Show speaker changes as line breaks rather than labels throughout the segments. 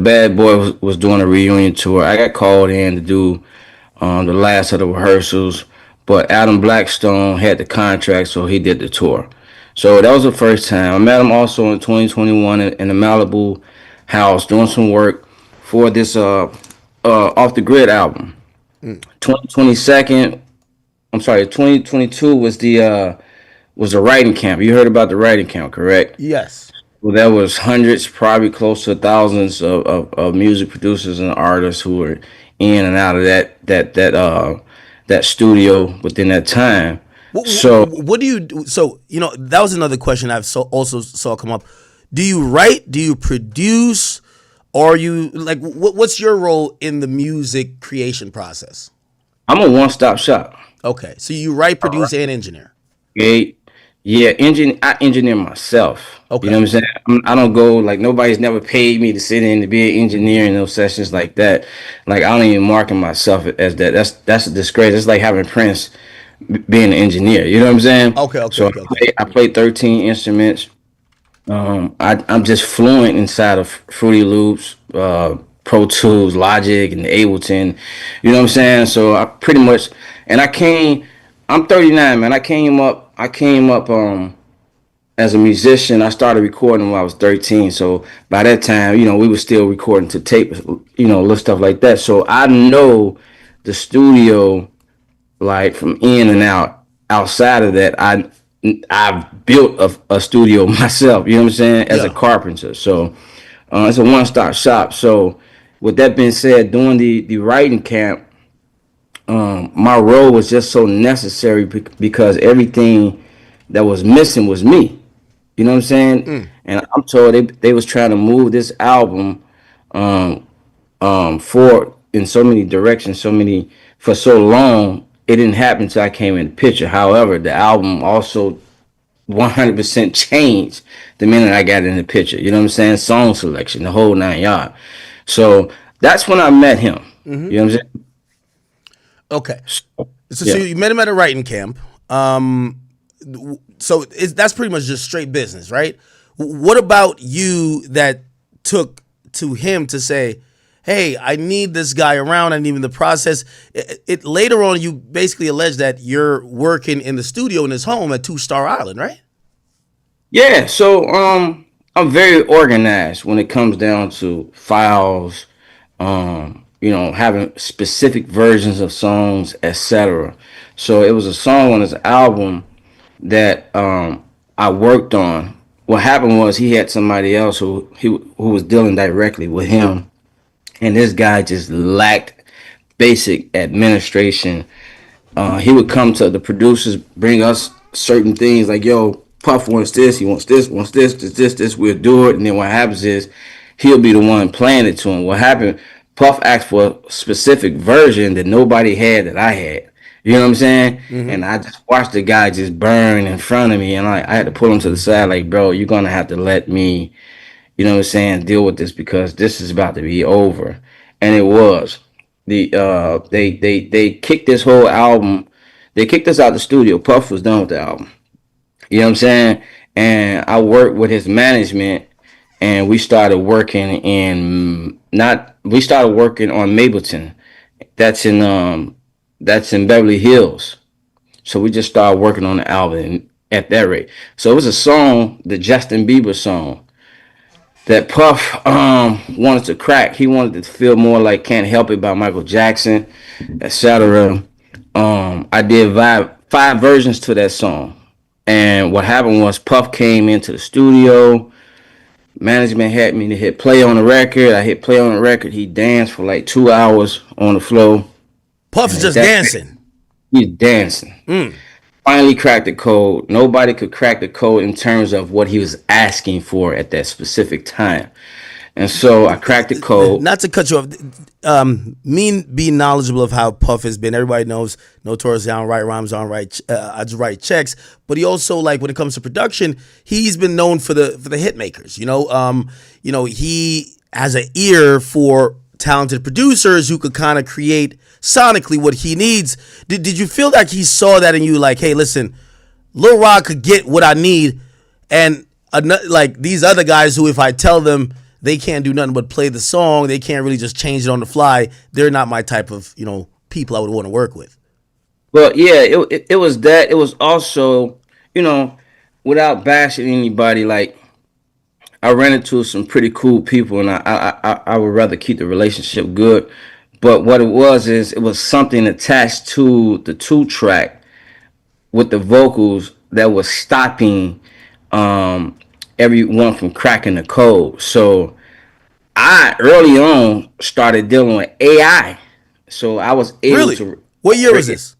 Bad Boy was doing a reunion tour. I got called in to do the last of the rehearsals, but Adam Blackstone had the contract, so he did the tour. So that was the first time. I met him also in 2021 in the Malibu house doing some work for this Off the Grid album. 2022 was the writing camp. You heard about the writing camp, correct?
Yes.
Well, there was hundreds, probably close to thousands of music producers and artists who were in and out of that studio within that time.
What do you do? So, that was another question I've also saw come up. Do you write? Do you produce? Or are you like, what's your role in the music creation process?
I'm a one-stop shop.
Okay, so you write, produce, and engineer.
Yeah, I engineer myself.
Okay.
You know what I'm saying? I don't go, like, nobody's never paid me to sit in to be an engineer in those sessions like that. Like, I don't even market myself as that. That's a disgrace. It's like having Prince being an engineer. You know what I'm saying?
Okay.
So I play 13 instruments. I'm just fluent inside of Fruity Loops, Pro Tools, Logic, and Ableton. You know what I'm saying? So I pretty much, and I'm 39, man. I came up as a musician. I started recording when I was 13. So by that time, we were still recording to tape, little stuff like that. So I know the studio, like, from in and out. Outside of that, I've built a studio myself, you know what I'm saying, as a carpenter. So it's a one-stop shop. So with that being said, during the writing camp, my role was just so necessary because everything that was missing was me. You know what I'm saying? And I'm told they was trying to move this album forward in so many directions, for so long. It didn't happen until I came in the picture. However, the album also 100% changed the minute I got in the picture. You know what I'm saying? Song selection, the whole 9 yards. So that's when I met him. You know what I'm saying?
Okay. So you met him at a writing camp. So that's pretty much just straight business, right? What about you that took to him to say, hey, I need this guy around. I need him in the process. It later on, you basically allege that you're working in the studio in his home at 2 Star Island, right?
Yeah. So I'm very organized when it comes down to files, having specific versions of songs, etc. So it was a song on his album that I worked on. What happened was he had somebody else who was dealing directly with him. And this guy just lacked basic administration. He would come to the producers, bring us certain things like, yo, Puff wants this, he wants this, this, we'll do it. And then what happens is he'll be the one playing it to him. What happened, Puff asked for a specific version that nobody had that I had. You know what I'm saying? And I just watched the guy just burn in front of me. And I had to pull him to the side like, bro, you're going to have to let me, you know what I'm saying, deal with this because this is about to be over. And it was. They kicked this whole album. They kicked us out the studio. Puff was done with the album. You know what I'm saying? And I worked with his management and we started working on Mableton. That's in Beverly Hills. So we just started working on the album at that rate. So it was a song, the Justin Bieber song, that Puff wanted to crack. He wanted it to feel more like Can't Help It by Michael Jackson, etc. I did five versions to that song. And what happened was Puff came into the studio. Management had me to hit play on the record. I hit play on the record. He danced for like 2 hours on the floor.
Puff's just dancing.
He's dancing. Finally cracked the code. Nobody could crack the code in terms of what he was asking for at that specific time. And so I cracked the code.
Not to cut you off, be knowledgeable of how Puff has been. Everybody knows notoriously I don't write rhymes, I just write checks. But he also, like, when it comes to production, he's been known for the hit makers. He has an ear for talented producers who could kind of create sonically what he needs. Did you feel like he saw that in you, like, hey, listen, Lil Rod could get what I need, and like these other guys who, if I tell them they can't do nothing but play the song. They can't really just change it on the fly. They're not my type of, people I would want to work with.
Well, yeah, it was that. It was also, you know, without bashing anybody, like I ran into some pretty cool people, and I would rather keep the relationship good. But what it was is it was something attached to the 2 track with the vocals that was stopping everyone from cracking the code. So I early on started dealing with AI. So I was able
Really?
to
What year was this?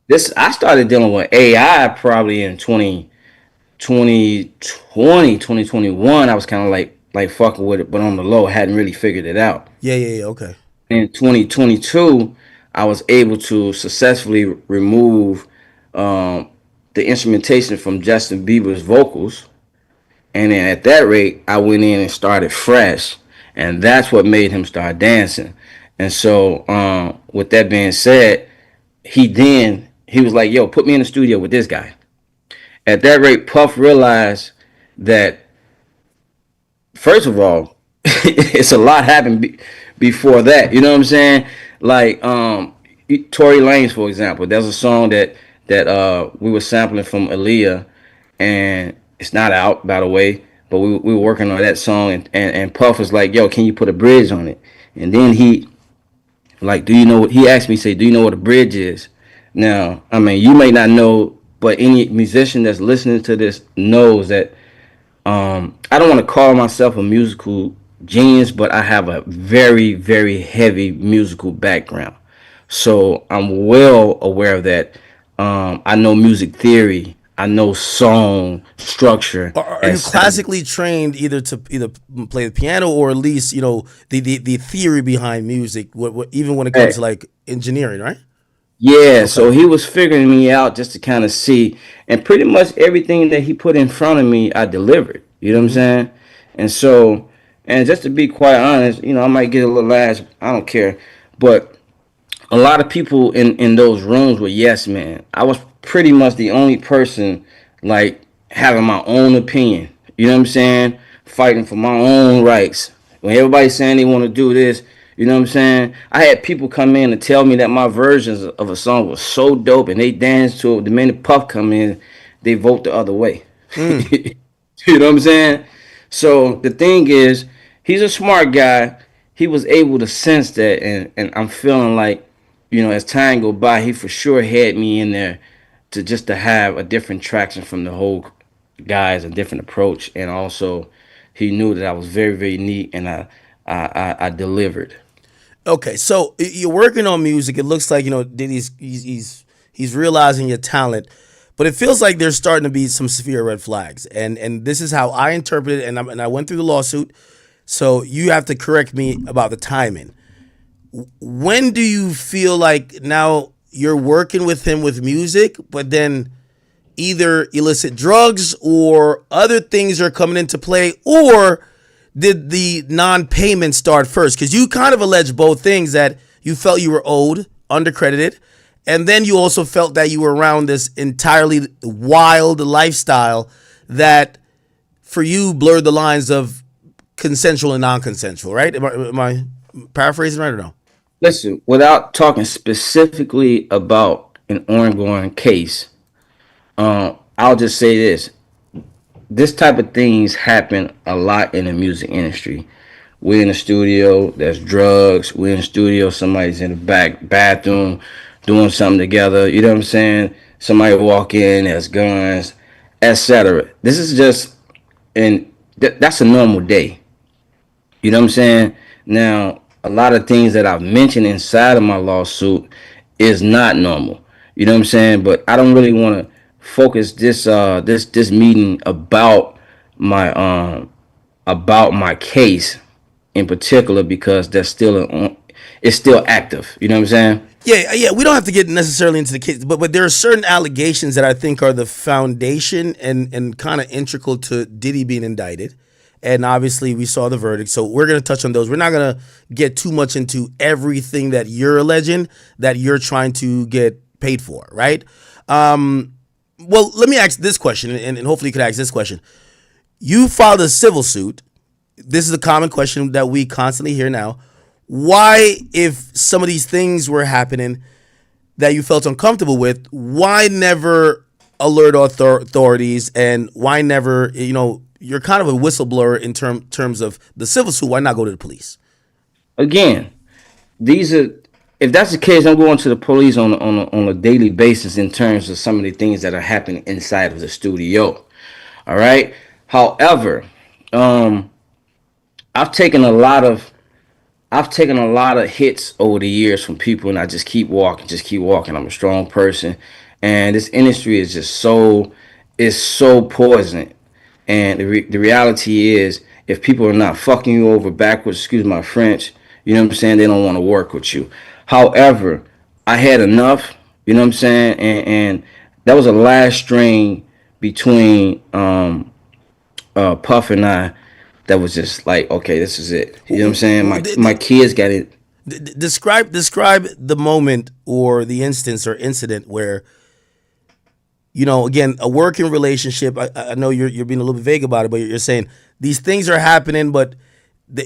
this I started dealing with AI probably in 2021. I was kind of like fucking with it, but on the low, hadn't really figured it out.
Yeah. Okay.
In 2022, I was able to successfully remove um, the instrumentation from Justin Bieber's vocals, and then at that rate, I went in and started fresh, and that's what made him start dancing. And so, with that being said, he was like, "Yo, put me in the studio with this guy." At that rate, Puff realized that first of all, it's a lot happened before that. You know what I'm saying? Like Tory Lanez, for example. There's a song that we were sampling from Aaliyah, and it's not out by the way. But we were working on that song, and Puff was like, "Yo, can you put a bridge on it?" And then he like, "Do you know what?" He asked me, "Say, do you know what a bridge is?" Now, I mean, you may not know, but any musician that's listening to this knows that I don't want to call myself a musical genius, but I have a very, very heavy musical background. So I'm well aware of that. I know music theory. I know song structure,
Are you
etc.
classically trained either to either play the piano or at least the theory behind music? Even when it comes to like engineering, right?
Yeah,
Okay.
so he was figuring me out just to kind of see, and pretty much everything that he put in front of me, I delivered. You know what I'm
Hmm.
saying? And so, and just to be quite honest, I might get a little ass. I don't care, but a lot of people in those rooms were yes men. I was pretty much the only person like having my own opinion. You know what I'm saying? Fighting for my own rights. When everybody's saying they want to do this, you know what I'm saying? I had people come in and tell me that my versions of a song was so dope and they dance to it. The minute Puff come in, they vote the other way.
Mm.
You know what I'm saying? So the thing is, he's a smart guy. He was able to sense that, and I'm feeling like, as time go by, he for sure had me in there to have a different traction from the whole guys, a different approach, and also he knew that I was very very neat, and I delivered.
Okay, so you're working on music. It looks like Diddy's he's realizing your talent, but it feels like there's starting to be some severe red flags. And this is how I interpret it. And I went through the lawsuit, so you have to correct me about the timing. When do you feel like now you're working with him with music, but then either illicit drugs or other things are coming into play, or did the non-payment start first? Because you kind of allege both things, that you felt you were owed, undercredited, and then you also felt that you were around this entirely wild lifestyle that for you blurred the lines of consensual and non-consensual, right? Am I paraphrasing right or no?
Listen, without talking specifically about an ongoing case, I'll just say this type of things happen a lot in the music industry. We're in the studio, there's drugs. We're in the studio, somebody's in the back bathroom doing something together. You know what I'm saying? Somebody walk in, there's guns, etc. This is just, and that's a normal day. You know what I'm saying? Now, a lot of things that I've mentioned inside of my lawsuit is not normal. You know what I'm saying? But I don't really want to focus this meeting about my case in particular, because it's still active. You know what I'm saying?
Yeah. We don't have to get necessarily into the case, but there are certain allegations that I think are the foundation and kind of integral to Diddy being indicted. And obviously, we saw the verdict, so we're gonna touch on those. We're not gonna get too much into everything that you're alleging that you're trying to get paid for, right? Well, let me ask this question, and hopefully you could ask this question. You filed a civil suit. this is a common question that we constantly hear now. Why, if some of these things were happening that you felt uncomfortable with, why never alert authorities, and why never, you're kind of a whistleblower in terms of the civil suit. Why not go to the police?
Again, these are, if that's the case, I'm going to the police on a daily basis in terms of some of the things that are happening inside of the studio. All right. However, um, I've taken a lot of I've taken a lot of hits over the years from people, and I just keep walking, just keep walking. I'm a strong person, and this industry is just so poison. And the reality is, if people are not fucking you over backwards, excuse my French, you know what I'm saying, they don't want to work with you. However, I had enough, you know what I'm saying, and that was a last string between Puff and I. That was just like, okay, this is it. You know what I'm saying? My kids got it.
Describe the moment or the instance or incident where, again, a working relationship. I know you're being a little bit vague about it, but you're saying these things are happening, but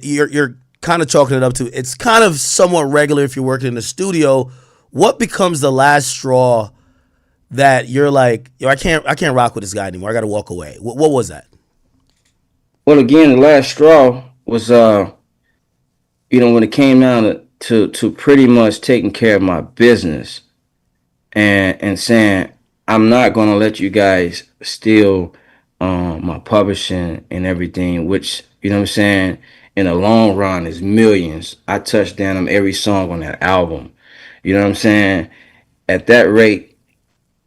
you're kind of chalking it up to it's kind of somewhat regular if you're working in the studio. What becomes the last straw that you're like, yo, I can't rock with this guy anymore. I got to walk away. What was that?
Well, again, the last straw was when it came down to pretty much taking care of my business and saying I'm not gonna let you guys steal my publishing and everything, which, you know what I'm saying, in the long run is millions. I touched down on every song on that album. You know what I'm saying? At that rate,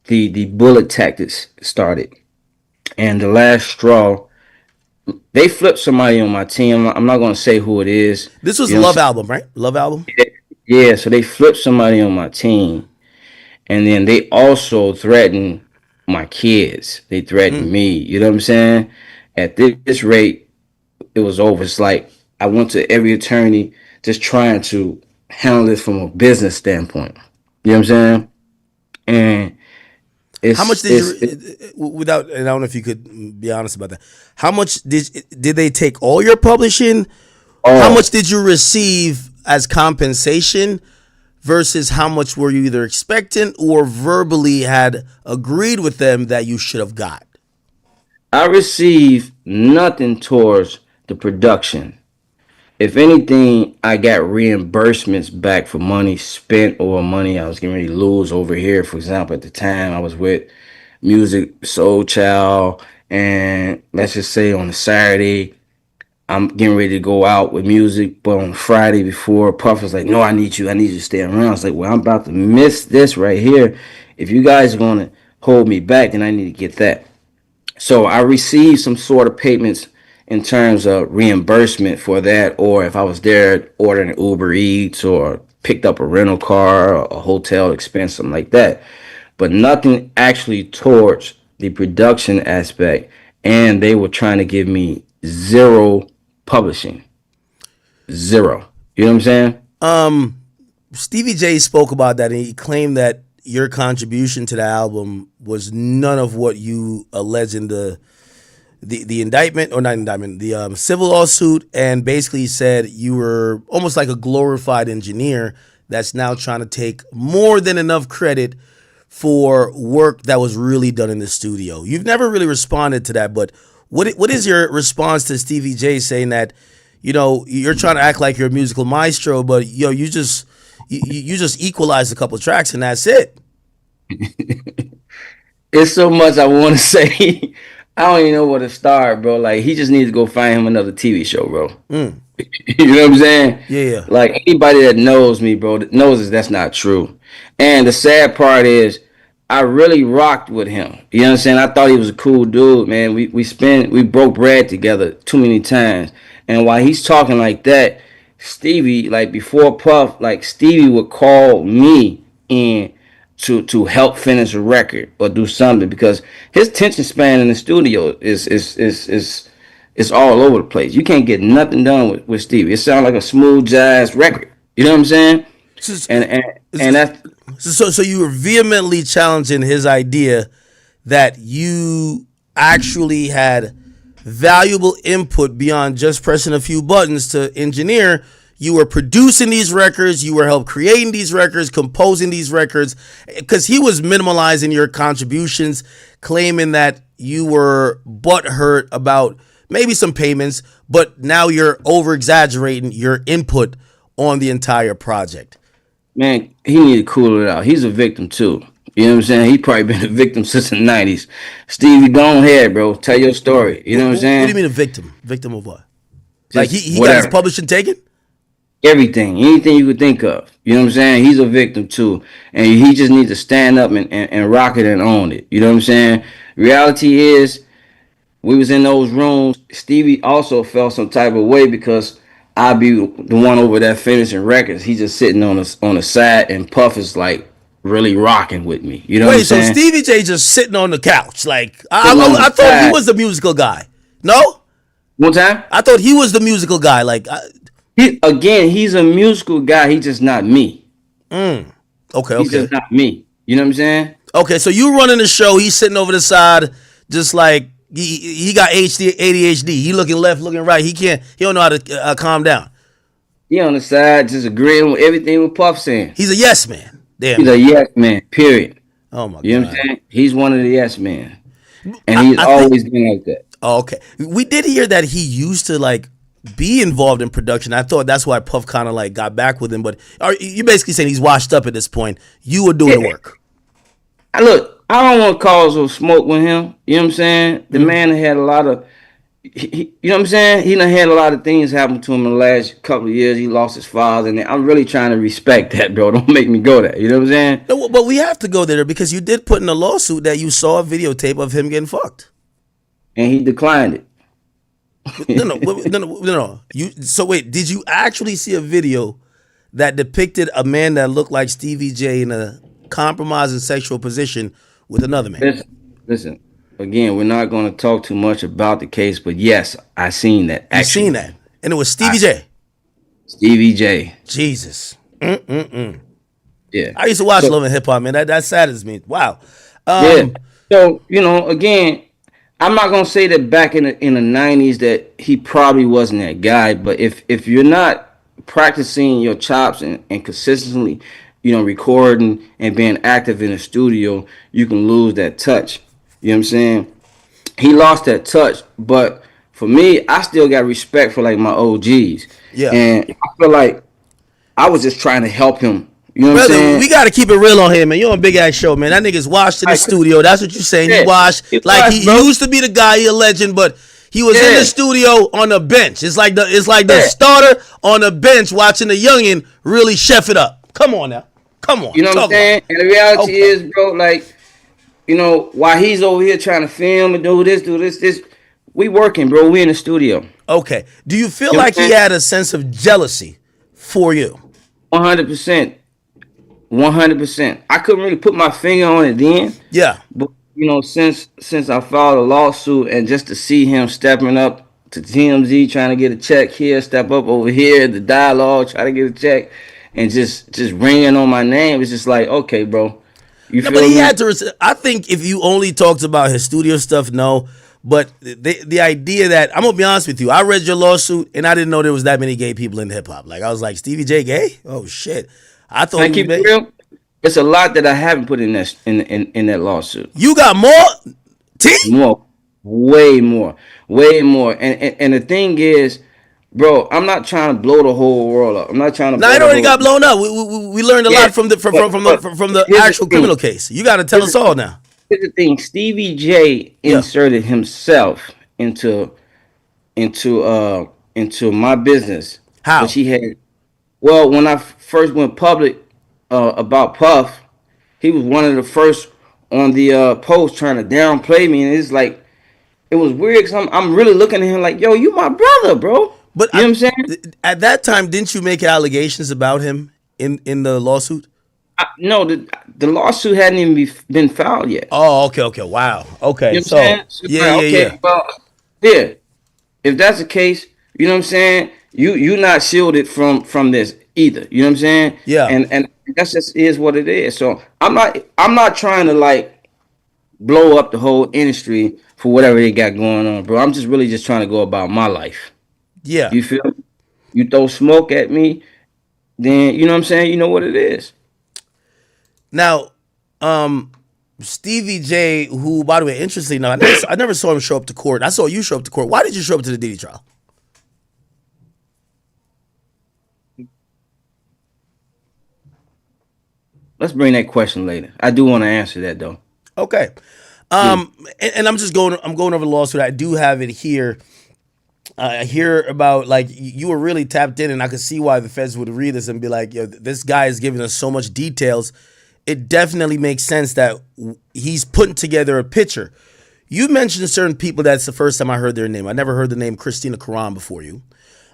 the bullet tactics started. And the last straw, they flipped somebody on my team. I'm not gonna say who it is.
This was
You know what
Love
I'm
Album, right? Love Album.
saying? Yeah, so they flipped somebody on my team, and then they also threatened my kids. They threatened me. You know what I'm saying? At this rate, it was over. It's like I went to every attorney just trying to handle this from a business standpoint. You know what I'm saying? And
How much did without, and I don't know if you could be honest about that. How much did they take all your publishing? How
oh
much did you receive as compensation versus how much were you either expecting or verbally had agreed with them that you should have got?
I received nothing towards the production. If anything, I got reimbursements back for money spent or money I was getting ready to lose over here. For example, at the time I was with Music Soul Child, and let's just say on a Saturday, I'm getting ready to go out with music, but on Friday before, Puff was like, "No, I need you to stay around." I was like, "Well, I'm about to miss this right here. If you guys are gonna hold me back, then I need to get that." So I received some sort of payments in terms of reimbursement for that, or if I was there ordering Uber Eats or picked up a rental car or a hotel expense, something like that. But nothing actually towards the production aspect. And they were trying to give me zero publishing. Zero. You know what I'm saying?
Stevie J spoke about that, and he claimed that your contribution to the album was none of what you alleged in the indictment, or not indictment, the civil lawsuit, and basically said you were almost like a glorified engineer that's now trying to take more than enough credit for work that was really done in the studio. You've never really responded to that, but what is your response to Stevie J saying that, you're trying to act like you're a musical maestro, but you just equalized a couple of tracks and that's it.
It's so much I want to say. I don't even know where to start, bro. Like, he just needs to go find him another TV show, bro. You know what I'm saying?
Yeah, yeah.
Like, anybody that knows me, bro, that knows that that's not true. And the sad part is, I really rocked with him. You know what I'm saying? I thought he was a cool dude, man. We broke bread together too many times. And while he's talking like that, Stevie, like before Puff, like Stevie would call me in to help finish a record or do something, because his attention span in the studio is all over the place. You can't get nothing done with Stevie. It sounds like a smooth jazz record. You know what I'm saying? And that's
So you were vehemently challenging his idea that you actually had valuable input beyond just pressing a few buttons to engineer. You were producing these records, you were help creating these records, composing these records, because he was minimalizing your contributions, claiming that you were butthurt about maybe some payments, but now you're over exaggerating your input on the entire project.
Man, he need to cool it out. He's a victim too. You know what I'm saying? He probably been a victim since the 90s. Stevie, go ahead, bro. Tell your story. You know what I'm saying?
What do you mean a victim? Victim of what? Like
Just
he got his publishing taken?
Everything, anything you could think of. You know what I'm saying? He's a victim too. And he just needs to stand up and rock it and own it. You know what I'm saying? Reality is, we was in those rooms. Stevie also felt some type of way because I be the one over there finishing records. He just sitting on the side, and Puff is like really rocking with me. You know what I'm
Wait, so
saying?
Stevie J just sitting on the couch. Like, I
Sitting on the
thought he
side.
was the musical guy. No?
One time?
I thought he was the musical guy. Like,
He's a musical guy. He's just not me.
okay,
He's
okay.
just not me. You know what I'm saying?
Okay, so you running the show. He's sitting over the side, just like he got ADHD. He looking left, looking right. He don't know how to calm down.
He on the side just agreeing with everything with Puff saying.
He's a yes man. Damn.
He's a yes man, period.
Oh my
You know
God.
what I'm saying? He's one of the yes men. And he's
I
always been like that.
Oh, okay. We did hear that he used to like be involved in production. I thought that's why Puff kind of like got back with him. But you basically saying he's washed up at this point. You were doing the work.
Look, I don't want to cause no smoke with him. You know what I'm saying? The man had a lot of, you know what I'm saying? He done had a lot of things happen to him in the last couple of years. He lost his father, and I'm really trying to respect that, bro. Don't make me go there. You know what I'm saying?
No, but we have to go there because you did put in a lawsuit that you saw a videotape of him getting fucked.
And he declined it.
No. So wait, did you actually see a video that depicted a man that looked like Stevie J in a compromising sexual position with another man?
Listen. Again, we're not going to talk too much about the case, but yes, I seen that.
You seen that, and it was Stevie J.
Stevie J.
Jesus.
Yeah.
I used to watch Love and Hip Hop, man. That saddens me. Wow.
Yeah. So again, I'm not gonna say that back in the '90s that he probably wasn't that guy, but if you're not practicing your chops and consistently, recording and being active in the studio, you can lose that touch. You know what I'm saying? He lost that touch, but for me, I still got respect for like my OGs.
Yeah.
And I feel like I was just trying to help him. You know what I'm
Brother,
saying?
we got to keep it real on him, man. You're on Big Ass Show, man. That nigga's washed in the studio. That's what you're saying.
Yeah,
He washed.
he
Like,
washed,
he
bro.
used to be the guy, he a legend, but he was in the studio on the bench. It's like the starter on the bench watching the youngin really chef it up. Come on now. Come on.
You know what I'm saying? And the reality is, bro, like, while he's over here trying to film and do this, we working, bro. We in the studio.
Okay. Do you feel
You know
like
what I'm
he had a sense of jealousy for you?
100%. 100%. I couldn't really put my finger on it then.
Yeah.
But, since I filed a lawsuit and just to see him stepping up to TMZ, trying to get a check here, step up over here, the dialogue, try to get a check, and just ringing on my name, it's just like, okay, bro. You feel
But he
me?
had to. I think if you only talked about his studio stuff, no. But the idea that I'm gonna be honest with you, I read your lawsuit and I didn't know there was that many gay people in hip hop. Like I was like, Stevie J gay? Oh shit! I thought
I keep it real. It's a lot that I haven't put in that lawsuit.
You got more.
More, way more. And the thing is, bro, I'm not trying to blow the whole world up. I'm not trying to.
Nah, it already got blown up. We learned a lot from the actual criminal case. You got to tell us all now.
Here's the thing: Stevie J inserted himself into my business.
How?
Which he had. Well, when I first went public about Puff, he was one of the first on the post trying to downplay me, and it's like it was weird because I'm really looking at him like, yo, you my brother, bro.
But
you know what I'm saying?
At that time, didn't you make allegations about him in the lawsuit?
No, the lawsuit hadn't even been filed yet.
Oh, okay, wow, okay.
You know what I'm saying?
Yeah.
Well, yeah. If that's the case, you know what I'm saying? You not shielded from this either. You know what I'm saying?
Yeah.
And that's just is what it is. So I'm not trying to like blow up the whole industry for whatever they got going on, bro. I'm just really just trying to go about my life.
Yeah.
You feel me? You throw smoke at me, then you know what I'm saying? You know what it is.
Now, Stevie J, who, by the way, interesting. Now, I never saw him show up to court. I saw you show up to court. Why did you show up to the Diddy trial?
Let's bring that question later. I do want to answer that though.
Okay.
Yeah.
And I'm just going. I'm going over the lawsuit. I do have it here. I hear about like you were really tapped in, and I could see why the feds would read this and be like, "Yo, this guy is giving us so much details." It definitely makes sense that he's putting together a picture. You mentioned certain people. That's the first time I heard their name. I never heard the name Christina Karan before you.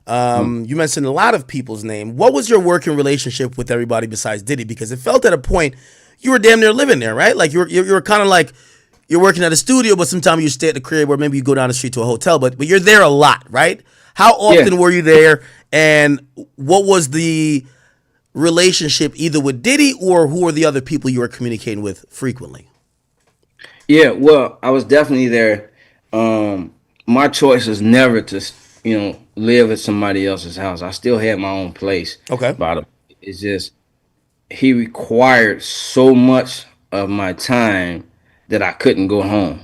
You mentioned a lot of people's name. What was your working relationship with everybody besides Diddy? Because it felt at a point you were damn near living there, right? Like you were kind of like you're working at a studio, but sometimes you stay at the crib, or maybe you go down the street to a hotel. But you're there a lot, right? How often
Yeah.
were you there, and what was the relationship either with Diddy or who are the other people you were communicating with frequently?
Yeah, well, I was definitely there. My choice was never to, live at somebody else's house. I still had my own place.
Okay.
But it's just he required so much of my time that I couldn't go home.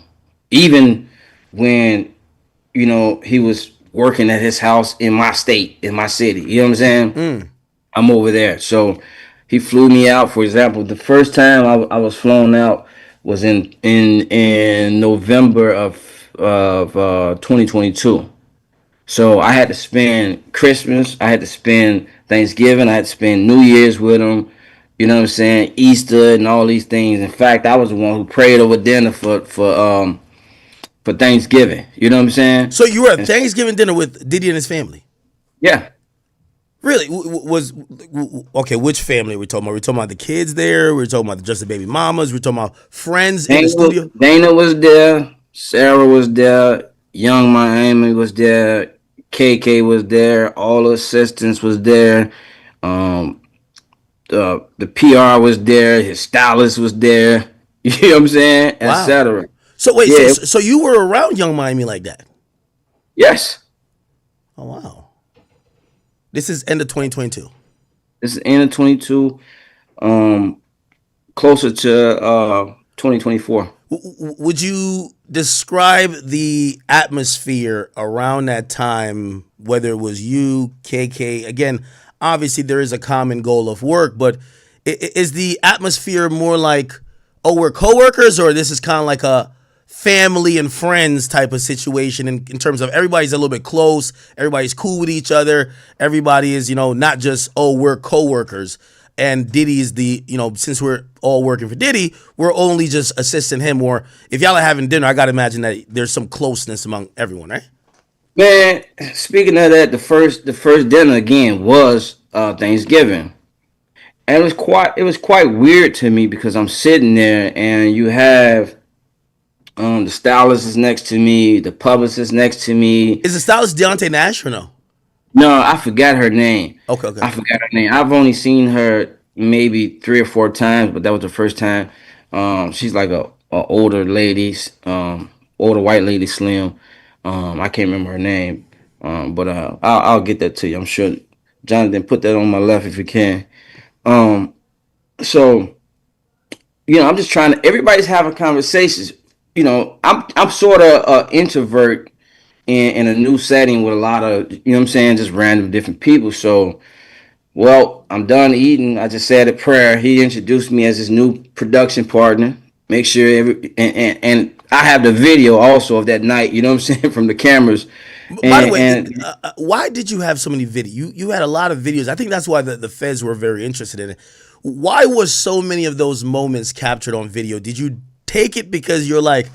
Even when, he was working at his house in my state, in my city. You know what I'm saying? I'm over there. So he flew me out. For example, the first time I was flown out was in November of 2022. So I had to spend Christmas, I had to spend Thanksgiving, I had to spend New Year's with him. You know what I'm saying? Easter and all these things. In fact, I was the one who prayed over dinner for Thanksgiving. You know what I'm saying?
So you were at
And
Thanksgiving dinner with Diddy and his family.
yeah,
Really? Okay? Which family are we talking about? We're talking about the kids there. We're talking about just the baby mamas. We're talking about friends in the studio.
Dana was there, Sarah was there, Young Miami was there, KK was there, all the assistants was there, um, the PR was there, his stylist was there. You know what I'm saying,
Wow.
etc.
So wait, so
Yeah,
so you were around Young Miami like that?
yes.
Oh wow. This is end of 2022.
This is end of 22, um, closer to 2024.
Would you describe the atmosphere around that time, whether it was you, KK? Again, obviously there is a common goal of work, but is the atmosphere more like, oh, we're coworkers, or this is kind of like a family and friends type of situation in terms of everybody's a little bit close, everybody's cool with each other, everybody is, not just, oh, we're coworkers. And Diddy is since we're all working for Diddy, we're only just assisting him. Or if y'all are having dinner, I gotta imagine that there's some closeness among everyone, right?
Man, speaking of that, the first dinner again was Thanksgiving. And it was quite weird to me because I'm sitting there and you have the stylist is next to me, the publicist next to me.
Is the stylist Deontay Nash or no?
No, I forgot her name.
Okay, okay.
I forgot her name. I've only seen her maybe 3 or 4 times, but that was the first time. She's like a older lady, older white lady, slim. I can't remember her name, but I'll get that to you. I'm sure. Jonathan, put that on my left if you can. Um, so I'm just trying to. Everybody's having conversations. I'm sort of an introvert in a new setting with a lot of what I'm saying, just random different people. So, well, I'm done eating. I just said a prayer. He introduced me as his new production partner. Make sure and I have the video also of that night. You know what I'm saying, from the cameras.
By the
And
way,
and
why did you have so many videos? You had a lot of videos. I think that's why the feds were very interested in it. Why was so many of those moments captured on video? Did you take it because you're like,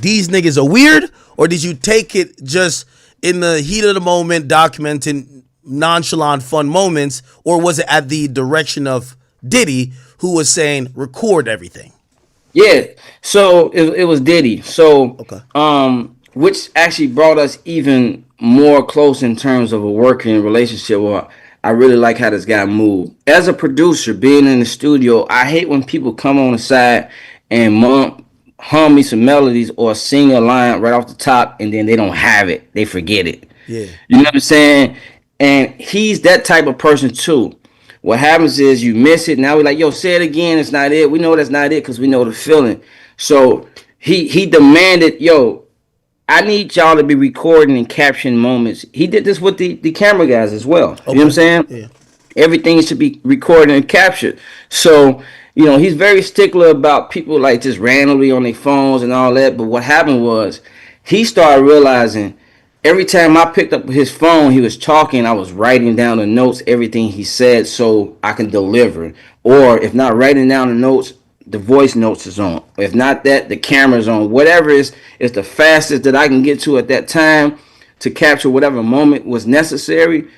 these niggas are weird? Or did you take it just in the heat of the moment, documenting nonchalant, fun moments? Or was it at the direction of Diddy, who was saying, record everything?
yeah, so it was Diddy. So
Okay.
which actually brought us even more close in terms of a working relationship. Well, I really like how this guy moved. As a producer, being in the studio, I hate when people come on the side and hum me some melodies or sing a line right off the top, and then they don't have it. They forget it.
Yeah.
You know what I'm saying? And he's that type of person too. What happens is you miss it. Now we're like, yo, say it again. It's not it. We know that's not it because we know the feeling. So he demanded, yo, I need y'all to be recording and capturing moments. He did this with the camera guys as well. You know what I'm
Okay.
saying?
Yeah.
Everything should be recorded and captured. So, he's very stickler about people like just randomly on their phones and all that. But what happened was he started realizing every time I picked up his phone, he was talking, I was writing down the notes, everything he said so I can deliver. Or if not writing down the notes, the voice notes is on. If not that, the camera's on. Whatever is the fastest that I can get to at that time to capture whatever moment was necessary.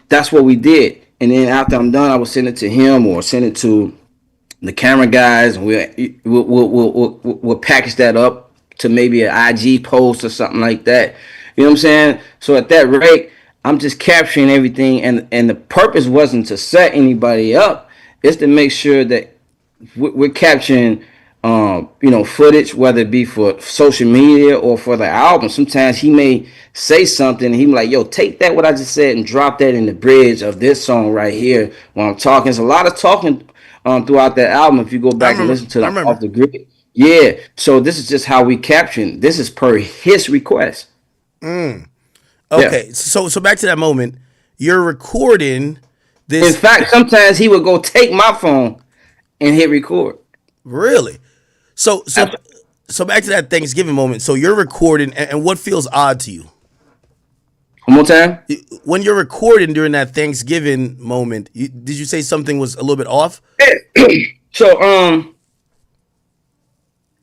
That's what we did. And then after I'm done, I would send it to him or send it to the camera guys, and we'll package that up to maybe an IG post or something like that. You know what I'm saying? So at that rate, I'm just capturing everything, and the purpose wasn't to set anybody up. It's to make sure that we're capturing, footage, whether it be for social media or for the album. Sometimes he may say something, and he be like, "Yo, take that what I just said and drop that in the bridge of this song right here." When I'm talking, there's a lot of talking throughout that album. If you go
I
back and
remember.
listen to
I
the
remember.
off the grid, yeah. So this is just how we capturing. This is per his request. Yeah.
Okay. So back to that moment. You're recording
In
this.
fact, sometimes he would go take my phone and hit record.
Really? So so
Absolutely.
so back to that Thanksgiving moment. So you're recording, and what feels odd to you
One more time.
when you're recording during that Thanksgiving moment? Did you say something was a little bit off?
So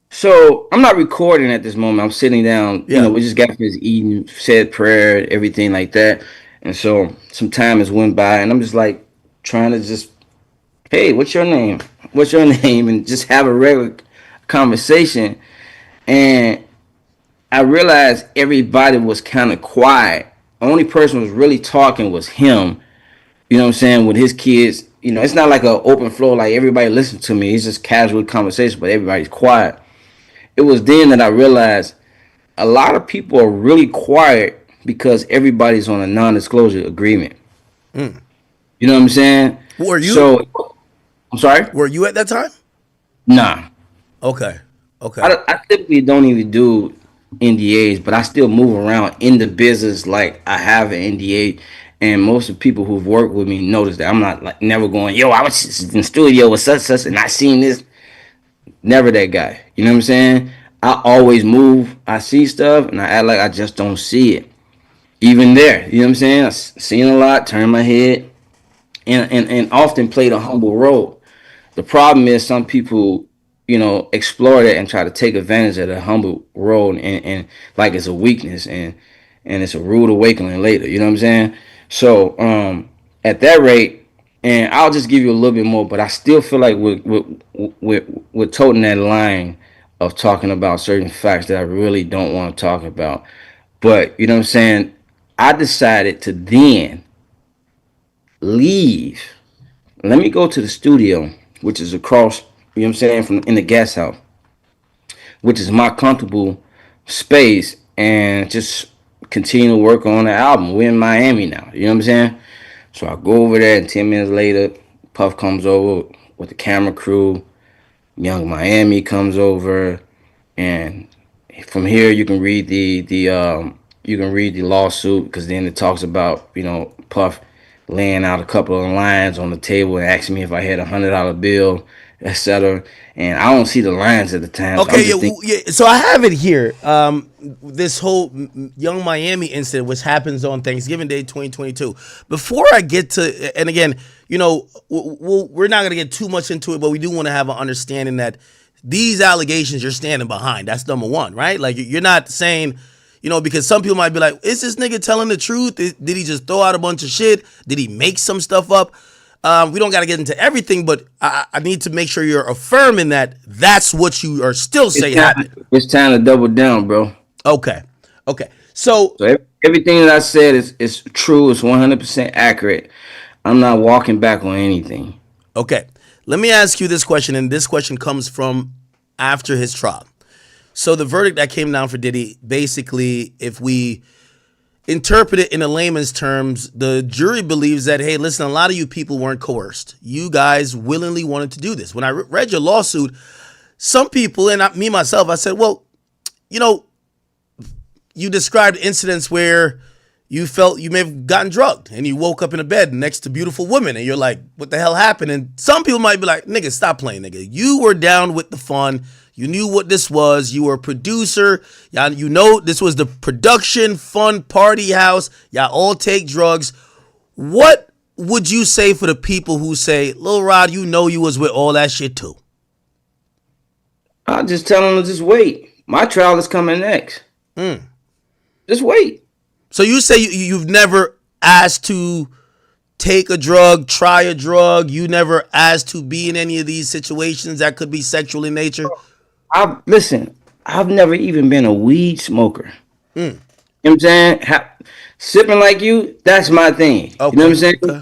So I'm not recording at this moment. I'm sitting down.
Yeah.
We just got finished eating, said prayer, everything like that. And so some time has went by, and I'm just like trying to just, hey, what's your name? What's your name? And just have a regular conversation. And I realized everybody was kind of quiet. The only person who was really talking was him. You know what I'm saying? With his kids, it's not like an open floor like everybody listens to me. It's just casual conversation, but everybody's quiet. It was then that I realized a lot of people are really quiet because everybody's on a non-disclosure agreement. You know what I'm saying?
Were you
So, I'm sorry?
were you at that time?
Nah.
Okay. Okay.
I typically don't even do NDAs, but I still move around in the business like I have an NDA. And most of the people who've worked with me notice that I'm not like never going, yo, I was just in the studio with such and I seen this. Never that guy. You know what I'm saying? I always move. I see stuff and I act like I just don't see it. Even there, you know what I'm saying? I've seen a lot, turn my head, and often played a humble role. The problem is some people, explore that and try to take advantage of the humble role and like it's a weakness and it's a rude awakening later. You know what I'm saying? So at that rate, and I'll just give you a little bit more, but I still feel like we're toting that line of talking about certain facts that I really don't want to talk about. But you know what I'm saying? I decided to then leave. Let me go to the studio, which is across, you know what I'm saying, from in the guest house, which is my comfortable space, and just continue to work on the album. We're in Miami now, you know what I'm saying? So I go over there, and 10 minutes later, Puff comes over with the camera crew. Young Miami comes over, and from here you can read the lawsuit, because then it talks about Puff laying out a couple of lines on the table and asking me if I had $100 bill, etc. And I don't see the lines at the time, so I'm
Okay, yeah,
just thinking.
yeah. So I have it here. This whole Young Miami incident, which happens on Thanksgiving Day, 2022. Before I get to, and again, we're not gonna get too much into it, but we do want to have an understanding that these allegations you're standing behind. That's number one, right? Like you're not saying, because some people might be like, is this nigga telling the truth? Did he just throw out a bunch of shit? Did he make some stuff up? We don't got to get into everything, but I need to make sure you're affirming that that's what you are still saying happened.
It's time to double down, bro.
Okay. Okay. So,
So everything that I said is true. It's 100% accurate. I'm not walking back on anything.
okay. Let me ask you this question, and this question comes from after his trial. So the verdict that came down for Diddy, basically, if we interpret it in a layman's terms, the jury believes that, hey, listen, a lot of you people weren't coerced. You guys willingly wanted to do this. When I read your lawsuit, some people, and me myself, I said, well, you know, you described incidents where you felt you may have gotten drugged and you woke up in a bed next to beautiful women and you're like, what the hell happened? And some people might be like, nigga, stop playing, nigga. You were down with the fun. You knew what this was. You were a producer. Y'all, you know this was the production fun party house. Y'all all take drugs. What would you say for the people who say, Lil Rod, you know you was with all that shit too?
I'll just tell them to just wait. My trial is coming next. Just wait.
So you say you've never asked to take a drug, try a drug. You never asked to be in any of these situations that could be sexual in nature.
Listen, I've never even been a weed smoker. You know what I'm saying? Sipping like you, that's my thing.
Okay.
You know what I'm saying?
Okay.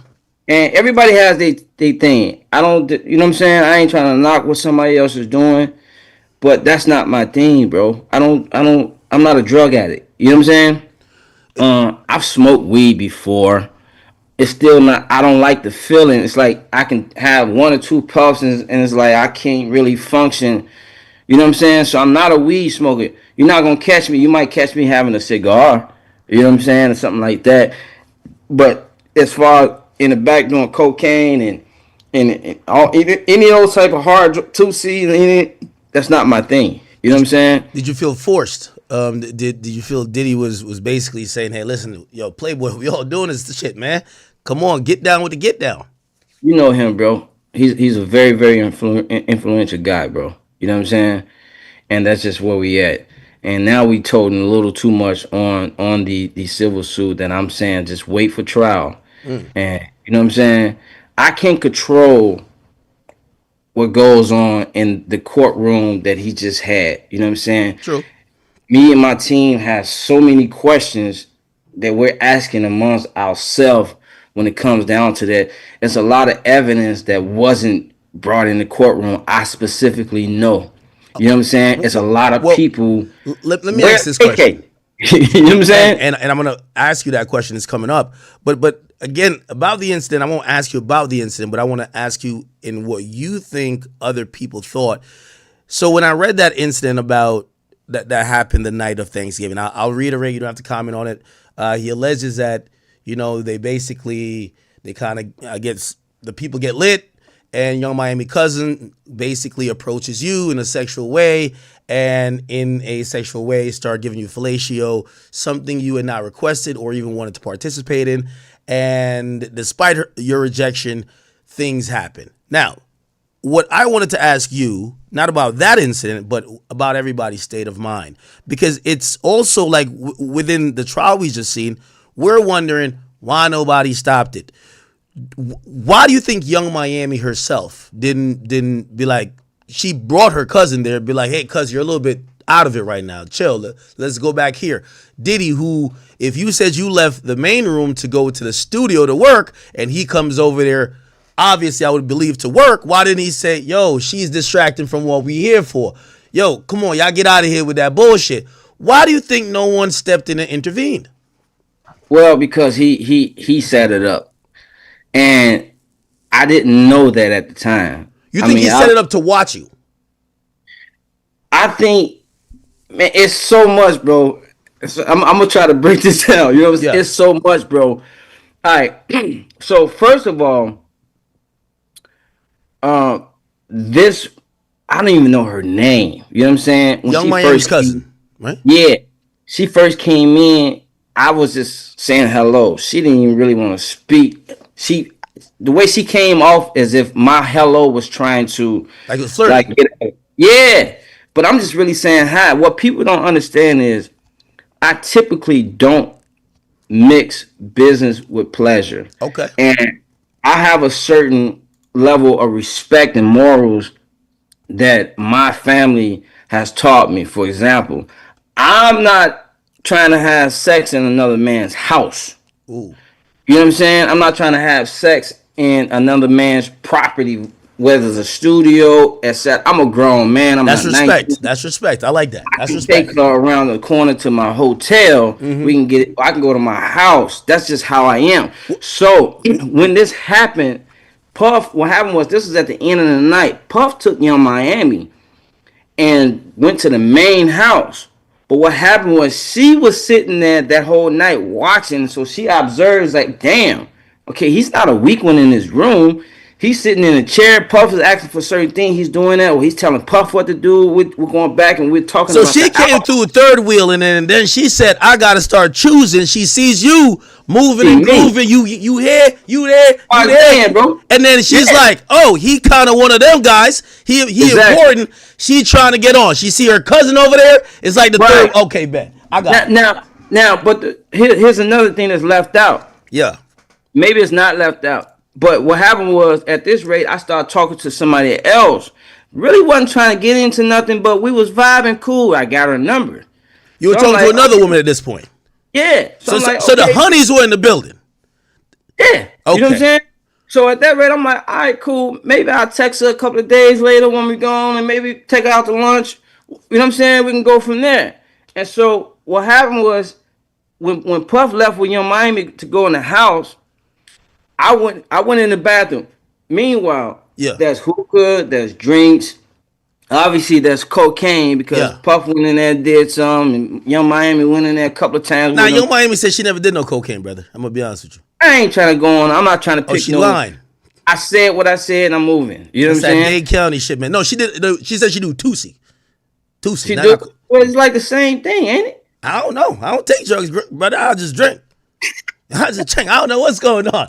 And everybody has their thing. I don't, you know what I'm saying? I ain't trying to knock what somebody else is doing, but that's not my thing, bro. I'm not a drug addict. You know what I'm saying? I've smoked weed before. It's still not, I don't like the feeling. It's like I can have one or two puffs and it's like I can't really function. You know what I'm saying? So I'm not a weed smoker. You're not going to catch me. You might catch me having a cigar. You know what I'm saying? Or something like that. But as far as in the back doing cocaine and all, any old type of hard 2C, that's not my thing. You know what I'm saying?
Did you feel forced? Did you feel Diddy was basically saying, hey, listen, yo, Playboy, we all doing this shit, man. Come on, get down with the get down.
You know him, bro. He's a very, very influential guy, bro. You know what I'm saying? And that's just where we at. And now we toting a little too much on the civil suit that I'm saying just wait for trial. And you know what I'm saying? I can't control what goes on in the courtroom that he just had. You know what I'm saying?
True.
Me and my team have so many questions that we're asking amongst ourselves when it comes down to that. It's a lot of evidence that wasn't brought in the courtroom. I specifically know. You know what I'm saying? It's a lot of people.
Let me ask this question.
You know what I'm saying?
And I'm gonna ask you that question. It's coming up. But again, about the incident, I won't ask you about the incident, but I want to ask you in what you think other people thought. So when I read that incident about that happened the night of Thanksgiving, I'll reiterate. You don't have to comment on it. He alleges that they kind of I guess the people get lit. And Young Miami Cousin basically approaches you in a sexual way, and in a sexual way start giving you fellatio, something you had not requested or even wanted to participate in. And despite your rejection, things happen. Now, what I wanted to ask you, not about that incident, but about everybody's state of mind, because it's also like within the trial we just seen, we're wondering why nobody stopped it. Why do you think Young Miami herself didn't be like, she brought her cousin there, be like, hey, cuz, you're a little bit out of it right now. Chill. Let's go back here. Diddy, who, if you said you left the main room to go to the studio to work and he comes over there, obviously I would believe to work. Why didn't he say, yo, she's distracting from what we here for? Yo, come on, y'all get out of here with that bullshit. Why do you think no one stepped in and intervened?
Well, because he set it up. And I didn't know that at the time.
You think he set it up to watch you?
I think, man, it's so much, bro. I'm gonna try to break this down. You know, it's so much, bro. All right. So first of all, this, I don't even know her name. You know what I'm saying? When
Young Miami's cousin, right?
Yeah, she first came in. I was just saying hello. She didn't even really want to speak. The way she came off as if my hello was trying to
like a flirt.
Yeah, but I'm just really saying hi. What people don't understand is I typically don't mix business with pleasure.
Okay.
And I have a certain level of respect and morals that my family has taught me. For example, I'm not trying to have sex in another man's house.
Ooh.
You know what I'm saying? I'm not trying to have sex in another man's property whether it's a studio, etc. I'm a grown man. I'm
That's
not 19.
respect. That's respect. I like that.
I
That's
can take
respect.
her around the corner to my hotel. We can get. I can go to my house. That's just how I am. So when this happened, Puff. What happened was this was at the end of the night. Puff took me on Miami and went to the main house. But what happened was she was sitting there that whole night watching. So she observes like, damn, okay, he's not a weak one in his room. He's sitting in a chair. Puff is asking for certain things. He's doing that. Or he's telling Puff what to do. We're going back and we're talking
So
about
she
the
came through a third wheel, and then she said, "I gotta start choosing." She sees you moving
See
and
me.
grooving. You here, you there,
I
you there,
understand, bro.
and then she's
Yeah.
like, "Oh, he kind of one of them guys. He
Exactly.
important." She trying to get on. She see her cousin over there. It's like the
Right.
third. Okay, bet I got
Now,
it.
but here's another thing that's left out.
Yeah.
Maybe it's not left out. But what happened was, at this rate, I started talking to somebody else. Really wasn't trying to get into nothing, but we was vibing cool. I got her number.
You were
So I'm
talking to
like,
another
okay.
woman at this point.
Yeah.
So,
I'm like,
so the
okay.
honeys were in the building.
Yeah. You know what I'm
Okay.
saying? So at that rate, I'm like, all right, cool. Maybe I'll text her a couple of days later when we gone and maybe take her out to lunch. You know what I'm saying? We can go from there. And so what happened was when Puff left with Young Miami to go in the house, I went in the bathroom. Meanwhile,
Yeah.
there's hookah, there's drinks. Obviously, there's cocaine because
Yeah.
Puff went in there, did some, and Young Miami went in there a couple of times.
Now,
with
Young
him.
Miami said she never did no cocaine, brother. I'm gonna be honest with you.
I ain't trying to go on. I'm not trying to pick
Oh, she
no.
lying.
I said what I said, and I'm moving. You know
That's
what I'm
that
saying?
Dade County shit, man. No, she did. No, she said she do Tusi. Tusi.
She
not-
do.
not-
Well, it's like the same thing, ain't it?
I don't know. I don't take drugs, brother. I just drink. I just drink. I don't know what's going on.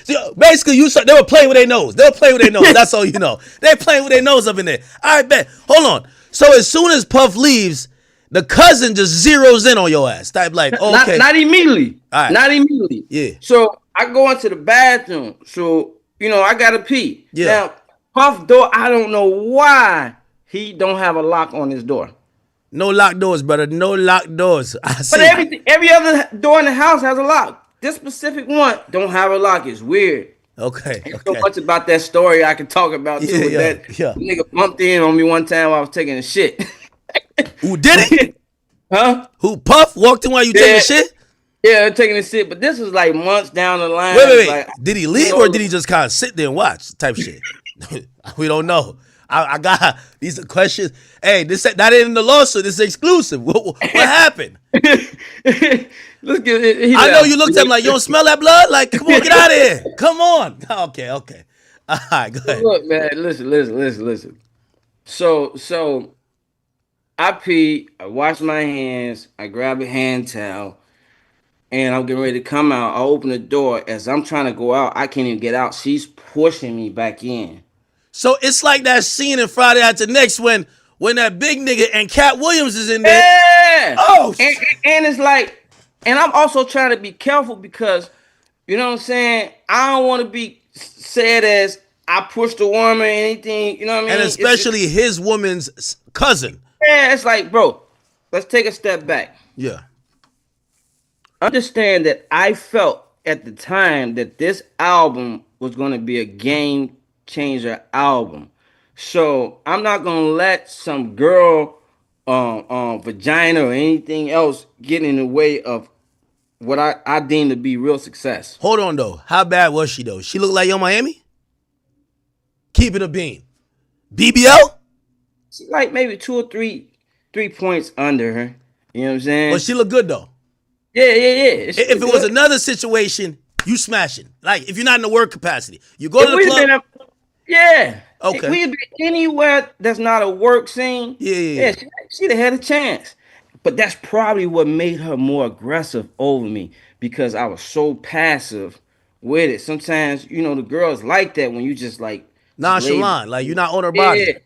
See, basically, they were playing with their nose. They were playing with their nose. That's all you know. They playing with their nose up in there. All right, bet. Hold on. So as soon as Puff leaves, the cousin just zeroes in on your ass. Type like, oh, okay.
Not immediately.
All right.
Not immediately.
Yeah.
So I go into the bathroom. So I gotta pee.
Yeah.
Now Puff door. I don't know why he don't have a lock on his door.
No locked doors, brother. No locked doors. I see.
But every other door in the house has a lock. This specific one don't have a lock. It's weird.
Okay.
There's so much about that story I can talk about too.
Yeah,
That
yeah.
nigga bumped in on me one time while I was taking a shit.
Who did it?
Huh?
Who Puff walked in while you taking shit?
Yeah, taking a shit. But this was like months down the line.
Wait.
Like,
Did he leave or did he just kind of sit there and watch type shit? We don't know. I got these are questions. Hey, this not in the lawsuit. This is exclusive. What happened?
Let's get it.
I know you looked at him like, you don't smell that blood? Like, come on, get out of here. Come on. Okay. All right, go ahead.
Look, man, listen. So I pee, I wash my hands, I grab a hand towel, and I'm getting ready to come out. I open the door. As I'm trying to go out, I can't even get out. She's pushing me back in.
So it's like that scene in Friday After Next when that big nigga and Cat Williams is in there.
Yeah.
Oh,
and it's like, and I'm also trying to be careful because, you know what I'm saying? I don't want to be said as I pushed a woman or anything. You know what I mean?
and especially his woman's cousin.
Yeah, it's like, bro, let's take a step back.
Yeah.
Understand that I felt at the time that this album was going to be a game changer album. So I'm not going to let some girl vagina or anything else get in the way of what I deem to be real success.
Hold on though. How bad was she though? She looked like Young Miami? Keep it a bean. BBL?
She's like maybe 2 or 3 points under her. You know what I'm saying?
But she looked good though.
Yeah.
If it was another situation, you smashing. Like if you're not in the work capacity, you go to the club.
Yeah.
Okay.
We'd be anywhere that's not a work scene.
Yeah.
She'd have had a chance. But that's probably what made her more aggressive over me because I was so passive with it. Sometimes, the girls like that when you just like
nonchalant, like you're not on her body.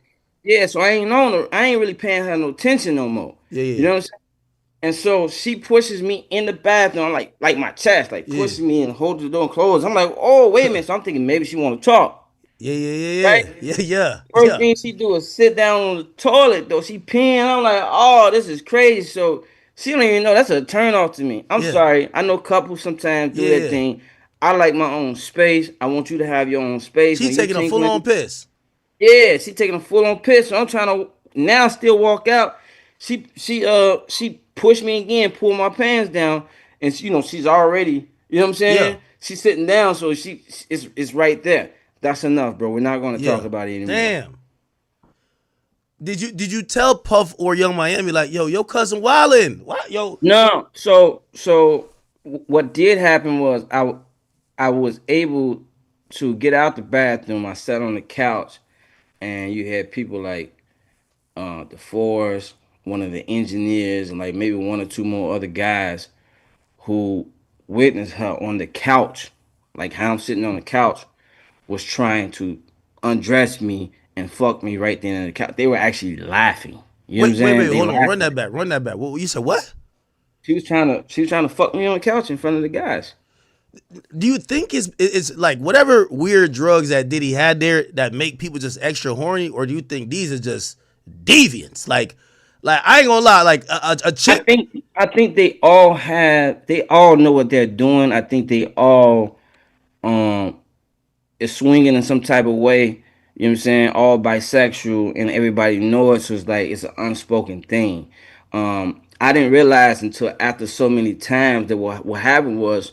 Yeah, so I ain't on her. I ain't really paying her no attention no more.
Yeah.
You know what I'm saying? And so she pushes me in the bathroom, like my chest, like pushes me and holds the door and closes. I'm like, oh, wait a minute. So I'm thinking maybe she want to talk.
Yeah.
Right?
Yeah.
First thing she do is sit down on the toilet, though. She peeing. I'm like, oh, this is crazy. So she don't even know. That's a turn off to me. I'm sorry. I know couples sometimes do that thing. I like my own space. I want you to have your own space.
She's taking a full on piss.
Yeah, she taking a full on piss. So I'm trying to now still walk out. She pushed me again, pulled my pants down, and she's already, you know what I'm
Yeah,
saying? She's sitting down, so it's right there. That's enough, bro. We're not gonna talk
yeah.
about it anymore.
Damn. Did you tell Puff or Young Miami like, yo, your cousin wildin'? What, yo?
No, so what did happen was I was able to get out the bathroom. I sat on the couch, and you had people like the Force, one of the engineers, and like maybe one or two more other guys who witnessed her on the couch, like how I'm sitting on the couch, was trying to undress me and fuck me right then on the couch. They were actually laughing. You know what I'm
Wait,
saying? They
hold on. Run
laughing.
that back. Run that back. What you said? What?
She was trying to fuck me on the couch in front of the guys.
Do you think it's like whatever weird drugs that Diddy had there that make people just extra horny, or do you think these are just deviants? Like I ain't gonna lie, like a
I
chick.
think I think they all know what they're doing. I think they all um is swinging in some type of way. You know what I'm saying? All bisexual, and everybody knows it. So it's like it's an unspoken thing. I didn't realize until after so many times that what happened was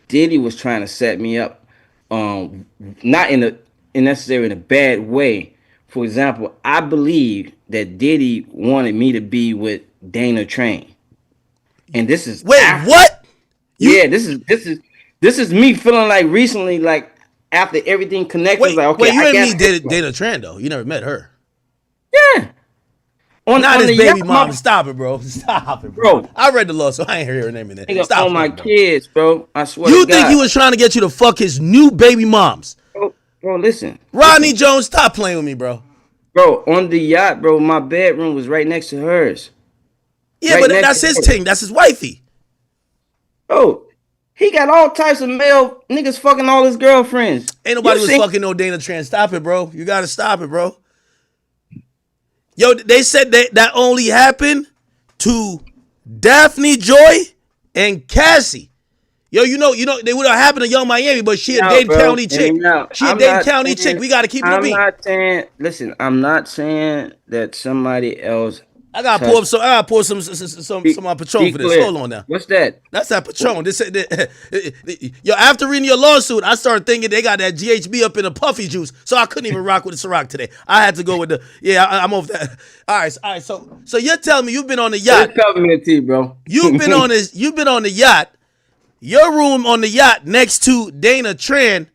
Diddy was trying to set me up, not in necessarily in a bad way. For example, I believe that Diddy wanted me to be with Dana Train, and this is
Wait,
after.
what? You
Yeah, this is me feeling like recently, like after everything connected, like okay,
wait, you
I
ain't
guess
meet
this one.
Dana Trando. You never met her.
Yeah, on
Not
on
his
the yacht,
baby mom.
my
Stop it, bro. Stop it, bro.
bro,
I read the law, so I ain't hear her name in there.
nigga,
Stop
on my
playing, bro.
kids, bro. I swear to
You think he
God,
was trying to get you to fuck his new baby moms?
bro, listen,
Rodney Jones, stop playing with me, bro.
bro, on the yacht, bro. My bedroom was right next to hers,
Yeah,
right
but
next
that's
to
his
hers,
thing. That's his wifey.
bro. He got all types of male niggas fucking all his girlfriends.
Ain't
You
nobody was
seen?
fucking no Dana Trans. Stop it, bro. You gotta stop it, bro. Yo, they said that only happened to Daphne Joy and Cassie. Yo, they would have happened to Young Miami, but she a
Out,
Dade
bro.
County
And
chick.
now
She a Dade County chick. We gotta keep it a
I'm
bean.
not saying. Listen, I'm not saying that somebody else
I gotta pour up
touched.
some. I gotta pour some
Be,
Patron
be
for this.
clear.
Hold on now.
What's that?
That's that Patron. This, yo, after reading your lawsuit, I started thinking they got that GHB up in a puffy juice, so I couldn't even rock with the Ciroc today. I had to go with the I'm over that. All right. So you're telling me you've been on the yacht.
It's peppermint tea, bro.
You've been on this. You've been on the yacht. Your room on the yacht next to Dana Tran,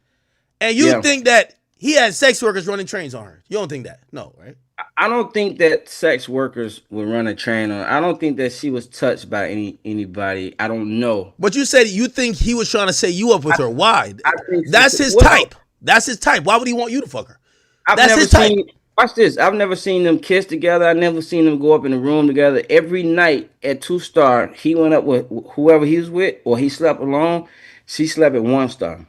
and you
Yeah.
think that he had sex workers running trains on her. You don't think that? No, right?
I don't think that sex workers would run a train on. I don't think that she was touched by anybody. I don't know.
But you said you think he was trying to set you up with her. Why?
I think
That's his
well,
type. That's his type. Why would he want you to fuck her?
I've
That's
never
his type.
seen. Watch this. I've never seen them kiss together. I've never seen them go up in the room together. Every night at 2 Star, he went up with whoever he was with, or he slept alone. She slept at 1 Star.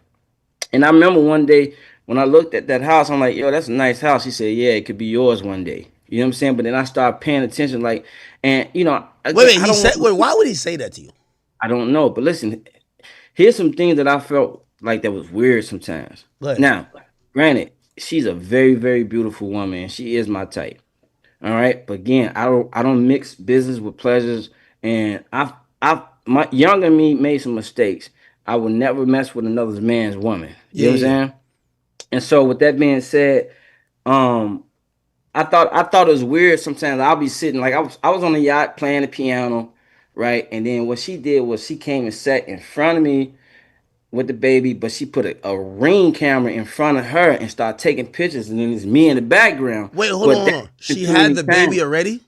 And I remember one day when I looked at that house, I'm like, yo, that's a nice house. He said, yeah, it could be yours one day. You know what I'm saying? But then I started paying attention, like, and
Wait,
again,
wait. He said, wait. Why would he say that to you?
I don't know. But listen, here's some things that I felt like that was weird sometimes.
Go ahead.
Now, granted, she's a very, very beautiful woman, and she is my type. All right, but again, I don't mix business with pleasures, and my younger me made some mistakes. I would never mess with another man's woman. You
Yeah,
know what I'm
yeah.
saying? And so, with that being said, um, I thought it was weird. Sometimes I'll be sitting like I was on the yacht playing the piano, right? And then what she did was she came and sat in front of me with the baby, but she put a ring camera in front of her and started taking pictures, and then it's me in the background.
Wait, hold on,
But
hold
that
on.
happened
She
too
had
many
the
times.
baby already.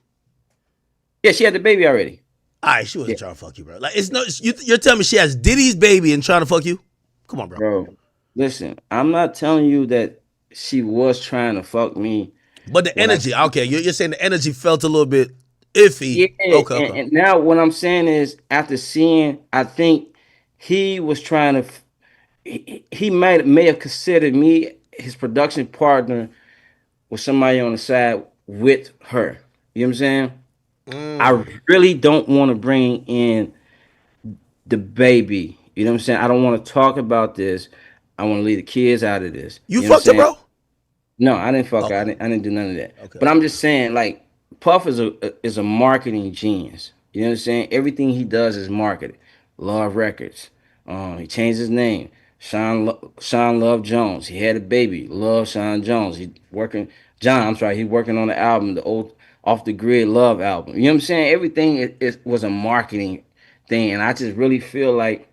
Yeah, she had the baby already.
All right, she
Yeah,
wasn't trying to fuck you, bro. Like it's no. You're telling me she has Diddy's baby and trying to fuck you? Come on, bro.
bro. Listen, I'm not telling you that she was trying to fuck me.
But the
What I
energy, okay, you're saying the energy felt a little bit iffy.
Yeah,
Okay,
and,
okay.
and now what I'm saying is, after seeing, I think he was trying to. He may have considered me his production partner with somebody on the side with her. You know what I'm saying? I
Mm.
really don't want to bring in the baby. You know what I'm saying? I don't want to talk about this. I want to leave the kids out of this.
You
You know what I'm
fucked her,
saying?
bro?
No, I didn't fuck her.
Okay.
I didn't do none of that.
Okay.
But I'm just saying, like, Puff is a marketing genius. You know what I'm saying? Everything he does is marketed. Love Records. He changed his name. Sean Love Jones. He had a baby. Love Sean Jones. He working John. I'm sorry. He working on the album, the old Off the Grid Love album. You know what I'm saying? Everything was a marketing thing, and I just really feel like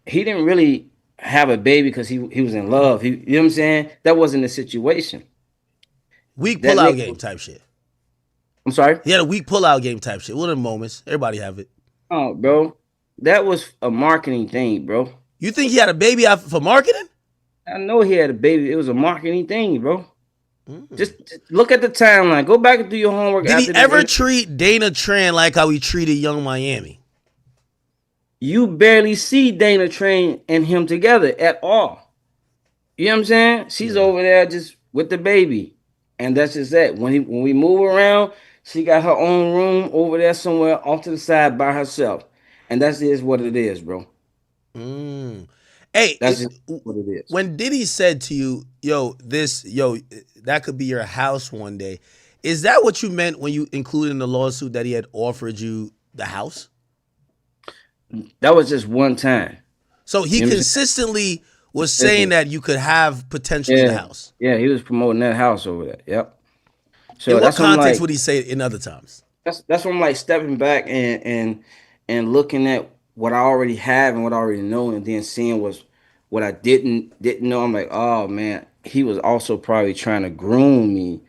he didn't really have a baby because he was in love. You know what I'm saying? That wasn't the situation.
Weak
That
pullout
nigga,
game type shit.
I'm sorry.
He had a weak pullout game type shit. One of the moments. Everybody have it.
Oh, bro, that was a marketing thing, bro.
You think he had a baby out for marketing?
I know he had a baby. It was a marketing thing, bro. Just look at the timeline. Go back and do your homework
Did he
after this.
ever treat Dana Tran like how he treated Young Miami?
You barely see Dana Train and him together at all. You know what I'm saying? She's
Yeah.
over there just with the baby, and that's just that. When we move around, she got her own room over there somewhere off to the side by herself, and that's just what it is, bro.
Mm. Hey,
That's just what it is.
when Diddy said to you, yo, that could be your house one day, is that what you meant when you included in the lawsuit that he had offered you the house?
That was just one time.
So he
You know what I'm
consistently was saying
saying?
that you could have potentially the
Yeah,
house.
yeah, he was promoting that house over there. Yep.
In
So
what
that's what I'm
context
like.
would he say it in other times?
That's what I'm like stepping back and looking at what I already have and what I already know, and then seeing what I didn't know. I'm like, oh man, he was also probably trying to groom me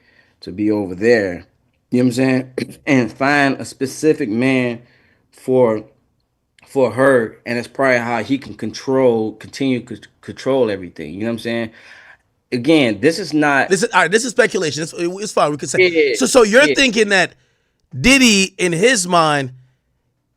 to be over there. You know what I'm saying? And find a specific man for for her, and it's probably how he can continue to control everything. You know what I'm saying? Again, this is not.
This is all right. This is speculation. It's fine. We could say
Yeah,
so. So you're
yeah,
thinking that Diddy, in his mind,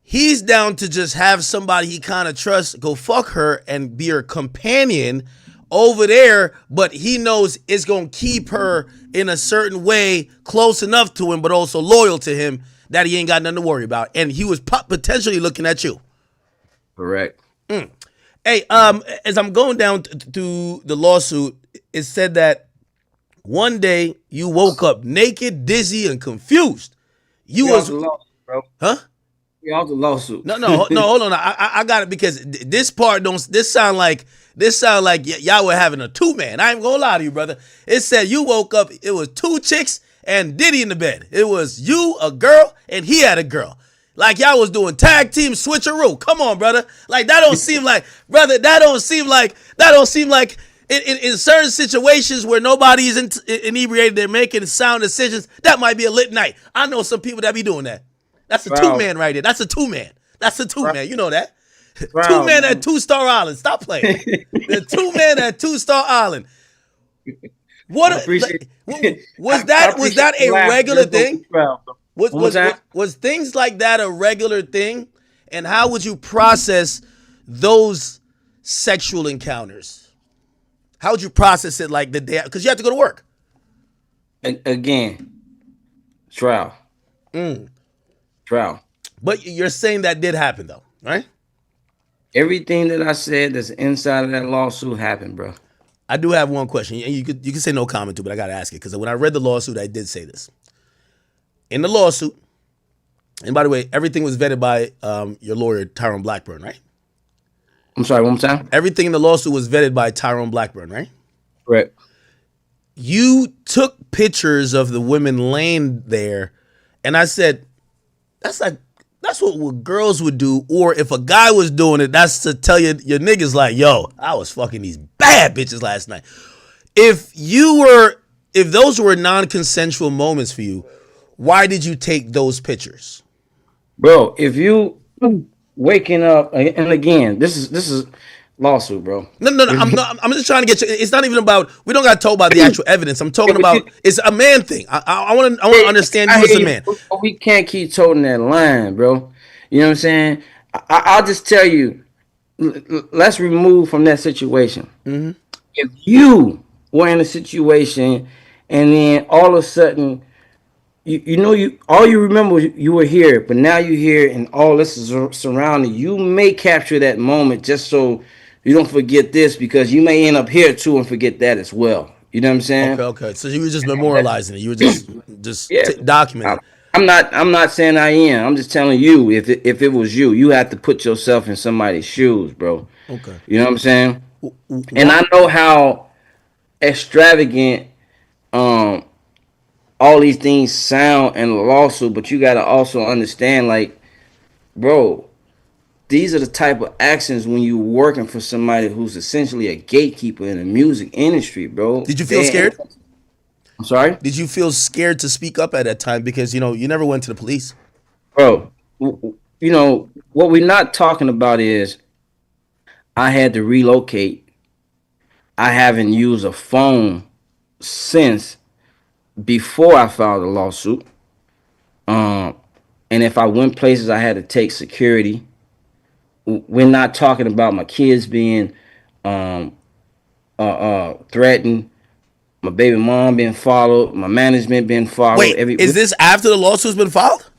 he's down to just have somebody he kind of trusts go fuck her and be her companion over there, but he knows it's gonna keep her in a certain way close enough to him, but also loyal to him that he ain't got nothing to worry about. And he was potentially looking at you.
correct.
Hey, as I'm going down through the lawsuit, it said that one day you woke up naked, dizzy, and confused. You
We off
was,
the lawsuit, bro.
huh?
We off the lawsuit.
No, hold on. I got it because this part don't. This sound like y'all were having a two man. I ain't gonna lie to you, brother. It said you woke up. It was two chicks and Diddy in the bed. It was you, a girl, and he had a girl. Like y'all was doing tag team switcheroo. Come on, brother. Like that don't seem like, brother. That don't seem like. In certain situations where nobody is inebriated, they're making sound decisions. That might be a lit night. I know some people that be doing that. That's a two
Wow.
man right there. That's a two man. That's a two man. You know that. Two
Wow,
man at
man.
2-Star Island. Stop playing. The two man at 2-Star Island. What
I appreciate
was
I
that? Was
appreciate
that
the
a
laugh.
regular
You're going
thing?
too proud, bro.
Was
One more
was, was
time.
was things like that a regular thing? And how would you process those sexual encounters? How would you process it like the day? Because you have to go to work.
Again, trial. Trial.
But you're saying that did happen though, right?
Everything that I said that's inside of that lawsuit happened, bro.
I do have one question, and you could say no comment to, but I gotta ask it because when I read the lawsuit, I did say this. In the lawsuit, and by the way, everything was vetted by your lawyer Tyrone Blackburn, right?
I'm sorry, one more time.
Everything in the lawsuit was vetted by Tyrone Blackburn, right?
Correct.
You took pictures of the women laying there, and I said, that's what girls would do, or if a guy was doing it, that's to tell your niggas like, yo, I was fucking these bad bitches last night. If those were non-consensual moments for you, why did you take those pictures?
Bro, if you waking up and again, this is lawsuit, bro.
No.
If
I'm
you,
not. I'm just trying to get you. It's not even about. We don't got to talk about the actual evidence. I'm talking
but you,
about. It's a man thing. I want to understand
I
you as
hear
a
you,
man.
but we can't keep toting that line, bro. You know what I'm saying? I'll just tell you, let's remove from that situation. If you were in a situation and then all of a sudden you know you all you remember you were here, but now you're here and all this is surrounding you, may capture that moment just so you don't forget this because you may end up here too and forget that as well. You know what I'm saying?
Okay. So you were just memorializing it. You were just
Yeah.
documenting
I-
it.
I'm not saying I am. I'm just telling you, if it was you, you have to put yourself in somebody's shoes, bro.
Okay.
You know what I'm saying? And
What?
I know how extravagant um all these things sound in a lawsuit, but you gotta also understand, like, bro, these are the type of actions when you working for somebody who's essentially a gatekeeper in the music industry, bro.
Did you feel scared?
I'm sorry,
Did you feel scared to speak up at that time because you never went to the police?
bro. You know what we're not talking about is I had to relocate. I haven't used a phone since before I filed a lawsuit. Um, and if I went places, I had to take security. We're not talking about my kids being um, threatened, my baby mom being followed, my management being followed.
Wait, is this after the lawsuit's been filed?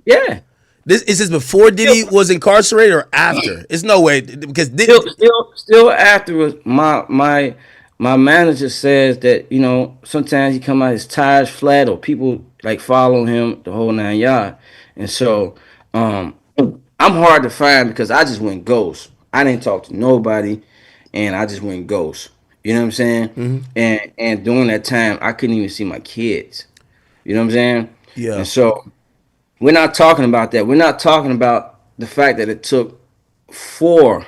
Yeah,
This is this before Diddy was incarcerated or after? It's no way because
still afterwards, my manager says that sometimes he come out his tires flat or people like follow him the whole 9 yards, and so I'm hard to find because I just went ghost. I didn't talk to nobody, and I just went ghost. You know what I'm saying? And during that time, I couldn't even see my kids. You know what I'm saying?
yeah.
And so we're not talking about that. We're not talking about the fact that four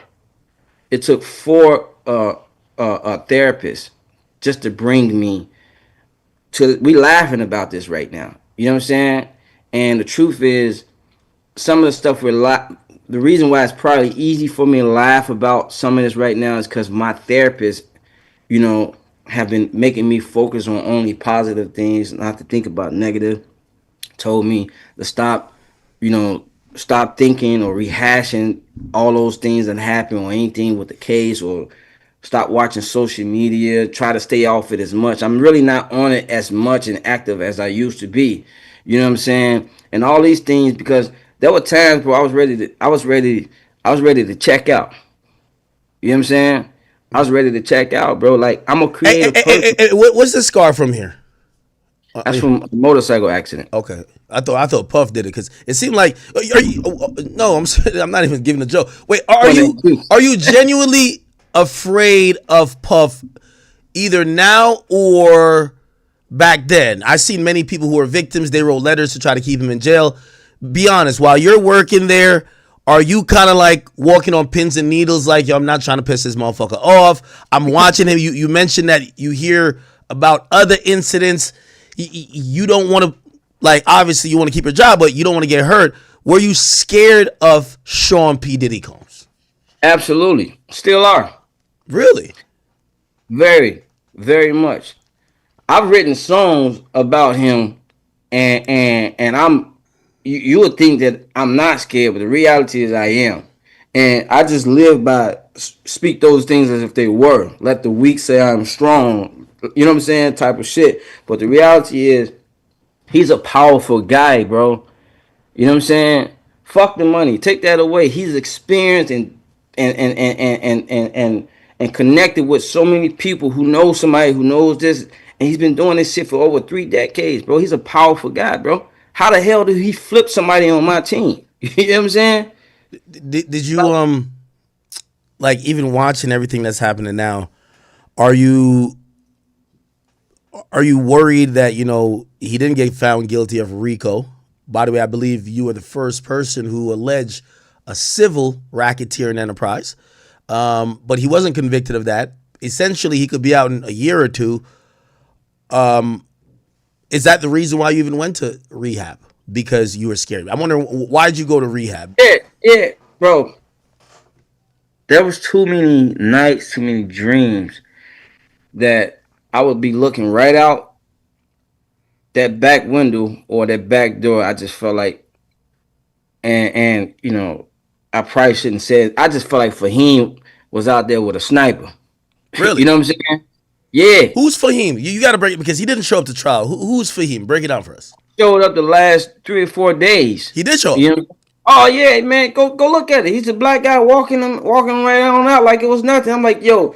it took four therapists just to bring me to. We laughing about this right now. You know what I'm saying? And the truth is, some of the stuff the reason why it's probably easy for me to laugh about some of this right now is because my therapist, you know, have been making me focus on only positive things, not to think about negative. Told me to stop, you know, stop thinking or rehashing all those things that happen or anything with the case, or stop watching social media, try to stay off it as much. I'm really not on it as much and active as I used to be. You know what I'm saying? And all these things, because there were times where I was ready to check out. You know what I'm saying? I was ready to check out, bro. Like, I'm a creative person.
What's the scar from here?
That's from a motorcycle accident.
Okay, I thought Puff did it because it seemed like are you, no, I'm not even giving a joke. Wait, are you genuinely afraid of Puff either now or back then? I've seen many people who are victims. They wrote letters to try to keep him in jail. Be honest. While you're working there, are you kind of like walking on pins and needles? Like, yo, I'm not trying to piss this motherfucker off. I'm watching him. You mentioned that you hear about other incidents. You don't want to, like, obviously you want to keep your job, but you don't want to get hurt. Were you scared of Sean P. Diddy Combs?
Absolutely. Still are.
Really?
Very, very much. I've written songs about him, and you would think that I'm not scared, but the reality is I am. And I just live by speak those things as if they were. Let the weak say I'm strong. You know what I'm saying? Type of shit. But the reality is he's a powerful guy, bro. You know what I'm saying? Fuck the money. Take that away. He's experienced and connected with so many people who know somebody who knows this, and he's been doing this shit for over 3 decades, bro. He's a powerful guy, bro. How the hell did he flip somebody on my team? You know what I'm saying?
Did you like, even watching everything that's happening now? Are you worried that he didn't get found guilty of RICO? By the way, I believe you were the first person who alleged a civil racketeering enterprise, but he wasn't convicted of that. Essentially, he could be out in a year or two. Is that the reason why you even went to rehab? Because you were scared? I'm wondering, why did you go to rehab?
Yeah, bro. There was too many nights, too many dreams that I would be looking right out that back window or that back door. I just felt like, and I probably shouldn't say it. I just felt like Fahim was out there with a sniper. You
Really?
know what I'm saying? Yeah.
Who's Fahim? You got to break it because he didn't show up to trial. Who's Fahim? Break it down for us.
Showed up the last 3 or 4 days.
He did show up.
You know? Oh yeah, man. Go look at it. He's a black guy walking right on out like it was nothing. I'm like, yo,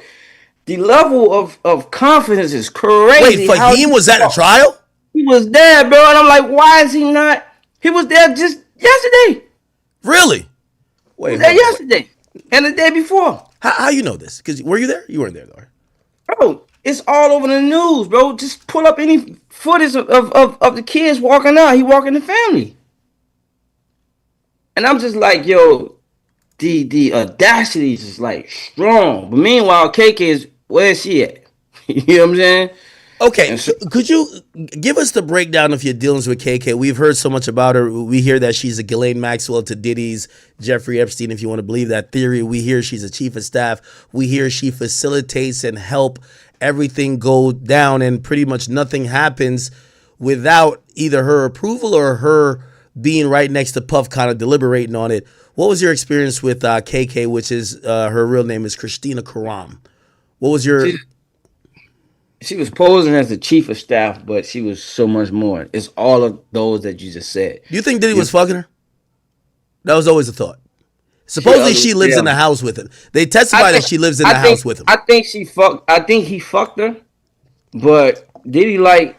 the level of confidence is
Wait,
crazy. How
Fahim was at a trial?
he was there, bro, and I'm like, why is he not? He was there just yesterday.
Really?
He
Wait,
was there
hold on.
yesterday and the day before.
How you know this? Because were you there? You weren't there, though. Right?
Bro, it's all over the news, bro. Just pull up any footage of the kids walking out. He walking the family. And I'm just like, yo, the audacity is just like strong. But meanwhile, KK is where is she at? You know what I'm saying?
Okay,
And so,
could you give us the breakdown of your dealings with KK? We've heard so much about her. We hear that she's a Ghislaine Maxwell to Diddy's Jeffrey Epstein, if you want to believe that theory. We hear she's a chief of staff. We hear she facilitates and help everything go down, and pretty much nothing happens without either her approval or her being right next to Puff kind of deliberating on it. What was your experience with KK, which is her real name is Christina Karam? What was your...
she was posing as the chief of staff, but she was so much more. It's all of those that you just said.
Do you think Diddy was fucking her? That was always a thought. Supposedly she lives in the house with him. They testify that she lives in the house with him.
I think he fucked her, but Diddy like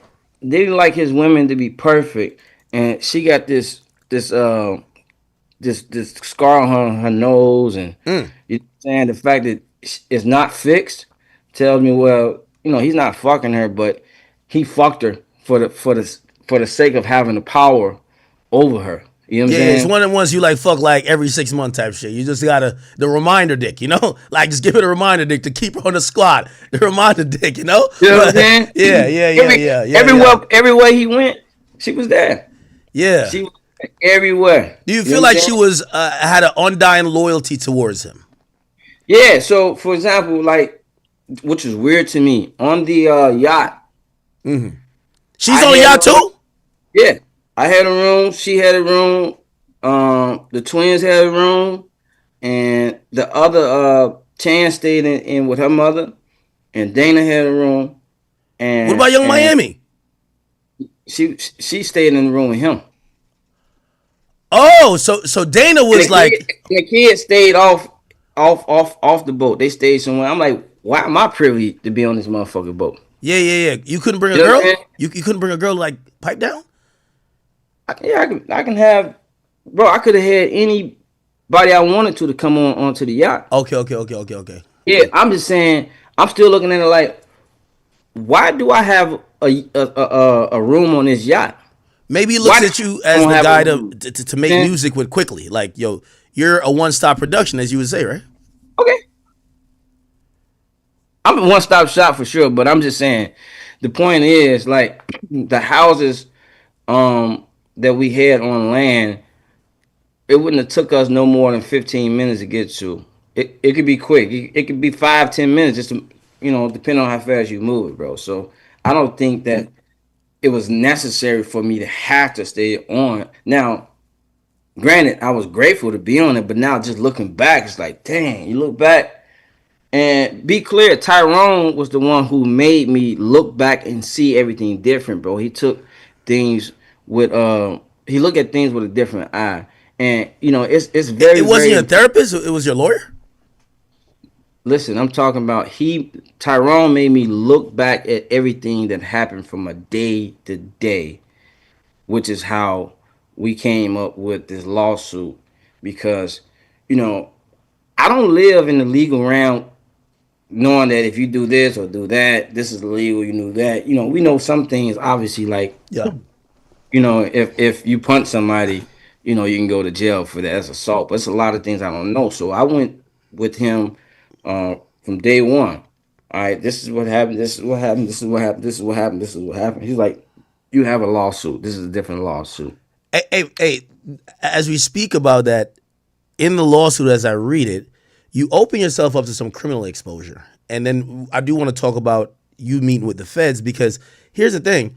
his women to be perfect, and she got this scar on her nose, and you know what I'm saying, the fact that it's not fixed tells me, well, you know, he's not fucking her, but he fucked her for the sake of having the power over her. You know what I'm saying?
It's one of the ones you like fuck like every 6 months type shit. You just got the reminder dick, you know? Like just give it a reminder dick to keep her on the squad. The reminder dick, you know?
You know what I'm saying?
Yeah.
Everywhere he went, she was there.
Yeah.
She was everywhere.
Do you feel like she was had an undying loyalty towards him?
Yeah. So, for example, like, which is weird to me, on the yacht.
She's on the yacht too?
Yeah. I had a room. She had a room. The twins had a room, and the other Chan stayed in with her mother, and Dana had a room. And
what about Young Miami?
She stayed in the room with him.
Oh, so Dana was
the kids stayed off the boat. They stayed somewhere. I'm like, why am I privy to be on this motherfucking boat?
Yeah. You couldn't bring a girl? You couldn't bring a girl like pipe down?
I can have, bro. I could have had anybody I wanted to come onto the yacht.
Okay.
Yeah, I'm just saying. I'm still looking at it like, why do I have a room on this yacht?
Maybe he looks at you as the guy to make music with quickly. Like, yo, you're a one-stop production, as you would say, right?
Okay. I'm a one-stop shop for sure, but I'm just saying, the point is, like, the houses that we had on land, it wouldn't have took us no more than 15 minutes to get to. It could be quick. It could be 5-10 minutes, just to, you know, depending on how fast you move it, bro. So I don't think that it was necessary for me to have to stay on. Now, granted, I was grateful to be on it, but now just looking back, it's like, dang, you look back and be clear, Tyrone was the one who made me look back and see everything different, bro. He took things with he looked at things with a different eye. And you know, it's very.
It wasn't your therapist, it was your lawyer?
Listen, I'm talking about Tyrone made me look back at everything that happened from a day to day, which is how we came up with this lawsuit. Because, you know, I don't live in the legal realm knowing that if you do this or do that, this is illegal, you know that. You know, we know some things, obviously, like, you know, if you punch somebody, you know, you can go to jail for that. That's assault. But it's a lot of things I don't know. So I went with him from day one. All right, this is what happened. This is what happened. This is what happened. This is what happened. This is what happened. He's like, you have a lawsuit. This is a different lawsuit.
Hey, as we speak about that, in the lawsuit, as I read it, you open yourself up to some criminal exposure. And then I do want to talk about you meeting with the feds, because here's the thing.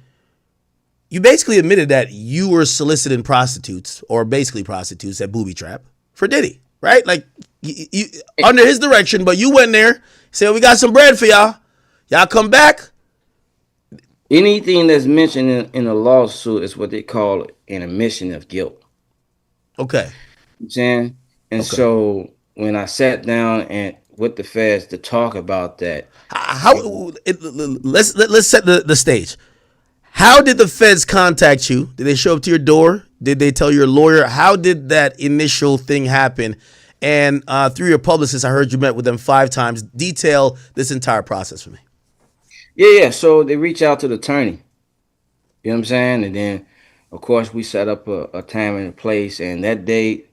You basically admitted that you were soliciting prostitutes, or basically prostitutes, at Booby Trap for Diddy, right? Like, you under his direction, but you went there, said, we got some bread for y'all. Y'all come back.
Anything that's mentioned in a lawsuit is what they call an admission of guilt.
Okay.
You know what I'm saying? And so when I sat down with the feds to talk about that.
Let's set the stage. How did the feds contact you? Did they show up to your door? Did they tell your lawyer? How did that initial thing happen? And through your publicist, I heard you met with them 5 times. Detail this entire process for me.
Yeah. So they reach out to the attorney. You know what I'm saying? And then, of course, we set up a time and a place. And that day,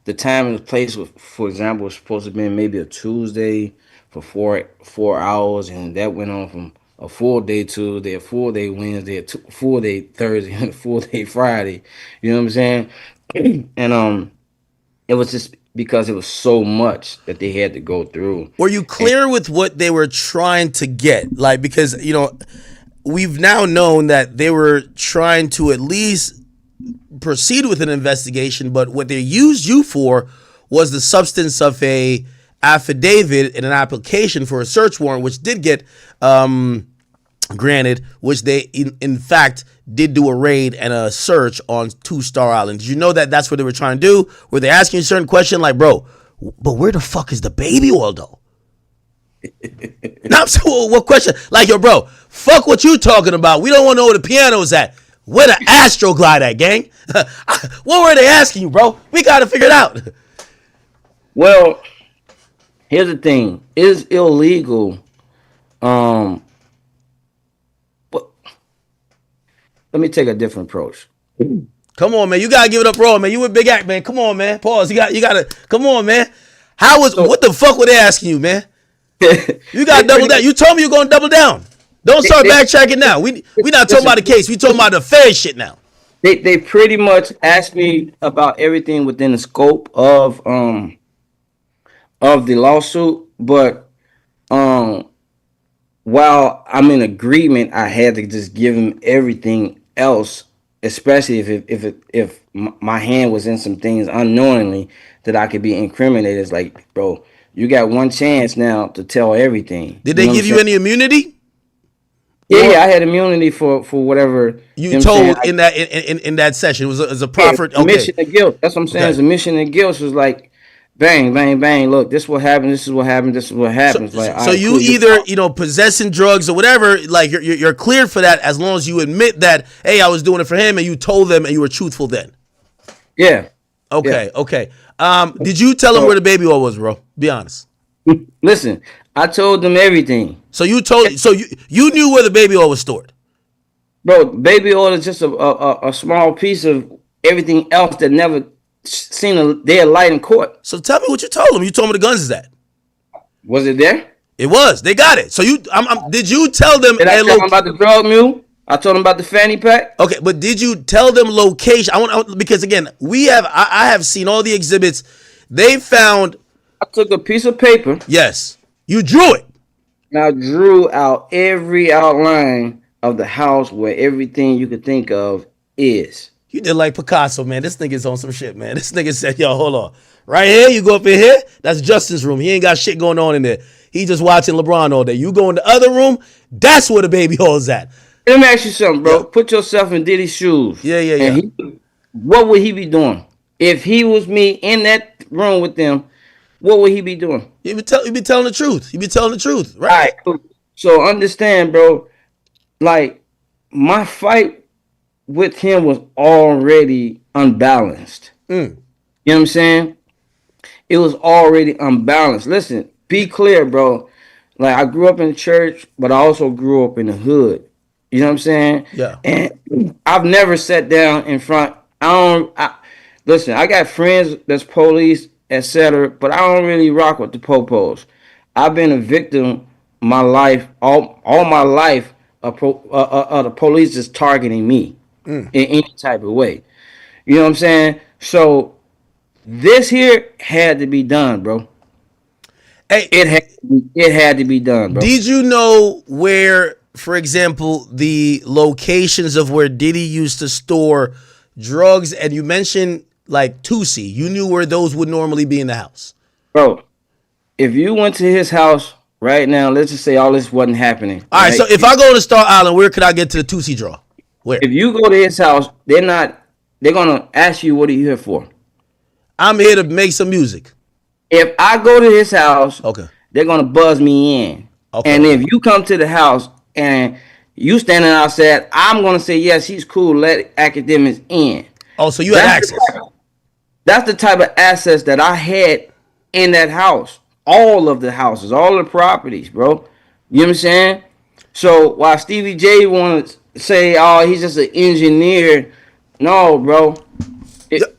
the time and the place, was, for example, was supposed to be maybe a Tuesday for 4 hours. And that went on from a full day Tuesday, a full day Wednesday, a full day Thursday, and a full day Friday. You know what I'm saying? And it was just because it was so much that they had to go through.
Were you clear with what they were trying to get? Like, because, you know, we've now known that they were trying to at least proceed with an investigation, but what they used you for was the substance of a affidavit and an application for a search warrant, which did get granted, which they in fact did do a raid and a search on 2 Star Island. Did you know that that's what they were trying to do? Were they asking you a certain question like, bro, but where the fuck is the baby oil though? Now, so what question? Like, yo, bro, fuck what you talking about. We don't want to know where the piano's at. Where the Astroglide at, gang? What were they asking you, bro? We got to figure it out.
Well, here's the thing: it's illegal. But let me take a different approach.
Come on, man. You gotta give it up raw, man. You a big act, man. Come on, man. Pause. You gotta come on, man. What the fuck were they asking you, man? You gotta double down. You told me you're gonna double down. Don't start backtracking now. We not talking about the case. We talking about the fair shit now.
They pretty much asked me about everything within the scope of the lawsuit, but while I'm in agreement, I had to just give him everything else, especially if my hand was in some things unknowingly that I could be incriminated. It's like, bro, you got one chance now to tell everything.
Did they give you any immunity?
Yeah, I had immunity for whatever
you told in that session. It was a proffered
admission of guilt. That's what I'm saying. Okay. Admission of guilt was like, bang, bang, bang. Look, this is what happened. This is what happened. This is what happens.
So you either possessing drugs or whatever. Like you're cleared for that as long as you admit that. Hey, I was doing it for him, and you told them, and you were truthful then.
Yeah.
Okay. Yeah. Okay. Did you tell them where the baby oil was, bro? Be honest.
Listen, I told them everything.
So you knew where the baby oil was stored.
Bro, baby oil is just a small piece of everything else that never seen a day of light in court.
So tell me what you told them. You told me the guns is at.
Was it there?
It was. They got it. So did you tell them?
Did I tell them about the drug mule? I told them about the fanny pack.
Okay, but did you tell them location? Because again, I have seen all the exhibits. They found.
I took a piece of paper.
Yes, you drew it.
And I drew out every outline of the house where everything you could think of is.
You did like Picasso, man. This nigga's on some shit, man. This nigga said, yo, hold on. Right here, you go up in here, that's Justin's room. He ain't got shit going on in there. He just watching LeBron all day. You go in the other room, that's where the baby hole's at.
Let me ask you something, bro. Yeah. Put yourself in Diddy's shoes.
Yeah.
What would he be doing? If he was me in that room with them, what would he be doing?
He'd be telling the truth. He'd be telling the truth, right?
All right, cool. So understand, bro, like my fight with him was already unbalanced. You know what I'm saying? It was already unbalanced. Listen, be clear, bro. Like I grew up in the church, but I also grew up in the hood. You know what I'm saying?
Yeah.
And I've never sat down in front. Listen, I got friends that's police, etc., but I don't really rock with the popos. I've been a victim my life, all my life, of the police just targeting me in any type of way. You know what I'm saying? So this here had to be done, bro.
Hey,
it had to be done, bro.
Did you know where, for example, the locations of where Diddy used to store drugs, and you mentioned like Tusi, you knew where those would normally be in the house?
Bro, if you went to his house right now, let's just say all this wasn't happening.
All right, so if I go to Star Island, where could I get to the Tusi draw? Where?
If you go to his house, they're going to ask you, what are you here for?
I'm here to make some music.
If I go to his house,
okay,
they're gonna buzz me in.
Okay.
And if you come to the house and you standing outside, I'm gonna say yes, he's cool. Let academics in.
Oh, so you had
That's
access.
that's the type of assets that I had in that house. All of the houses, all the properties, bro. You know what I'm saying? So while Stevie J want to say, "Oh, he's just an engineer," no, bro.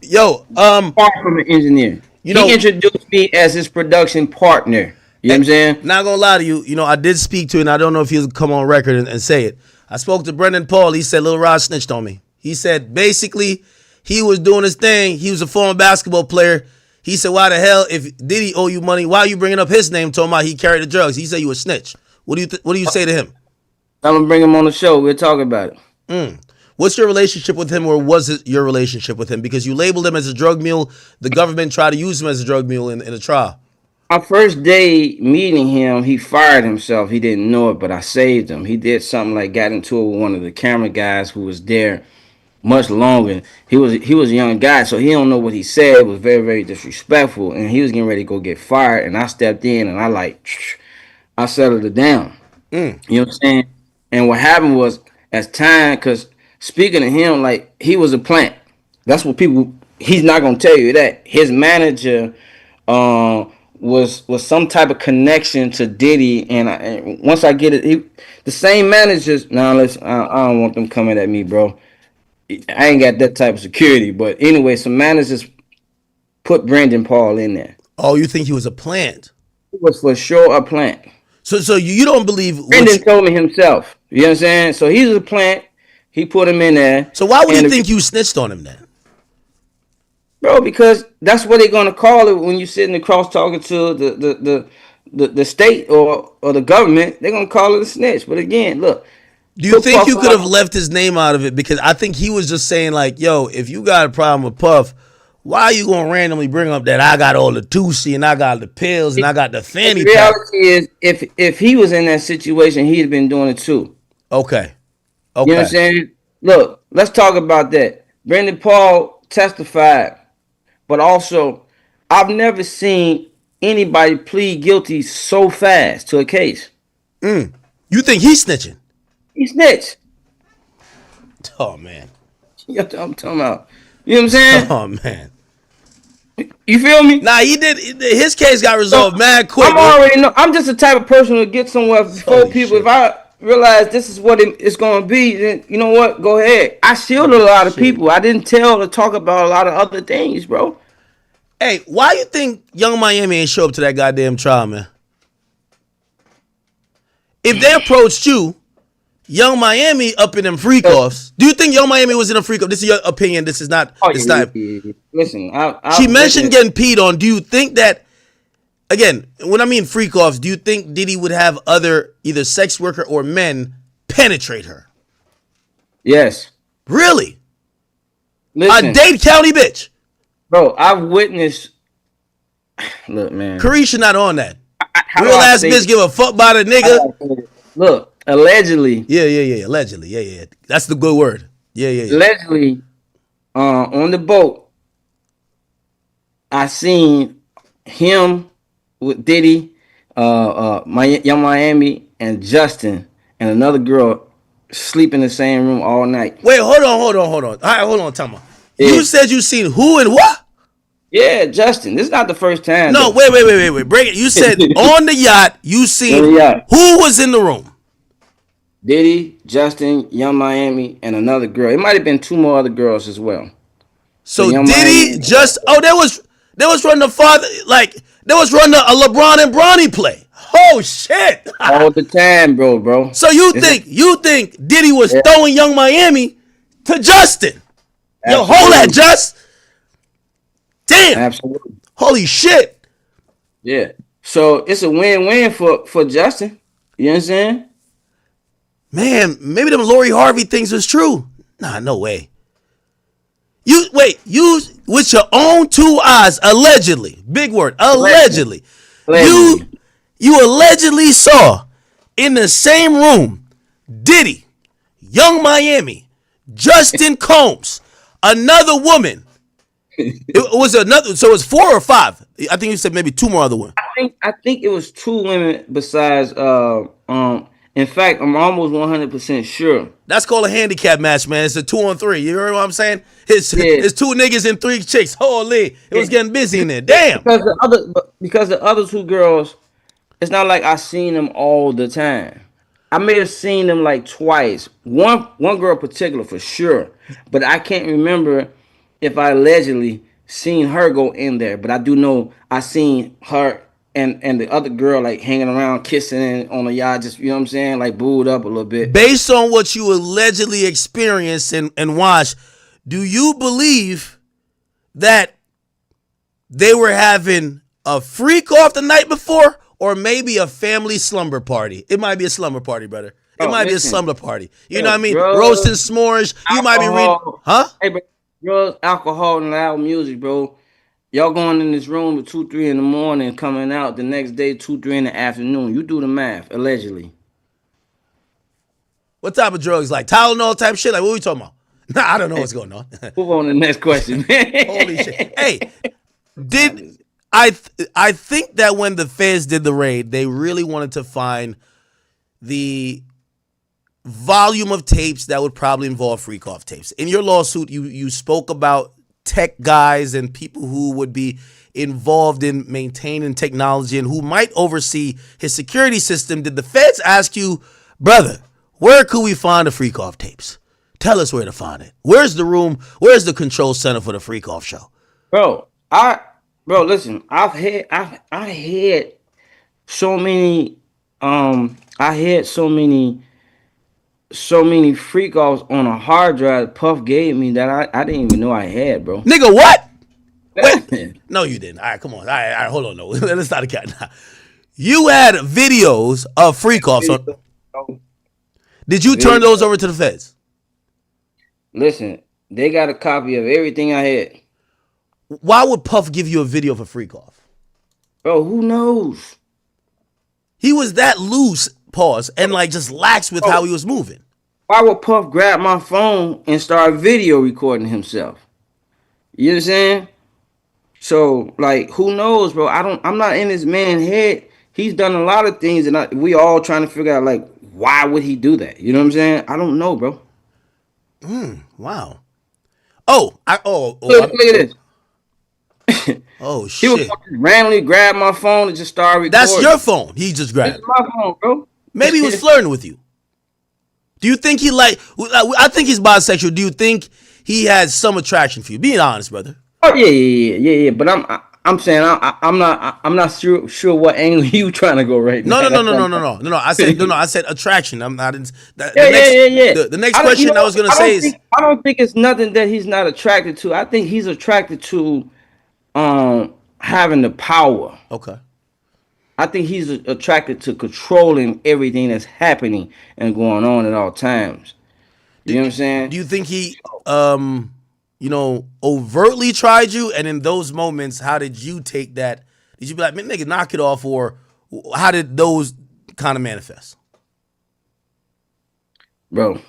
Yo,
Far from an engineer.
You know,
He introduced me as his production partner. You know what I'm saying?
not gonna lie to you, I did speak to, and I don't know if he'll come on record and say it. I spoke to Brendan Paul. He said Lil Rod snitched on me. He said basically he was doing his thing. He was a former basketball player. He said, why the hell, if Diddy owe you money, why are you bringing up his name, talking about he carried the drugs? He said you a snitch. What do you say to him?
I'm gonna bring him on the show. We'll talk about it.
What's your relationship with him, or was it your relationship with him? Because you labeled him as a drug mule. The government tried to use him as a drug mule in a trial.
Our first day meeting him, he fired himself. He didn't know it, but I saved him. He did something like got into it with one of the camera guys who was there much longer. He was a young guy, so he don't know what he said. It was very, very disrespectful, and he was getting ready to go get fired. And I stepped in, and I settled it down. You know what I'm saying? And what happened was, as time, because speaking to him, like, he was a plant. That's what people. He's not gonna tell you that his manager was some type of connection to Diddy, and once I get it, the same managers. Now, listen, I don't want them coming at me, bro. I ain't got that type of security, but anyway, some managers put Brendan Paul in there.
Oh, you think he was a plant?
It was for sure a plant.
So you don't believe
Brendan told me himself. You know what I'm saying? So he's a plant. He put him in there.
So why would you think you snitched on him then?
Bro, because that's what they're gonna call it when you're sitting across talking to the state or the government. They're gonna call it a snitch. But again, look.
Do you think you could have left his name out of it? Because I think he was just saying like, yo, if you got a problem with Puff, why are you going to randomly bring up that I got all the Tusi and I got the pills and I got the fanny pack?
The reality is, if he was in that situation, he'd have been doing it too.
Okay.
You know what I'm saying? Look, let's talk about that. Brendan Paul testified, but also, I've never seen anybody plead guilty so fast to a case.
You think he's snitching?
He snitched.
Oh, man.
I'm talking about. You know what I'm saying?
Oh, man.
You feel me?
Nah, he did. His case got resolved mad quick.
I'm just the type of person who get somewhere before people.
Shit.
If I realize this is what it's going to be, then you know what? Go ahead. I shielded a lot of people. I didn't tell or talk about a lot of other things, bro.
Hey, why you think Young Miami ain't show up to that goddamn trial, man? If they approached you, Young Miami up in them freak offs. Do you think Young Miami was in a freak off? This is your opinion. This is not.
Listen,
she mentioned getting peed on. Do you think that? Again, when I mean freak offs, do you think Diddy would have other either sex worker or men penetrate her?
Yes.
Really?
Listen,
a Dade County bitch.
Bro, I've witnessed. Look, man.
Carisha not on that. Real ass bitch give a fuck about a nigga.
Look. Allegedly.
Yeah. Allegedly. Yeah. That's the good word. Yeah.
Allegedly, on the boat, I seen him with Diddy, Young Miami, and Justin, and another girl sleep in the same room all night.
Wait, hold on. All right, hold on, Tama. Yeah. You said you seen who and what?
Yeah, Justin. This is not the first time.
No, wait. Break it. You said on the yacht, you seen who was in the room?
Diddy, Justin, Young Miami, and another girl. It might have been two more other girls as well.
So Diddy there was running the father, like there was running a LeBron and Bronny play. Oh shit!
All the time, bro.
So you think Diddy was throwing Young Miami to Justin? Absolutely. Yo, hold that, Just. Damn.
Absolutely.
Holy shit.
Yeah. So it's a win-win for Justin. You know what I'm saying?
Man, maybe them Lori Harvey things was true. Nah, no way. You with your own two eyes, allegedly, big word, allegedly. You allegedly saw in the same room Diddy, Young Miami, Justin Combs, another woman. It was another, so it was 4 or 5. I think you said maybe 2 more other women.
I think it was two women besides in fact I'm almost 100% sure.
That's called a handicap match, man. It's a 2-on-3. You heard what I'm saying?
Yeah.
It's two niggas and three chicks. Holy, it was getting busy in there. Damn.
Because the other two girls, it's not like I seen them all the time. I may have seen them like twice. One girl in particular for sure, but I can't remember if I allegedly seen her go in there. But I do know I seen her and the other girl like hanging around, kissing on the yacht, just you know what I'm saying, like booed up a little bit.
Based on what you allegedly experienced and watched, do you believe that they were having a freak off the night before, or maybe a family slumber party? It might be a slumber party, brother. It might be a slumber party. You know what I mean?
Drugs,
Roasting s'mores. You might be reading, huh?
Hey, bro, drugs, alcohol, and loud music, bro. Y'all going in this room at 2, 3 in the morning, coming out the next day 2, 3 in the afternoon. You do the math, allegedly.
What type of drugs? Like Tylenol type shit? Like what we talking about? Nah, I don't know what's going on.
Move on to the next question.
Holy shit. Hey, did I think that when the feds did the raid, they really wanted to find the volume of tapes that would probably involve freak off tapes. In your lawsuit, you spoke about tech guys and people who would be involved in maintaining technology and who might oversee his security system. Did the feds ask you, brother, where could we find the freak off tapes? Tell us where to find it. Where's the room? Where's the control center for the freak off show?
Bro, listen, I had so many I had so many freak offs on a hard drive Puff gave me that I didn't even know I had, bro.
Nigga, what? Wait. No, you didn't. All right, come on. All right, hold on. No, let's start again. You had videos of freak offs. Did you turn those over to the feds?
Listen, they got a copy of everything I had.
Why would Puff give you a video of a freak off?
Bro, who knows?
He was that loose, pause, and like just lax with how he was moving.
Why would Puff grab my phone and start video recording himself? You understand? So, like, who knows, bro? I'm not in this man's head. He's done a lot of things, and we all trying to figure out, like, why would he do that? You know what I'm saying? I don't know, bro.
Wow.
Look at this.
Oh shit!
He would randomly grab my phone and just start recording.
That's your phone. He just grabbed.
It's my phone, bro.
Maybe he was flirting with you. Do you think he like? I think he's bisexual. Do you think he has some attraction for you? Being honest, brother.
Oh yeah. But I'm saying I'm not sure what angle you trying to go right now.
No. I said attraction. I'm not.
Yeah.
The next question I was gonna say is
I don't think it's nothing that he's not attracted to. I think he's attracted to having the power.
Okay.
I think he's attracted to controlling everything that's happening and going on at all times. You know what I'm saying?
Do you think he overtly tried you? And in those moments, how did you take that? Did you be like, man, nigga, knock it off? Or how did those kind of manifest?
Bro,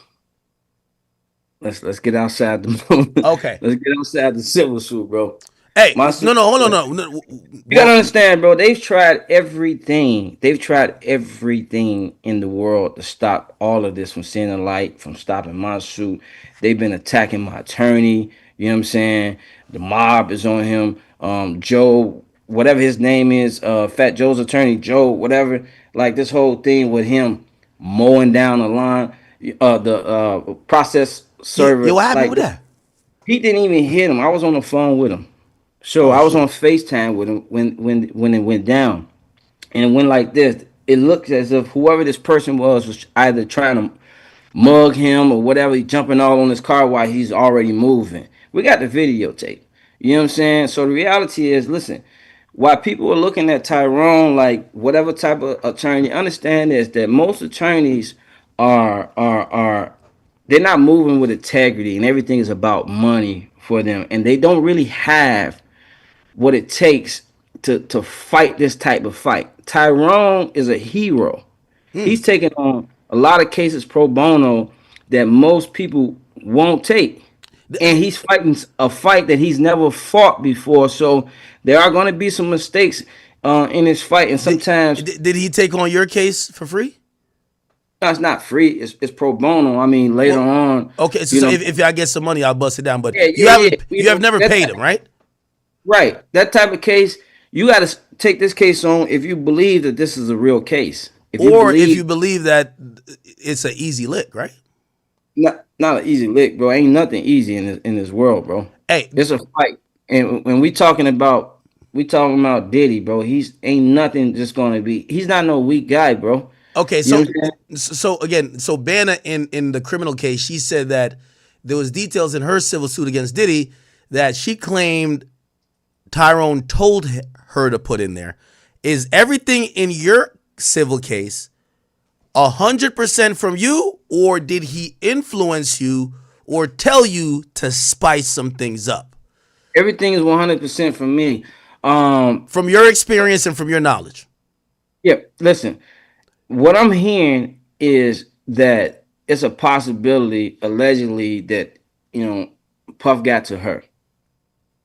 let's get outside the
Okay.
Let's get outside the civil suit, bro.
Hey, hold on.
You gotta understand, bro. They've tried everything. They've tried everything in the world to stop all of this from seeing the light, from stopping my suit. They've been attacking my attorney. You know what I'm saying? The mob is on him. Joe, whatever his name is, Fat Joe's attorney, Joe, whatever. Like this whole thing with him mowing down the line, the process server.
Yo, what happened
like,
with that?
He didn't even hit him. I was on the phone with him. So I was on FaceTime with him when it went down. And it went like this. It looked as if whoever this person was either trying to mug him or whatever, he jumping all on his car while he's already moving. We got the videotape. You know what I'm saying? So the reality is, listen, while people are looking at Tyrone like whatever type of attorney, understand is that most attorneys are they're not moving with integrity, and everything is about money for them, and they don't really have what it takes to fight this type of fight. Tyrone is a hero. He's taking on a lot of cases pro bono that most people won't take. And he's fighting a fight that he's never fought before. So there are going to be some mistakes in this fight, and sometimes
Did he take on your case for free?
no, it's not free. It's pro bono. I mean, later
Well,
on,
okay, so,
you
so
know,
if I get some money, I'll bust it down. But
yeah,
you
yeah, yeah.
haven't, you have never paid him, right?
Right. That type of case, you got to take this case on if you believe that this is a real case. If you
Or if
believe
you believe that it's an easy lick, right?
not an easy lick, bro. Ain't nothing easy in this world, bro.
Hey,
It's a fight, and when we talking about Diddy, bro. He's ain't nothing just gonna be. He's not no weak guy, bro.
okay,
You know
so
what I'm saying?
so again, so Banna in the criminal case, she said that there was details in her civil suit against Diddy that she claimed Tyrone told her to put in there. Is everything in your civil case 100% from you, or did he influence you or tell you to spice some things up?
Everything is 100% from me.
From your experience and from your knowledge.
Yeah. Listen, what I'm hearing is that it's a possibility, allegedly, that Puff got to her.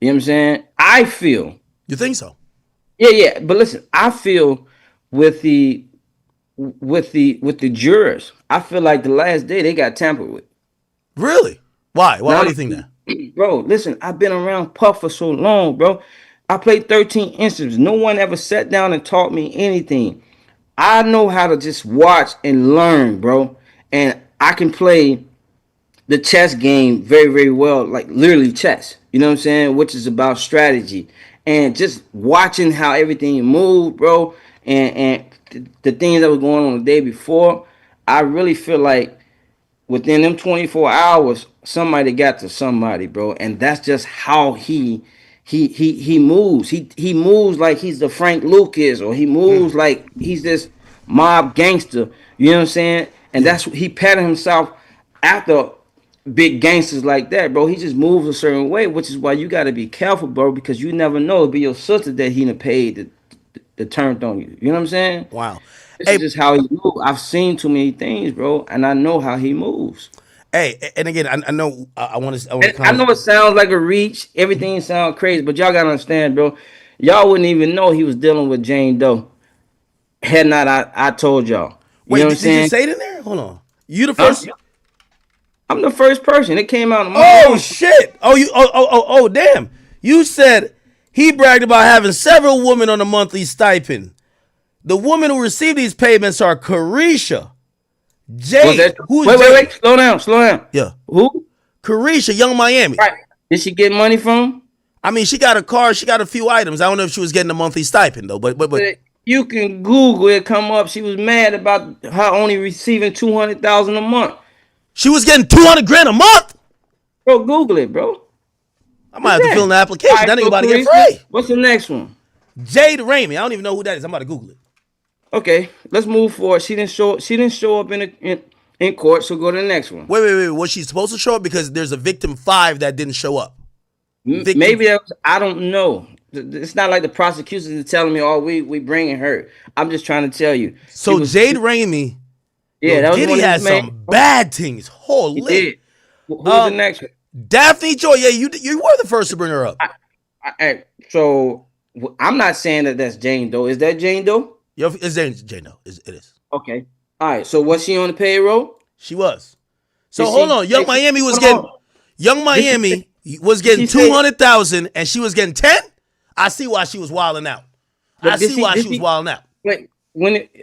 You know what I'm saying? I feel.
You think so?
Yeah. But listen, I feel with the jurors, I feel like the last day they got tampered with.
Really? Why? Why
Now,
do you think that?
bro, listen, I've been around Puff for so long, bro. I played 13 instruments. No one ever sat down and taught me anything. I know how to just watch and learn, bro. And I can play the chess game very, very well, like literally chess. You know what I'm saying? Which is about strategy and just watching how everything moved, bro. And the things that was going on the day before. I really feel like within them 24 hours, somebody got to somebody, bro. And that's just how he moves. He moves like he's the Frank Lucas, or he moves like he's this mob gangster. You know what I'm saying? And
Yeah.
that's he patterned himself after big gangsters like that, bro. He just moves a certain way, which is why you got to be careful, bro, because you never know. It'll be your sister that he done paid that turned on you. You know what I'm saying?
Wow.
This is
Hey,
just how he moves. I've seen too many things, bro, and I know how he moves.
hey, and again, I know I want to
And I know it sounds like a reach. Everything sounds crazy, but y'all gotta understand, bro. Y'all wouldn't even know he was dealing with Jane Doe had not I told y'all. You know
Wait,
what I'm
did you
saying?
say it in there? Hold on. You the
Huh?
first?
I'm the first person. It came out of my
Oh
mouth.
shit! Oh damn! You said he bragged about having several women on a monthly stipend. The women who receive these payments are Carisha,
Was
Jade.
that
Who's
wait,
Jade?
wait, wait, slow down, slow down.
Yeah,
Who?
Carisha, Young Miami.
Right. Did she get money from him?
I mean, she got a car. She got a few items. I don't know if she was getting a monthly stipend though. But
You can Google it, come up. She was mad about her only receiving 200,000 a month.
she was getting 200 grand a month.
Bro, Google it, bro.
I might
What's
have to
that?
fill in the
All
application.
right,
That nigga
so
about to get
Carissa,
free.
what's the next one?
Jade Ramey. I don't even know who that is. I'm about to Google it.
Okay, let's move forward. She didn't show. She didn't show up in court. So go to the next one.
Wait. Was she supposed to show up? Because there's a victim 5 that didn't show up. Victim.
Maybe that was, I don't know. It's not like the prosecution is telling me, "Oh, we bringing her." I'm just trying to tell you.
So Jade Ramey,
Yeah, that was
Diddy
one of
had
his main.
some bad things.
He
Holy.
did. Who's the next one?
Daphne Joy. Yeah, you were the first to bring her up.
So I'm not saying that that's Jane Doe. Is that Jane Doe?
Yo, it's Jane though. It is.
Okay. All right. So was she on the payroll?
She was. So
Did
hold
she-
on. Young
did she-
Miami was
hold
getting
on.
Young Miami was getting
she say-
200,000 and she was getting 10. I see why she was wilding out.
But
I
did
see
she-
why
did
she was
she-
wilding out.
Wait,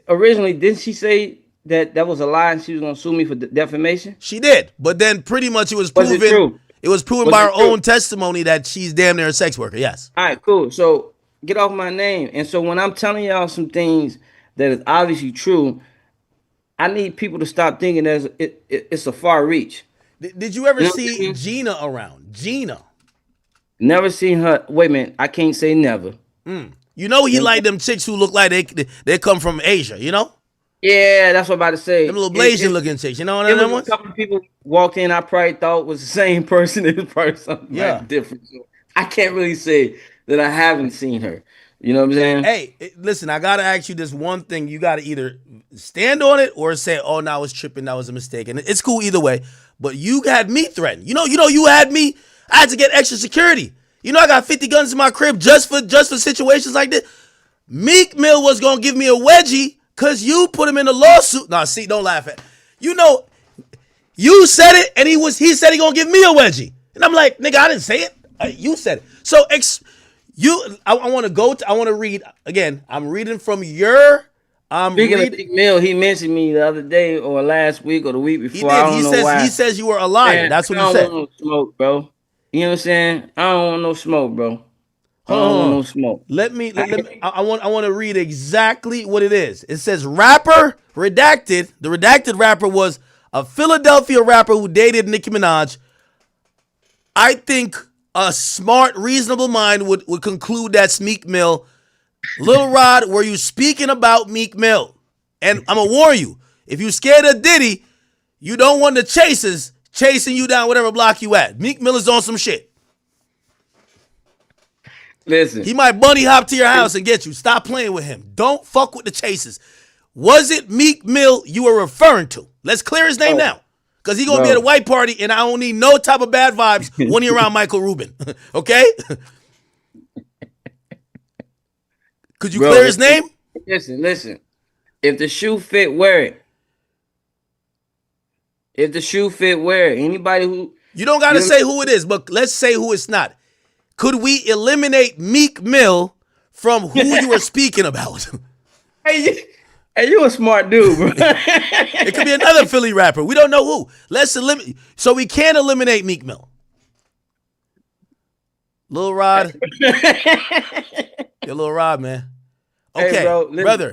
originally didn't she say that was a lie and she was gonna sue me for defamation?
She did, but then pretty much it was
Was it
proven.
true?
It was proven
Was
by
it
her
true?
own testimony that she's damn near a sex worker. Yes.
All right, cool. So get off my name. And so when I'm telling y'all some things that is obviously true, I need people to stop thinking it's a far reach.
Did you ever
You know what I
see
mean?
Gina around? Gina.
Never seen her. Wait a minute. I can't say never.
You know he like them chicks who look like they come from Asia, you know?
Yeah, that's what I'm about to say.
Them little Blasian looking chicks, you know what
There
I
was
mean?
a couple of people walked in. I probably thought was the same person. It was probably something
Yeah.
like different. So I can't really say that I haven't seen her. You know what I'm saying?
Hey, listen, I gotta ask you this one thing. You gotta either stand on it or say, "Oh, no, I was tripping. That was a mistake." And it's cool either way. But you had me threatened. You had me. I had to get extra security. I got 50 guns in my crib just for situations like this. Meek Mill was gonna give me a wedgie because you put him in the lawsuit. Nah, see, don't laugh at. You know, you said it, and he said he gonna give me a wedgie, and I'm like, nigga, I didn't say it. You said it. So I want to go. I want to read again. I'm reading from your.
Speaking of Meek Mill, he mentioned me the other day or last week or the week before.
He did.
I don't know why.
He says you were a liar.
Man,
That's what he
I
said.
don't want no smoke, bro. You know what I'm saying? I don't want no smoke, bro. I don't want no smoke.
Let me. I want to read exactly what it is. It says rapper redacted. The redacted rapper was a Philadelphia rapper who dated Nicki Minaj. I think a smart, reasonable mind would conclude that's Meek Mill. Lil Rod, were you speaking about Meek Mill? And I'm going to warn you, if you scared of Diddy, you don't want the chasers chasing you down whatever block you at. Meek Mill is on some shit.
Listen.
He might bunny hop to your house and get you. Stop playing with him. Don't fuck with the chasers. Was it Meek Mill you were referring to? Let's clear his name now. Because he's going to be at a white party, and I don't need no type of bad vibes when you're around Michael Rubin. Okay? Could you clear his name?
Listen. If the shoe fit, wear it. If the shoe fit, wear it. Anybody who...
You don't got to say who it is, but let's say who it's not. Could we eliminate Meek Mill from who you were speaking about?
Hey, you a smart dude, bro.
It could be another Philly rapper. We don't know who. Let's eliminate. So we can't eliminate Meek Mill. Lil Rod. Yo, Lil Rod, man. Okay,
hey, bro,
brother.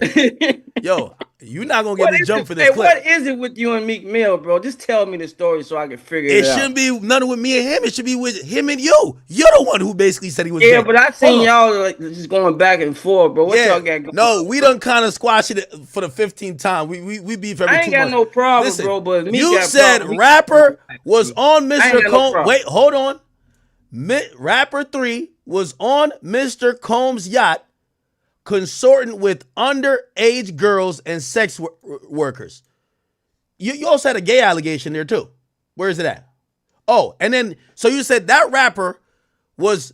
Yo, you're not going to get me jumped for this clip.
What is it with you and Meek Mill, bro? Just tell me the story so I can figure it out.
It shouldn't be none with me and him. It should be with him and you. You're the one who basically said he was
Yeah,
gay.
but I seen y'all like just going back and forth, bro. What y'all got going
No, we done kind of squashed it for the 15th time. We beef every 2 months.
I ain't got no problem,
Listen,
bro, but Meek
you
got
said
problem.
rapper was on Mr. Combs.
No
wait, hold on. Rapper 3 was on Mr. Combs' yacht consorting with underage girls and sex workers. You also had a gay allegation there too. Where is it at? Oh, and then, so you said that rapper was,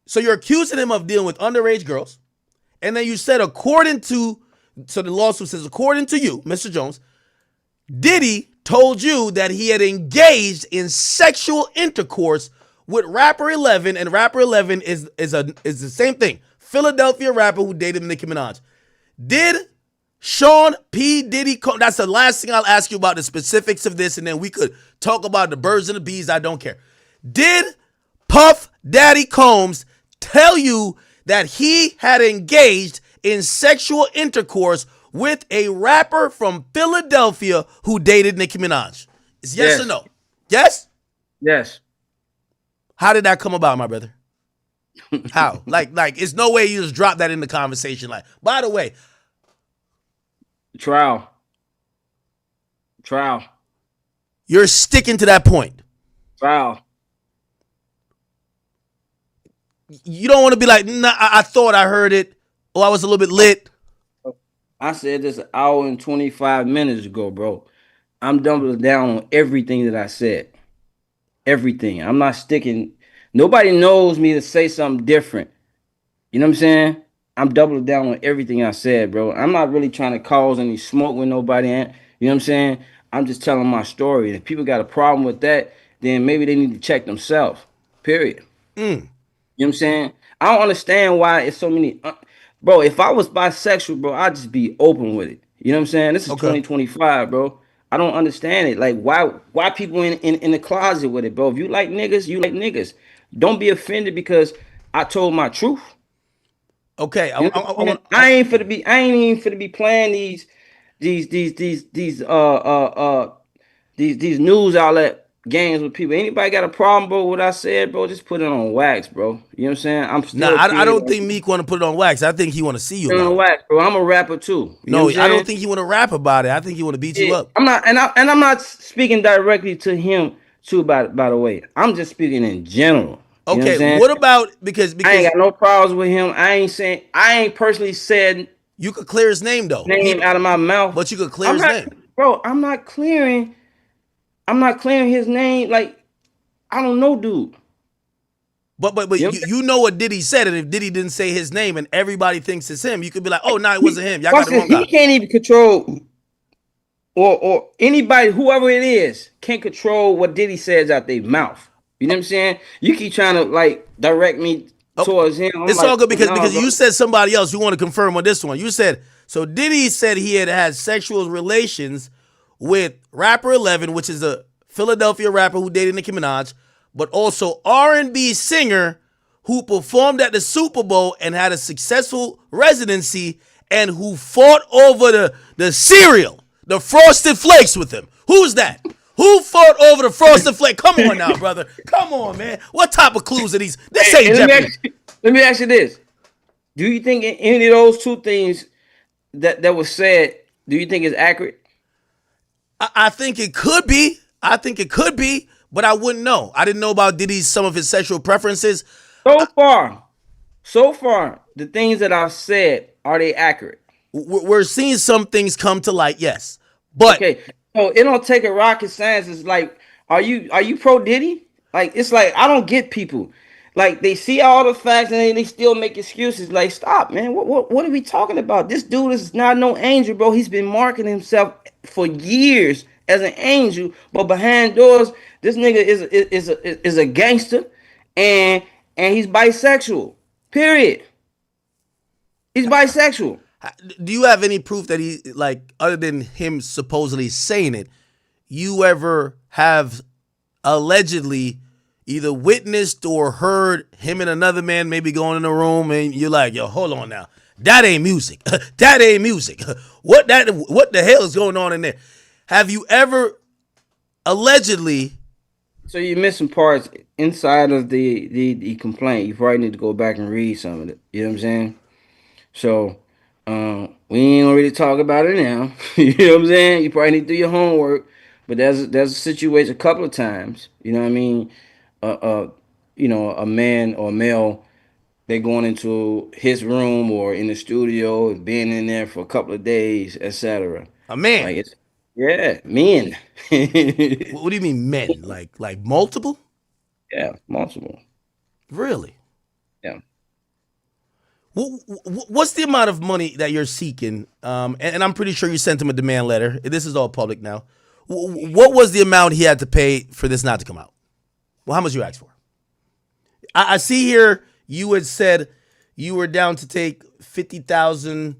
so you're accusing him of dealing with underage girls. And then you said so the lawsuit says, according to you, Mr. Jones, Diddy told you that he had engaged in sexual intercourse with Rapper 11, and Rapper 11 is the same thing. Philadelphia rapper who dated Nicki Minaj. Did Sean P. Diddy, that's the last thing I'll ask you about the specifics of this, and then we could talk about the birds and the bees. I don't care. Did Puff Daddy Combs tell you that he had engaged in sexual intercourse with a rapper from Philadelphia who dated Nicki Minaj? Is yes or no? Yes?
Yes.
How did that come about, my brother? How? Like, it's no way you just drop that in the conversation. Like, by the way,
trial.
You're sticking to that point.
Trial.
You don't want to be like, nah, I thought I heard it, or I was a little bit lit.
I said this an hour and 25 minutes ago, bro. I'm doubling down on everything that I said. Everything. I'm not sticking. Nobody knows me to say something different. You know what I'm saying? I'm doubling down on everything I said, bro. I'm not really trying to cause any smoke with nobody. You know what I'm saying? I'm just telling my story. If people got a problem with that, then maybe they need to check themselves. Period. You know what I'm saying? I don't understand why it's so many. Bro, if I was bisexual, bro, I'd just be open with it. You know what I'm saying? This is 2025, bro. I don't understand it. Like, why people in the closet with it, bro? If you like niggas, you like niggas. Don't be offended because I told my truth.
Okay,
I ain't even finna be playing these news outlet games with people. Anybody got a problem, bro, with what I said, bro, just put it on wax, bro. You know what I'm saying? I'm still
I don't think Meek want to put it on wax. I think he want to see you
on wax, bro. I'm a rapper too.
No, I don't think he want to rap about it. I think he want to beat you up.
I'm not, and I'm not speaking directly to him too, by the way. I'm just speaking in general.
Okay, what about because
I ain't got no problems with him. I ain't personally said
you could clear his name though.
Name out of my mouth.
But you could clear his name.
Bro, I'm not clearing his name. Like, I don't know, dude.
But
You know what
you know what Diddy said, and if Diddy didn't say his name and everybody thinks it's him, you could be like, oh, no, it
I'm saying?
wasn't him. Y'all got
Watch
the
this.
wrong guy.
He can't even control, or anybody, whoever it is, can't control what Diddy says out their mouth. You know what I'm saying? You keep trying to like direct me
Oh,
towards him. I'm
it's all
like,
good
no,
because
bro.
you said somebody else. You want to confirm on this one. You said so. Diddy said he had sexual relations with rapper 11, which is a Philadelphia rapper who dated Nicki Minaj, but also R&B singer who performed at the Super Bowl and had a successful residency and who fought over the cereal, the Frosted Flakes with him. Who's that? Who fought over the Frosted Flake? Come on now, brother. Come on, man. What type of clues are these? This
Hey,
ain't Jeopardy.
let me ask you this: do you think any of those two things that was said, do you think is accurate?
I think it could be. I think it could be, but I wouldn't know. I didn't know about Diddy's some of his sexual preferences.
So far, the things that I've said, are they accurate?
We're seeing some things come to light, yes, but
Okay, so it don't take a rocket science. It's like, are you pro Diddy? Like, it's like I don't get people. Like, they see all the facts and they still make excuses. Like, stop, man. What are we talking about? This dude is not no angel, bro. He's been marketing himself for years as an angel, but behind doors, this nigga is a gangster, and he's bisexual. Period. He's bisexual.
do you have any proof that he, like, other than him supposedly saying it, you ever have allegedly either witnessed or heard him and another man maybe going in a room and you're like, yo, hold on now. That ain't music. That ain't music. What the hell is going on in there? Have you ever allegedly?
So you're missing parts inside of the complaint. You probably need to go back and read some of it. You know what I'm saying? So we ain't gonna really talk about it now. You know what I'm saying? You probably need to do your homework. But there's a situation a couple of times. You know what I mean? Uh, uh, a man or a male, they going into his room or in the studio, being in there for a couple of days, etc.
A man.
Like, it's, yeah, men.
What do you mean men? Like multiple?
Yeah, multiple.
Really?
Yeah.
What's the amount of money that you're seeking? And I'm pretty sure you sent him a demand letter. This is all public now. What was the amount he had to pay for this not to come out? Well, how much you asked for? I see here you had said you were down to take 50,000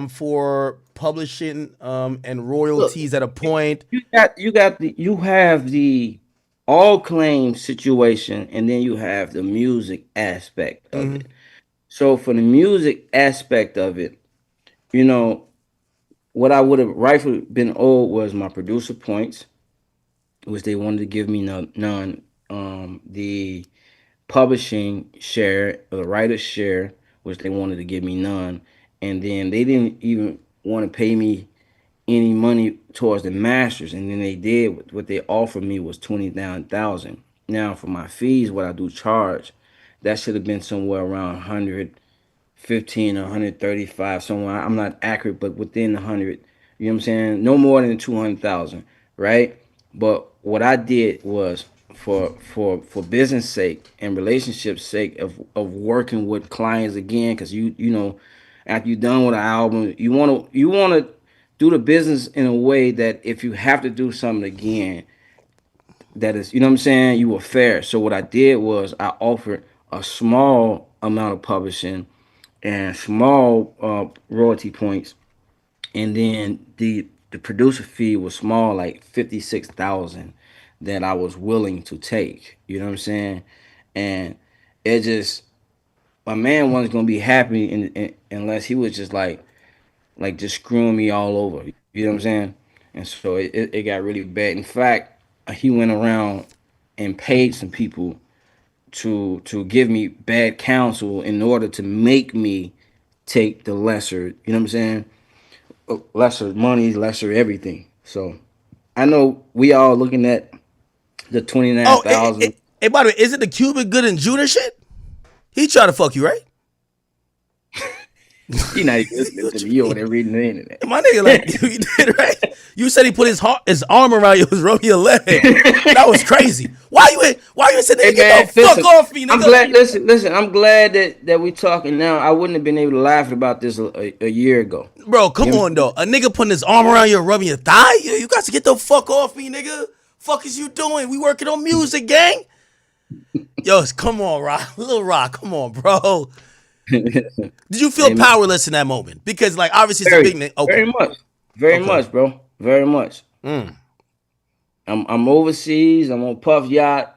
for publishing and
Look,
royalties at a point.
you have the all claim situation, and then you have the music aspect of
Mm-hmm.
it. So for the music aspect of it, you know, what I would have rightfully been owed was my producer points, which they wanted to give me none. The publishing share, or the writer's share, which they wanted to give me none. And then they didn't even want to pay me any money towards the masters. And then they did. What they offered me was 29,000. Now for my fees, what I do charge, that should have been somewhere around 115 or 135 somewhere. I'm not accurate, but within the 100. You know what I'm saying? No more than 200,000, right? But what I did was, for business sake and relationship sake of working with clients again, because after you're done with an album, you want to do the business in a way that if you have to do something again, that is, you know what I'm saying, you were fair. So what I did was I offered a small amount of publishing and small royalty points, and then the producer fee was small, like 56,000, that I was willing to take. You know what I'm saying? And it just, my man wasn't gonna be happy unless he was just like just screwing me all over. You know what I'm saying? And so it got really bad. In fact, he went around and paid some people to give me bad counsel in order to make me take the lesser. You know what I'm saying? Lesser money, lesser everything. So I know we all looking at the twenty nine
Oh,
thousand.
hey, by the way, is it the Cuban Good and Junior shit? He tried to fuck you, right?
He not even listening to me. You over there reading the internet.
My nigga, like, you did, right? You said he put his arm around you, was rubbing your leg. That was crazy. Why you said,
Hey
nigga,
man,
get the fuck
listen.
off me,
I'm
nigga?
glad. Listen. I'm glad that we talking now. I wouldn't have been able to laugh about this a year ago.
Bro, come
You know what
on, though. A nigga putting his arm around you, rubbing your thigh? You got to get the fuck off me, nigga. Fuck is you doing? We working on music, gang. Yo, come on, Rock. Lil Rock, come on, bro.
I'm saying?
Did you feel
Hey, man,
powerless in that moment? Because, like, obviously it's a big
very,
nigga. Okay.
very much, very
Okay.
much, bro, very much.
Mm.
I'm overseas. I'm on Puff Yacht.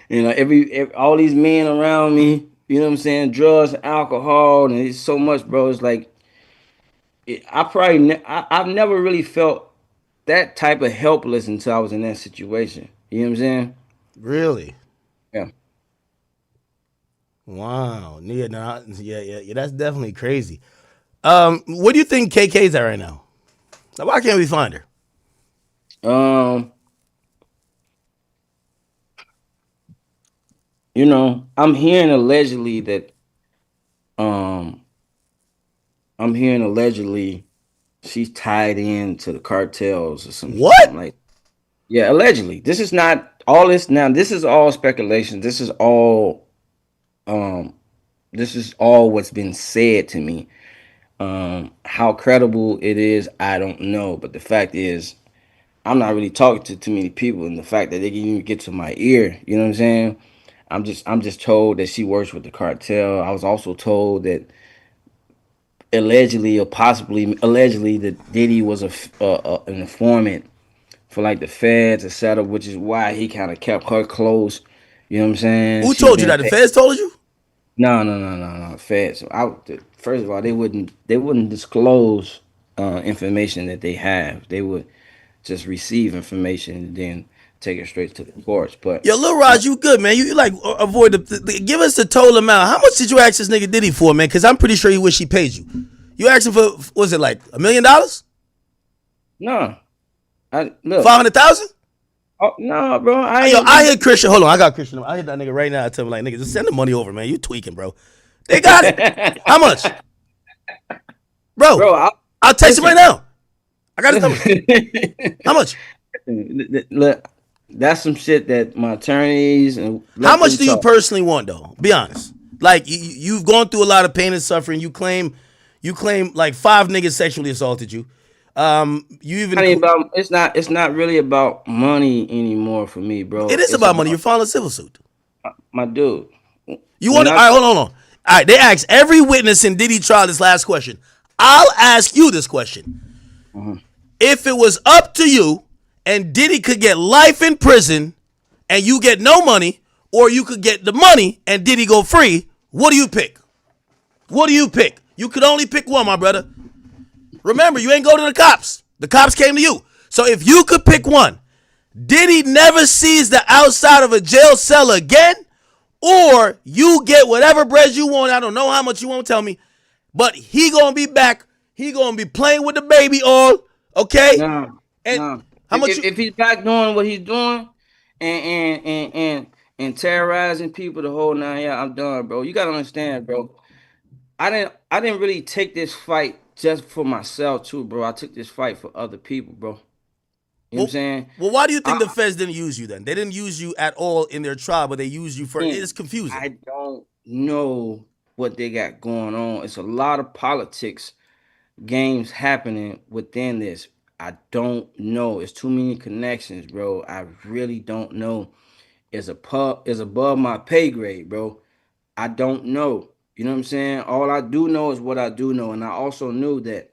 Every all these men around me. You know what I'm saying? Drugs, alcohol, and it's so much, bro. It's like I've never really felt that type of helpless until I was in that situation. You know what I'm saying?
Really?
Yeah.
Wow. Yeah, no, yeah. That's definitely crazy. What do you think KK's at right now? Like, why can't we find her?
Um, I'm hearing allegedly that um I'm hearing allegedly she's tied in to the cartels or something
What?
like. Yeah, allegedly. This is not all this now. This is all speculation. Um this is all what's been said to me. How credible it is, I don't know. But the fact is, I'm not really talking to too many people, and the fact that they can even get to my ear, you know what I'm saying? I'm just told that she works with the cartel. I was also told that allegedly or possibly allegedly that Diddy was an informant for like the feds, etc., which is why he kind of kept her close. You know what I'm saying?
Who
She's
told you
been
that? The feds told you?
no feds. First of all, they wouldn't disclose information that they have. They would just receive information and then take it straight to the courts. But
Yo, Lil Raj, you good, man. You like avoid give us the total amount. How much did you ask this nigga Diddy for, man? Because I'm pretty sure he wish he paid you. You asked him for, was it like $1 million?
no, I look.
500,000?
Oh, no, bro. I
Yo,
ain't
I
really.
hit Christian. Hold on, I got Christian. I hit that nigga right now. I tell him like, nigga, just send the money over, man. You tweaking, bro. They got it. How much, bro?
Bro,
I'll text him right
listen.
now. I got his number. How much?
Look, that's some shit that my attorneys and
How
let
much
them
do you
talk.
personally want, though? Be honest. Like you've gone through a lot of pain and suffering. You claim like 5 niggas sexually assaulted you. You even
It's not really about money anymore for me,
it
bro.
is
It's
about money. You're
about
filing a civil suit.
my dude.
You want
When
to? All
I
right, hold on. All right, they asked every witness in Diddy trial this last question. I'll ask you this question.
Mhm.
If it was up to you and Diddy could get life in prison and you get no money, or you could get the money and Diddy go free, what do you pick? What do you pick? You could only pick one, my brother. Remember, you ain't go to the cops. The cops came to you. So if you could pick one, Diddy never sees the outside of a jail cell again, or you get whatever bread you want. I don't know how much you won't tell me, but he gonna be back. He gonna be playing with the baby all, okay?
no,
And
no.
how
If,
much
if
you?
if he's back doing what he's doing and terrorizing people the whole nine, yeah, I'm done, bro. You gotta understand, bro. I didn't really take this fight just for myself too, bro. I took this fight for other people, bro. You know what I'm
Well,
saying?
well, why do you think the
I
feds didn't use you then? They didn't use you at all in their trial, but they used you for.
man,
It's confusing.
I don't know what they got going on. It's a lot of politics games happening within this. I don't know. It's too many connections, bro. I really don't know. It's above my pay grade, bro. I don't know. You know what I'm saying? All I do know is what I do know. And I also knew that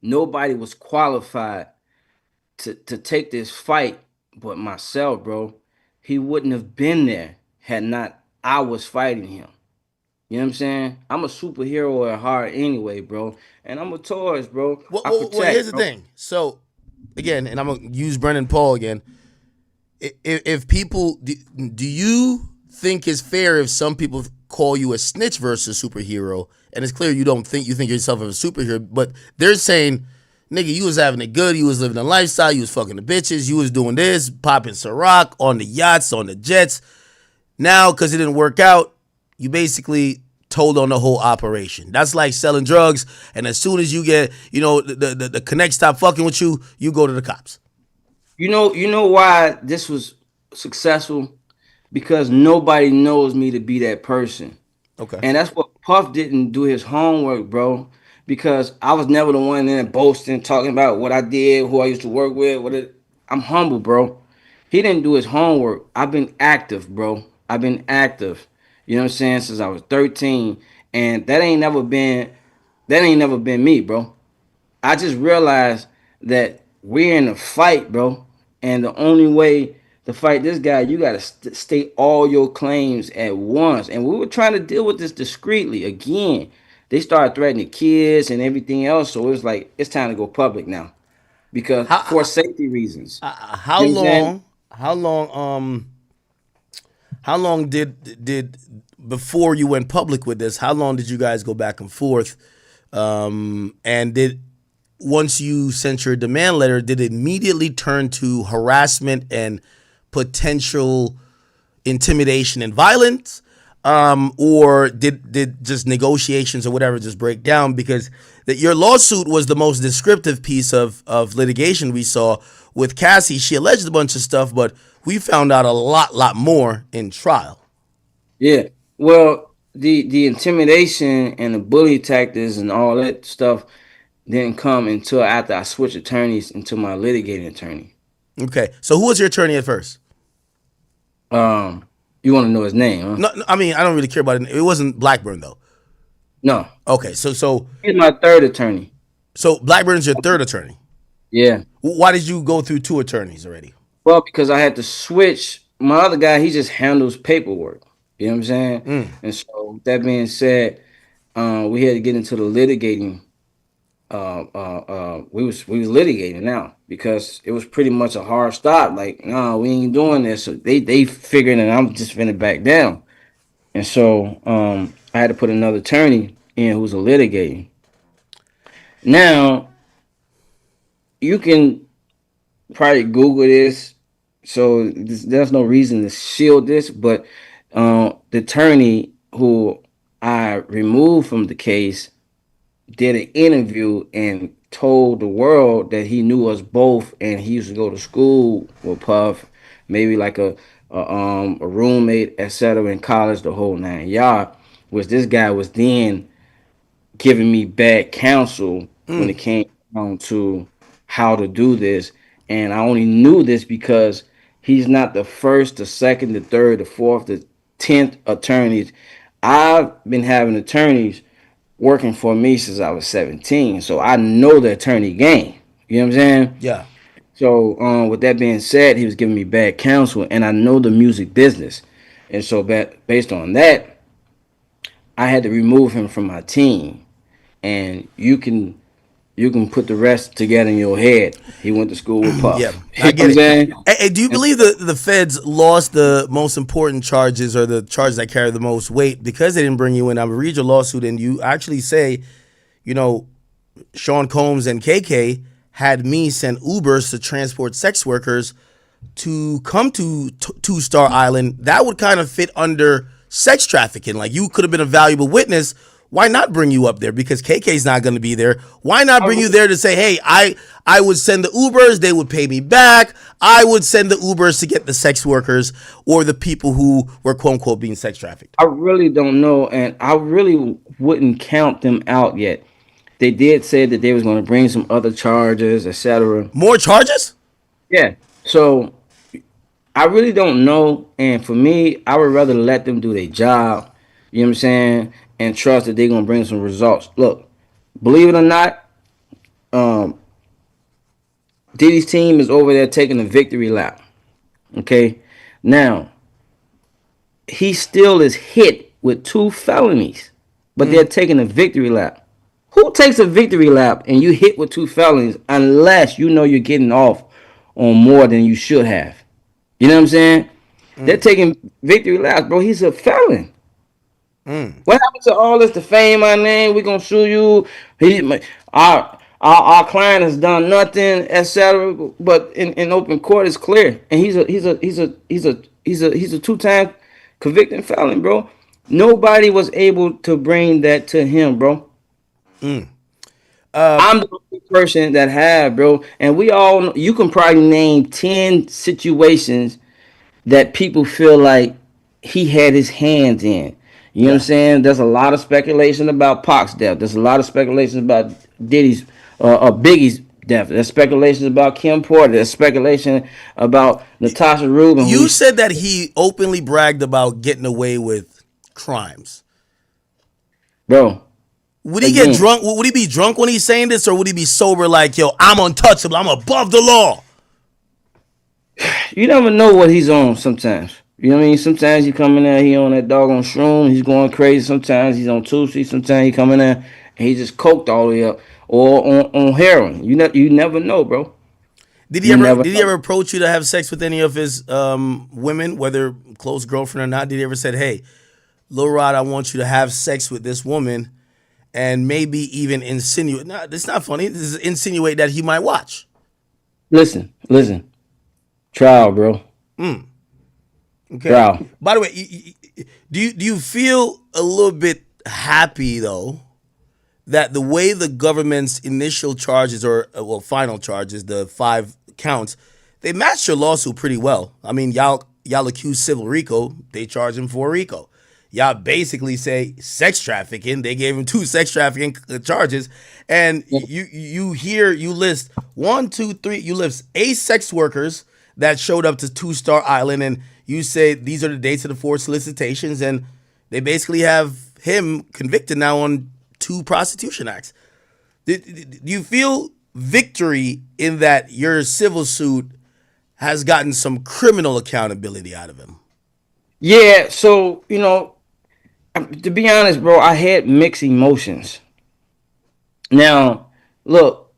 nobody was qualified to take this fight but myself, bro. He wouldn't have been there had not I was fighting him. You know what I'm saying? I'm a superhero at heart anyway, bro. And I'm a Taurus, bro. I
Well, here's
protect,
the
bro.
thing. So, again, and I'm gonna use Brendan Paul again. If people do you think it's fair if some people call you a snitch versus a superhero, and it's clear you think yourself as a superhero, but they're saying, nigga, you was having it good, you was living a lifestyle, you was fucking the bitches, you was doing this, popping Ciroc on the yachts, on the jets. Now, because it didn't work out, you basically told on the whole operation. That's like selling drugs, and as soon as you get, the connect stop fucking with you, you go to the cops.
You know why this was successful? Because nobody knows me to be that person.
Okay.
And that's what Puff didn't do his homework, bro. Because I was never the one in there boasting, talking about what I did, who I used to work with. I'm humble, bro. He didn't do his homework. I've been active, bro. I've been active. You know what I'm saying? Since I was 13. And that ain't never been me, bro. I just realized that we're in a fight, bro. And the only way to fight this guy, you got to state all your claims at once. And we were trying to deal with this discreetly. Again, they started threatening kids and everything else. So it was like, it's time to go public now because for
How
safety reasons.
how
You know what I'm saying?
long how long did before you went public with this? How long did you guys go back and forth? And did once you sent your demand letter, did it immediately turn to harassment and potential intimidation and violence? Or did just negotiations or whatever just break down? Because your lawsuit was the most descriptive piece of litigation we saw with Cassie. She alleged a bunch of stuff, but we found out a lot more in trial.
Yeah. Well, the intimidation and the bully tactics and all that stuff didn't come until after I switched attorneys into my litigating attorney.
Okay, so who was your attorney at first?
Um, you want to know his name, huh?
No, I mean I don't really care about it. It wasn't Blackburn though.
No,
Okay,
he's my third attorney.
so Blackburn's your third attorney.
Yeah.
Why did you go through two attorneys already?
Well, because I had to switch. My other guy, he just handles paperwork. You know what I'm saying? And so, with that being said, we had to get into the litigating. We was litigating now because it was pretty much a hard stop. Like, no, we ain't doing this. So they figured that I'm just finna back down. And so, I had to put another attorney in who's a litigating. Now, you can probably Google this, so there's no reason to shield this. But the attorney who I removed from the case did an interview and told the world that he knew us both, and he used to go to school with Puff, maybe like a roommate, etc. in college, the whole nine yard. Was this guy was then giving me bad counsel when it came down to how to do this. And I only knew this because he's not the first, the second, the third, the fourth, the 10th attorneys. I've been having attorneys working for me since I was 17. So I know the attorney game. You know what I'm saying?
Yeah.
So with that being said, he was giving me bad counsel, and I know the music business. And so based on that, I had to remove him from my team. And you can put the rest together in your head. He went to school with Puff.
Yeah,
You know
I
what
get
I'm
it.
saying?
Hey, do you believe the feds lost the most important charges or the charges that carry the most weight because they didn't bring you in? I'm gonna read your lawsuit, and you actually say, you know, Sean Combs and KK had me send Ubers to transport sex workers to come to Two Star Island. That would kind of fit under sex trafficking. Like, you could have been a valuable witness. Why not bring you up there? Because KK's not going to be there. Why not bring you there to say, hey, I would send the Ubers, they would pay me back. I would send the Ubers to get the sex workers or the people who were quote unquote being sex trafficked.
I really don't know, and I really wouldn't count them out yet. They did say that they was going to bring some other charges, etc.
More charges?
Yeah. So I really don't know, and for me, I would rather let them do their job. You know what I'm saying? And trust that they're gonna bring some results. Look, believe it or not, Diddy's team is over there taking a victory lap. Okay, now he still is hit with 2 felonies, but they're taking a victory lap. Who takes a victory lap and you hit with 2 felonies unless you know you're getting off on more than you should have? You know what I'm saying? They're taking victory laps, bro. He's a felon. What happened to all this? The fame, my name. We gonna sue you. Our client has done nothing, etc. But in open court, it's clear, and he's a 2-time convicted felon, bro. Nobody was able to bring that to him, bro. I'm the only person that have, bro. And we all you can probably name 10 situations that people feel like he had his hands in. You know what I'm
Yeah.
saying? There's a lot of speculation about Pac's death. There's a lot of speculation about Diddy's Biggie's death. There's speculation about Kim Porter. There's speculation about Natasha Rubin,
You said that he openly bragged about getting away with crimes.
bro,
Would he get
again,
drunk? Would he be drunk when he's saying this, or would he be sober like, yo, I'm untouchable, I'm above the law?
you never know what he's on sometimes. You know what I mean? Sometimes he come in there, he on that doggone shroom, he's going crazy. Sometimes he's on Tuesday. Sometimes he come in there and he just coked all the way up. Or on heroin. You never know, bro.
Did he
You
ever
never
did he
know.
ever approach you to have sex with any of his women, whether close girlfriend or not? Did he ever said, hey, Lil Rod, I want you to have sex with this woman, and maybe even insinuate? No, it's not funny. This is insinuate that he might watch.
Listen. Trial, bro.
Okay.
Trial.
By the way, do you feel a little bit happy though that the way the government's initial charges or final charges, the 5 counts, they matched your lawsuit pretty well? I mean, y'all accuse civil RICO, they charge him for RICO. Y'all basically say sex trafficking, they gave him 2 sex trafficking charges, and you list 1, 2, 3, you list 8 sex workers that showed up to Two Star Island, and you say these are the dates of the 4 solicitations, and they basically have him convicted now on 2 prostitution acts. Do you feel victory in that your civil suit has gotten some criminal accountability out of him?
Yeah, so, to be honest, bro, I had mixed emotions. Now, look,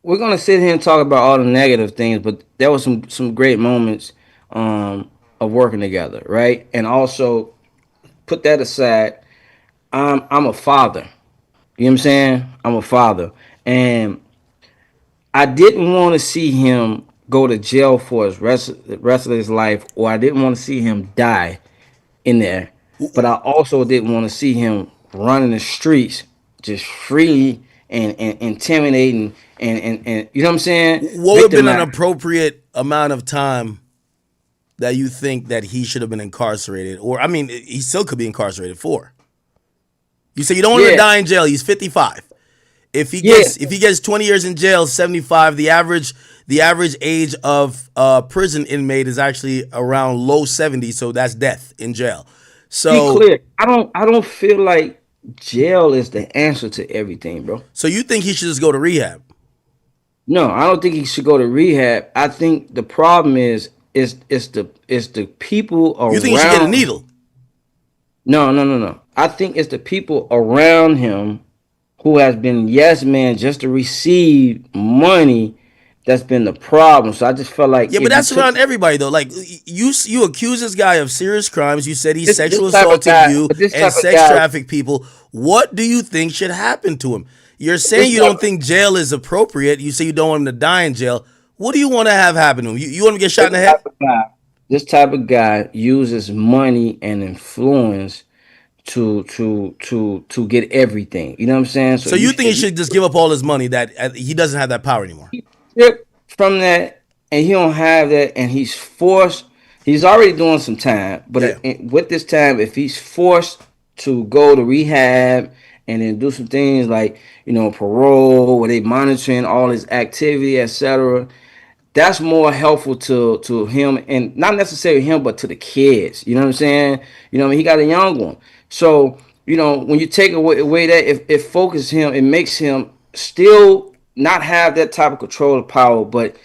we're gonna sit here and talk about all the negative things, but there was some great moments of working together, right? And also put that aside. I'm a father. You know what I'm saying? I'm a father, and I didn't want to see him go to jail for his rest of his life, or I didn't want to see him die in there. But I also didn't want to see him running the streets just free and intimidating and you know what I'm saying?
What would have been an
Victimized.
appropriate amount of time that you think that he should have been incarcerated? Or, I mean, he still could be incarcerated for. You say you don't want him to
Yeah,
die in jail. He's 55. If he
yeah.
gets 20 years in jail, 75. The average age of prison inmate is actually around low 70s, so that's death in jail.
Be
So
clear. I don't feel like jail is the answer to everything, bro.
so you think he should just go to rehab?
No, I don't think he should go to rehab. I think the problem is the people
You think he should get a
around.
needle?
No. I think it's the people around him who has been yes man just to receive money that's been the problem. So I just felt like
Yeah, but
if you
that's
took
around everybody though. Like you accuse this guy of serious crimes. You said he
this
sexual
type of
assaulted
guy,
you
but this
and
type of
sex
guy,
trafficked people. What do you think should happen to him? You're saying
this
you
type
don't think jail is appropriate. You say you don't want him to die in jail. What do you want to have happen to him? You want him to get shot
this
in the
type
head?
of guy, this type of guy uses money and influence to get everything. You know what I'm saying? So
So
you
you think he
if you
should just give up all his money that he doesn't have that power anymore?
strip from that and he don't have that and he's forced, he's already doing some time, but
Yeah.
with this time, if he's forced to go to rehab and then do some things like parole where they monitoring all his activity, etc., that's more helpful to him, and not necessarily him but to the kids. You know what I'm saying? I mean, he got a young one. So when you take away that, if it focuses him, it makes him still not have that type of control of power, but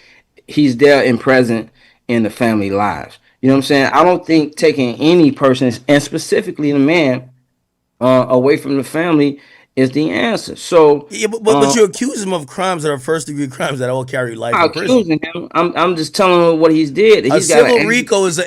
he's there and present in the family lives. You know what I'm saying? I don't think taking any person, and specifically the man, away from the family is the answer. So
Yeah, but you accuse him of crimes that are first degree crimes that all carry life
I'm
in
not
prison.
accusing him. I'm just telling him what he's did.
A
He's got
civil
to
RICO is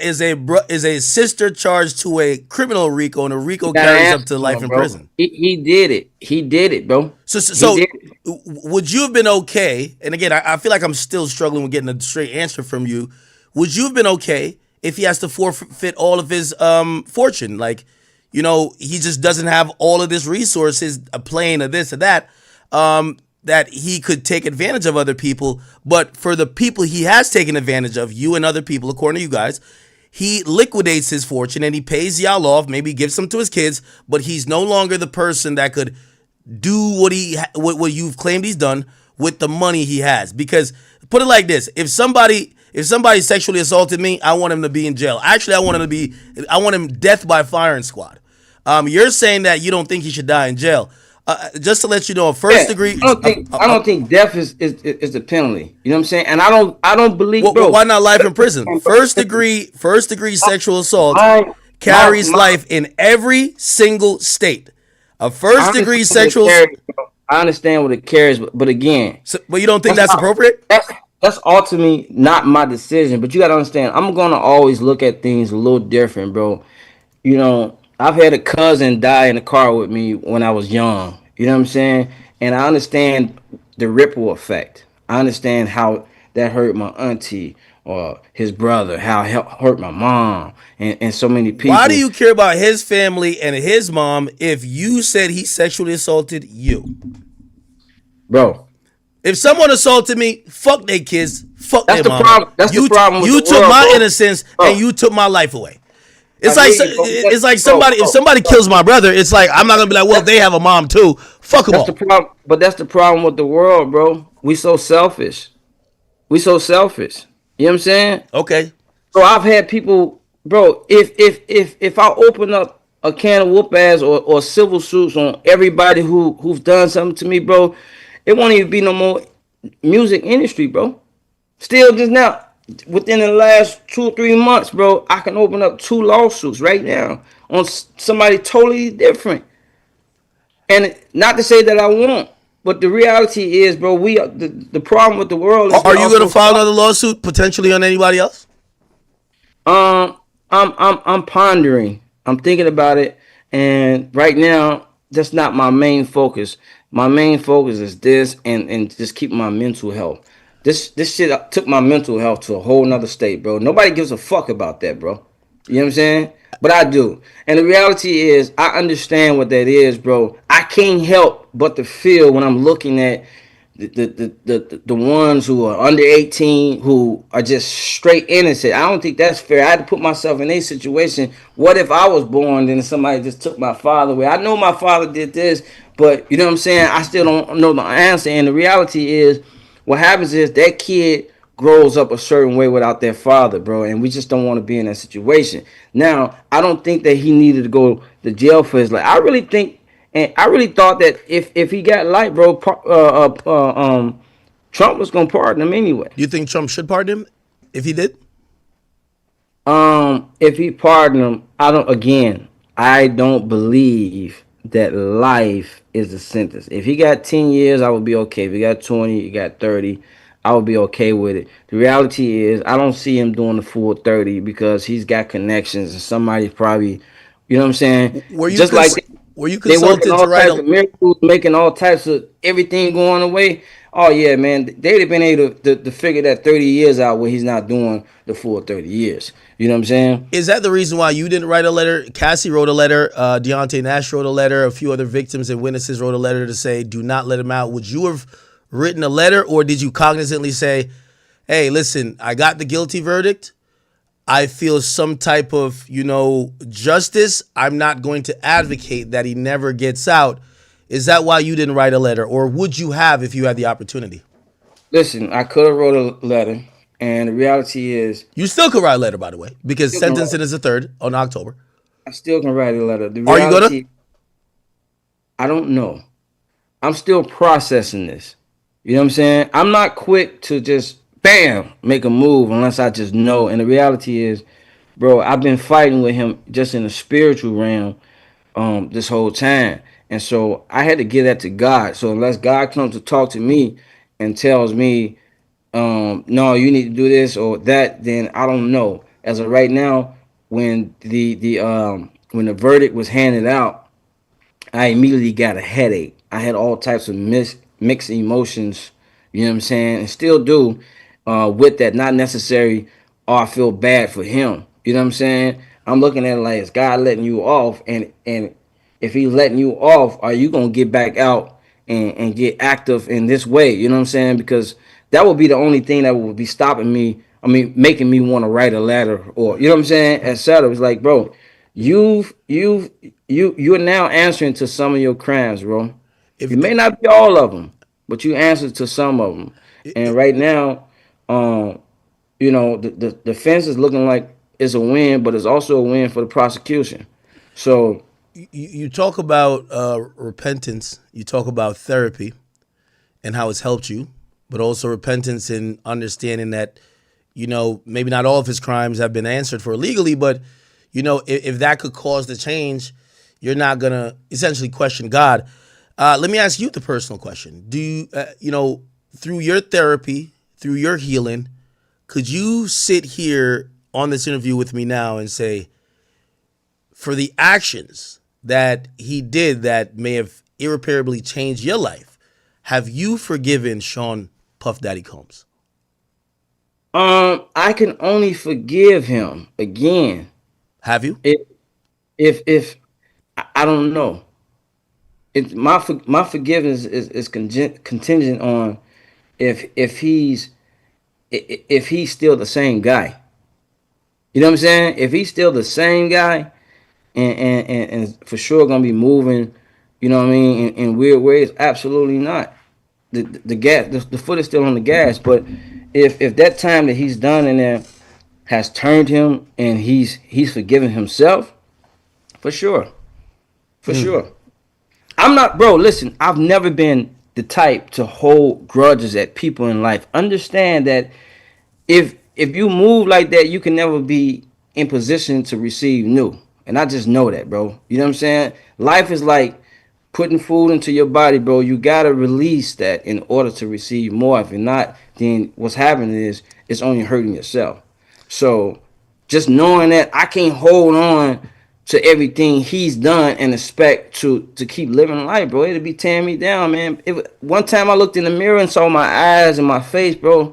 a sister charge to a criminal RICO, and a RICO
got to
carries up
answer
to
to
life
him,
in
bro.
prison.
He did it. He did it, bro.
So,
He
so
did it.
would you have been okay? And again, I feel like I'm still struggling with getting a straight answer from you. Would you have been okay if he has to forfeit all of his fortune? Like, you know, he just doesn't have all of this resources, a plane or this or that, that he could take advantage of other people. But for the people he has taken advantage of, you and other people, according to you guys, he liquidates his fortune and he pays y'all off, maybe gives some to his kids, but he's no longer the person that could do what you've claimed he's done with the money he has. Because put it like this, if somebody sexually assaulted me, I want him to be in jail. Actually, I want him death by firing squad. You're saying that you don't think he should die in jail. Just to let you know, first degree.
I don't think death is the penalty. You know what I'm saying? And I don't believe,
Well,
bro.
why not life in prison? First degree sexual assault carries life in every single state. A first degree sexual.
I understand what it carries, but again,
But you don't think that's appropriate?
That's ultimately not my decision. But you got to understand, I'm gonna always look at things a little different, bro. You know, I've had a cousin die in the car with me when I was young. You know what I'm saying? And I understand the ripple effect. I understand how that hurt my auntie or his brother, how it hurt my mom and so many people.
Why do you care about his family and his mom if you said he sexually assaulted you?
Bro,
if someone assaulted me, fuck they kids, fuck their mama.
Problem. That's the problem.
You took my innocence and you took my life away. It's like somebody if somebody kills my brother, it's like I'm not gonna be like, well, they have a mom too. Fuck them all.
That's the problem. But that's the problem with the world, bro. We so selfish. We so selfish. You know what I'm saying?
Okay.
So I've had people, bro. If I open up a can of whoop ass or civil suits on everybody who's done something to me, bro, it won't even be no more music industry, bro. Still, just now, within the last 2 or 3 months, bro, I can open up 2 lawsuits right now on somebody totally different. And not to say that I won't, but the reality is, bro, we are the problem with the world is.
Are you gonna file another lawsuit potentially on anybody else?
I'm pondering. I'm thinking about it, and right now, that's not my main focus. My main focus is this, and just keep my mental health. This shit took my mental health to a whole nother state, bro. Nobody gives a fuck about that, bro. You know what I'm saying? But I do. And the reality is, I understand what that is, bro. I can't help but to feel when I'm looking at the ones who are under 18 who are just straight innocent. I don't think that's fair. I had to put myself in a situation. What if I was born and somebody just took my father away? I know my father did this, but you know what I'm saying? I still don't know the answer. And the reality is, what happens is that kid grows up a certain way without their father, bro, and we just don't want to be in that situation. Now, I don't think that he needed to go to jail for his life. I really think, and I really thought that if he got light, bro, Trump was gonna pardon him anyway.
You think Trump should pardon him if he did?
If he pardoned him, I don't believe that life is the sentence. If he got 10 years, I would be okay. If he got 20, he got 30, I would be okay with it. The reality is, I don't see him doing the full 30 because he's got connections and somebody's probably, you know what I'm saying?
Were you
just like
were you
they
consulted
working all
to write
types of miracles, making all types of everything going away. Oh yeah, man, they'd have been able to figure that 30 years out where he's not doing the full 30 years. You know what I'm saying?
Is that the reason why you didn't write a letter? Cassie wrote a letter. Deontay Nash wrote a letter. A few other victims and witnesses wrote a letter to say, do not let him out. Would you have written a letter, or did you cognizantly say, hey, listen, I got the guilty verdict. I feel some type of, justice. I'm not going to advocate that he never gets out. Is that why you didn't write a letter, or would you have if you had the opportunity?
Listen, I could have wrote a letter, and the reality is,
you still could write a letter, by the way, because sentencing is the 3rd on October.
I still can write a letter.
Are you gonna?
I don't know. I'm still processing this. You know what I'm saying? I'm not quick to just bam make a move unless I just know. And the reality is, bro, I've been fighting with him just in the spiritual realm this whole time. And so I had to give that to God. So unless God comes to talk to me and tells me, no, you need to do this or that, then I don't know. As of right now, when the verdict was handed out, I immediately got a headache. I had all types of mixed emotions, you know what I'm saying, and still do with that. Not necessarily, oh, I feel bad for him, you know what I'm saying, I'm looking at it like, is God letting you off? And if He's letting you off, are you gonna get back out and get active in this way? You know what I'm saying? Because that would be the only thing that would be stopping me. I mean, making me want to write a letter, or you know what I'm saying, etc. It's like, bro, you've you're now answering to some of your crimes, bro.
If,
You may not be all of them, but you answer to some of them. And
if
right now, um, you know, the defense is looking like it's a win, but it's also a win for the prosecution. So,
you talk about repentance, you talk about therapy and how it's helped you, but also repentance in understanding that, maybe not all of his crimes have been answered for legally, but, if that could cause the change, you're not going to essentially question God. Let me ask you the personal question. Do you, through your therapy, through your healing, could you sit here on this interview with me now and say, for the actions that he did that may have irreparably changed your life, have you forgiven Sean Puff Daddy Combs?
I can only forgive him again
Have you?
if if I don't know. It my forgiveness is contingent on if he's still the same guy. You know what I'm saying? If he's still the same guy, and for sure gonna be moving, you know what I mean, in weird ways, absolutely not. The gas, the foot is still on the gas. But if that time that he's done in there has turned him and he's forgiven himself, for sure, for sure. I'm not, bro. Listen, I've never been the type to hold grudges at people in life. Understand that if you move like that, you can never be in position to receive new. And I just know that, bro. You know what I'm saying? Life is like putting food into your body, bro. You gotta release that in order to receive more. If you're not, then what's happening is it's only hurting yourself. So just knowing that I can't hold on to everything he's done and expect to keep living life, bro. It'll be tearing me down, man. One time I looked in the mirror and saw my eyes and my face, bro.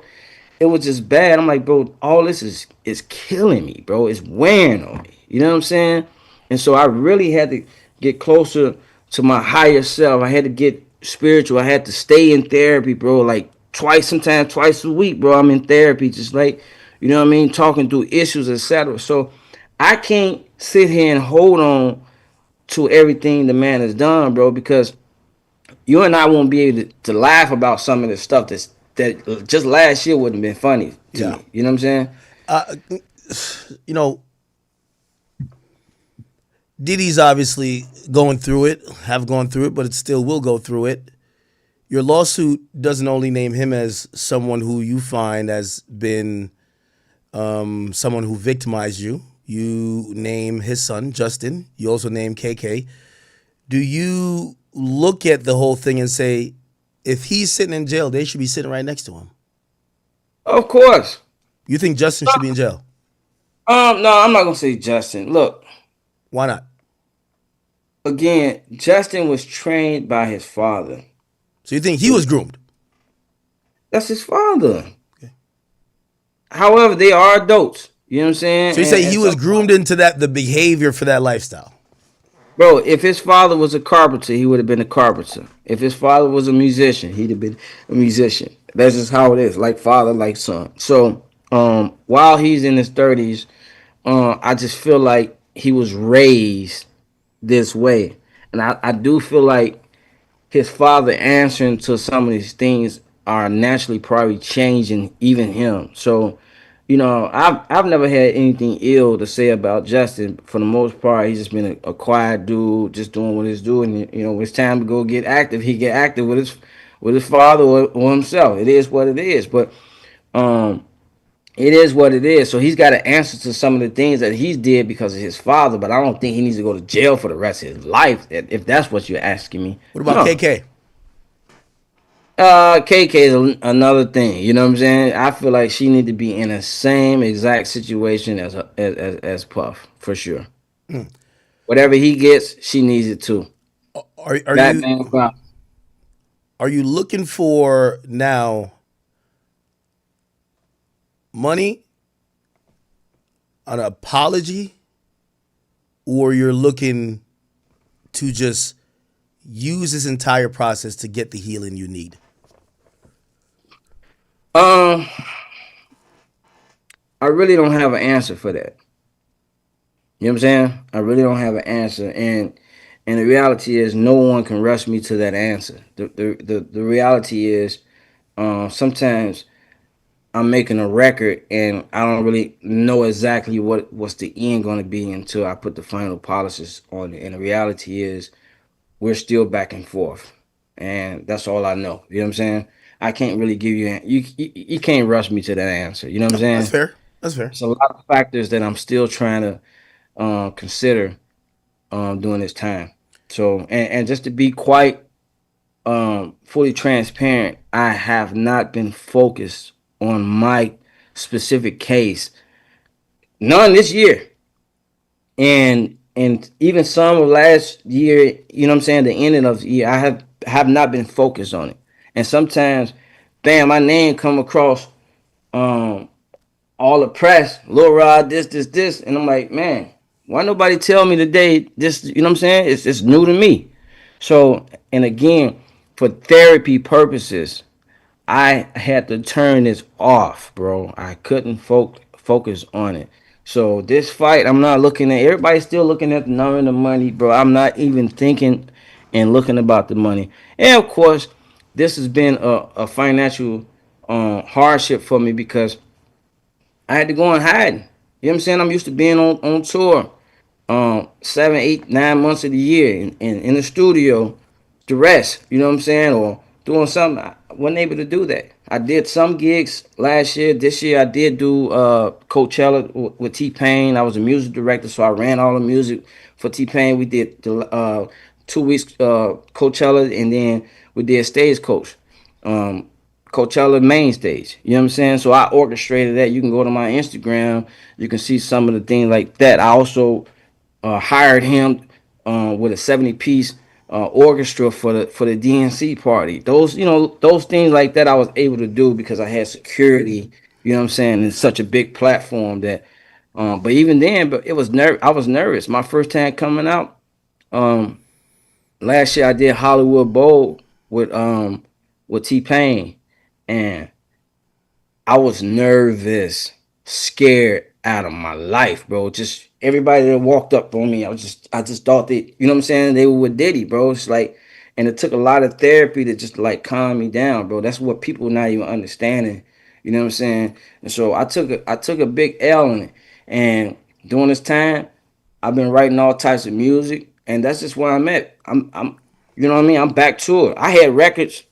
It was just bad. I'm like, bro, all this is killing me, bro. It's wearing on me. You know what I'm saying? And so I really had to get closer to my higher self. I had to get spiritual. I had to stay in therapy, bro. Like sometimes twice a week, bro. I'm in therapy, just like, you know what I mean, talking through issues, etc. So I can't sit here and hold on to everything the man has done, bro, because you and I won't be able to laugh about some of the stuff that just last year wouldn't have been funny to
Yeah.
me. You know what I'm saying?
Uh, you know, Diddy's obviously going through it, have gone through it, but it still will go through it. Your lawsuit doesn't only name him as someone who you find has been someone who victimized you. You name his son, Justin. You also name KK. Do you look at the whole thing and say, if he's sitting in jail, they should be sitting right next to him?
Of course.
You think Justin should be in jail?
No, I'm not gonna say Justin. Look,
Why not?
again, Justin was trained by his father.
So you think he was groomed?
That's his father. However, they are adults. You know what I'm saying?
So you say
And
he
so,
was groomed into the behavior for that lifestyle?
bro, if his father was a carpenter, he would have been a carpenter. If his father was a musician, he'd have been a musician. That's just how it is, like father, like son. So, while he's in his 30s, I just feel like he was raised this way, and I do feel like his father answering to some of these things are naturally probably changing even him. So, you know, I've never had anything ill to say about Justin. For the most part, he's just been a quiet dude, just doing what he's doing. You know, when it's time to go get active, he get active with his father or himself. It is what it is. But um, it is what it is. So he's got to answer to some of the things that he's did because of his father. But I don't think he needs to go to jail for the rest of his life. If that's what you're asking me,
What about
no.
KK?
KK is another thing. You know what I'm saying? I feel like she need to be in the same exact situation as Puff for sure. Whatever he gets, she needs it too.
Are you
Batman. Wow.
are you looking for now money, an apology, or you're looking to just use this entire process to get the healing you need?
Um, I really don't have an answer for that. You know what I'm saying? I really don't have an answer, and the reality is, no one can rush me to that answer. The reality is, sometimes I'm making a record and I don't really know exactly what's the end going to be until I put the final polishes on it. And the reality is, we're still back and forth, and that's all I know. You know what I'm saying? I can't really give you you can't rush me to that answer. You know what I'm
No, that's
saying?
fair. That's fair.
It's a lot of factors that I'm still trying to consider during this time. So, and just to be quite fully transparent, I have not been focused on my specific case, none this year, and even some of last year. You know what I'm saying? The ending of the year, I have not been focused on it, and sometimes, bam, my name come across um all the press, Lil Rod, this, and I'm like, man, why nobody tell me today this? You know what I'm saying? It's new to me. So, and again, for therapy purposes, I had to turn this off, bro. I couldn't focus on it. So this fight, I'm not looking at. Everybody's still looking at the number and the money, bro. I'm not even thinking and looking about the money. And of course, this has been a financial hardship for me because I had to go and hide. You know what I'm saying? I'm used to being on tour 7, 8, 9 months of the year in the studio to rest, you know what I'm saying? Or doing something. I wasn't able to do that. I did some gigs last year. This year I did do Coachella with T-Pain. I was a music director, so I ran all the music for T-Pain. We did the 2 weeks Coachella, and then we did Stagecoach. Um, Coachella main stage. You know what I'm saying? So I orchestrated that. You can go to my Instagram. You can see some of the things like that. I also hired him with a 70-piece orchestra for the DNC party. Those, those things like that I was able to do because I had security. You know what I'm saying? It's such a big platform that. But even then, but it was I was nervous. My first time coming out. Um, Last year I did Hollywood Bowl with T Pain, and I was nervous, scared out of my life, bro. Just everybody that walked up on me, I just thought that, you know what I'm saying, they were with Diddy, bro. It's like, and it took a lot of therapy to just like calm me down, bro. That's what people not even understanding. You know what I'm saying? And so I took a big L in it. And during this time, I've been writing all types of music, and that's just where I'm at. You know what I mean? I'm back to it. I had records,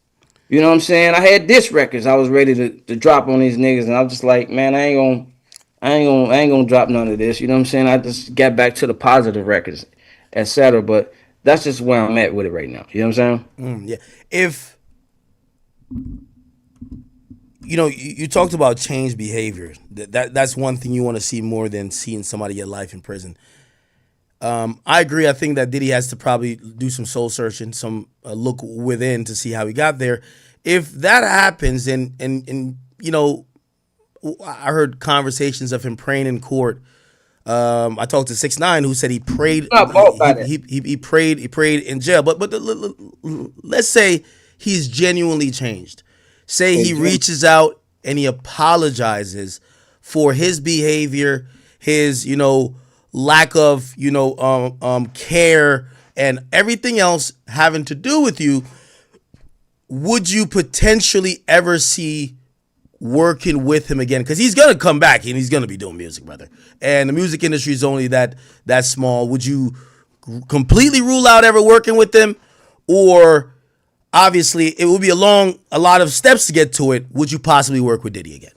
you know what I'm saying? I had disc records. I was ready to drop on these niggas, and I was just like, man, I ain't gonna drop none of this. You know what I'm saying? I just got back to the positive records, etc. But that's just where I'm at with it right now. You know what I'm saying?
Yeah. If you talked about change behavior. That's one thing you want to see more than seeing somebody get life in prison. I agree. I think that Diddy has to probably do some soul searching, some look within to see how he got there. If that happens, and I heard conversations of him praying in court. I talked to 6ix9ine who said he prayed.
I'm not bought by that.
He prayed in jail. But let's say he's genuinely changed. Say he reaches out and he apologizes for his behavior, his lack of care and everything else having to do with you. Would you potentially ever see working with him again? Because he's gonna come back and he's gonna be doing music, brother. And the music industry is only that small. Would you completely rule out ever working with him, or obviously it would be a lot of steps to get to it? Would you possibly work with Diddy again?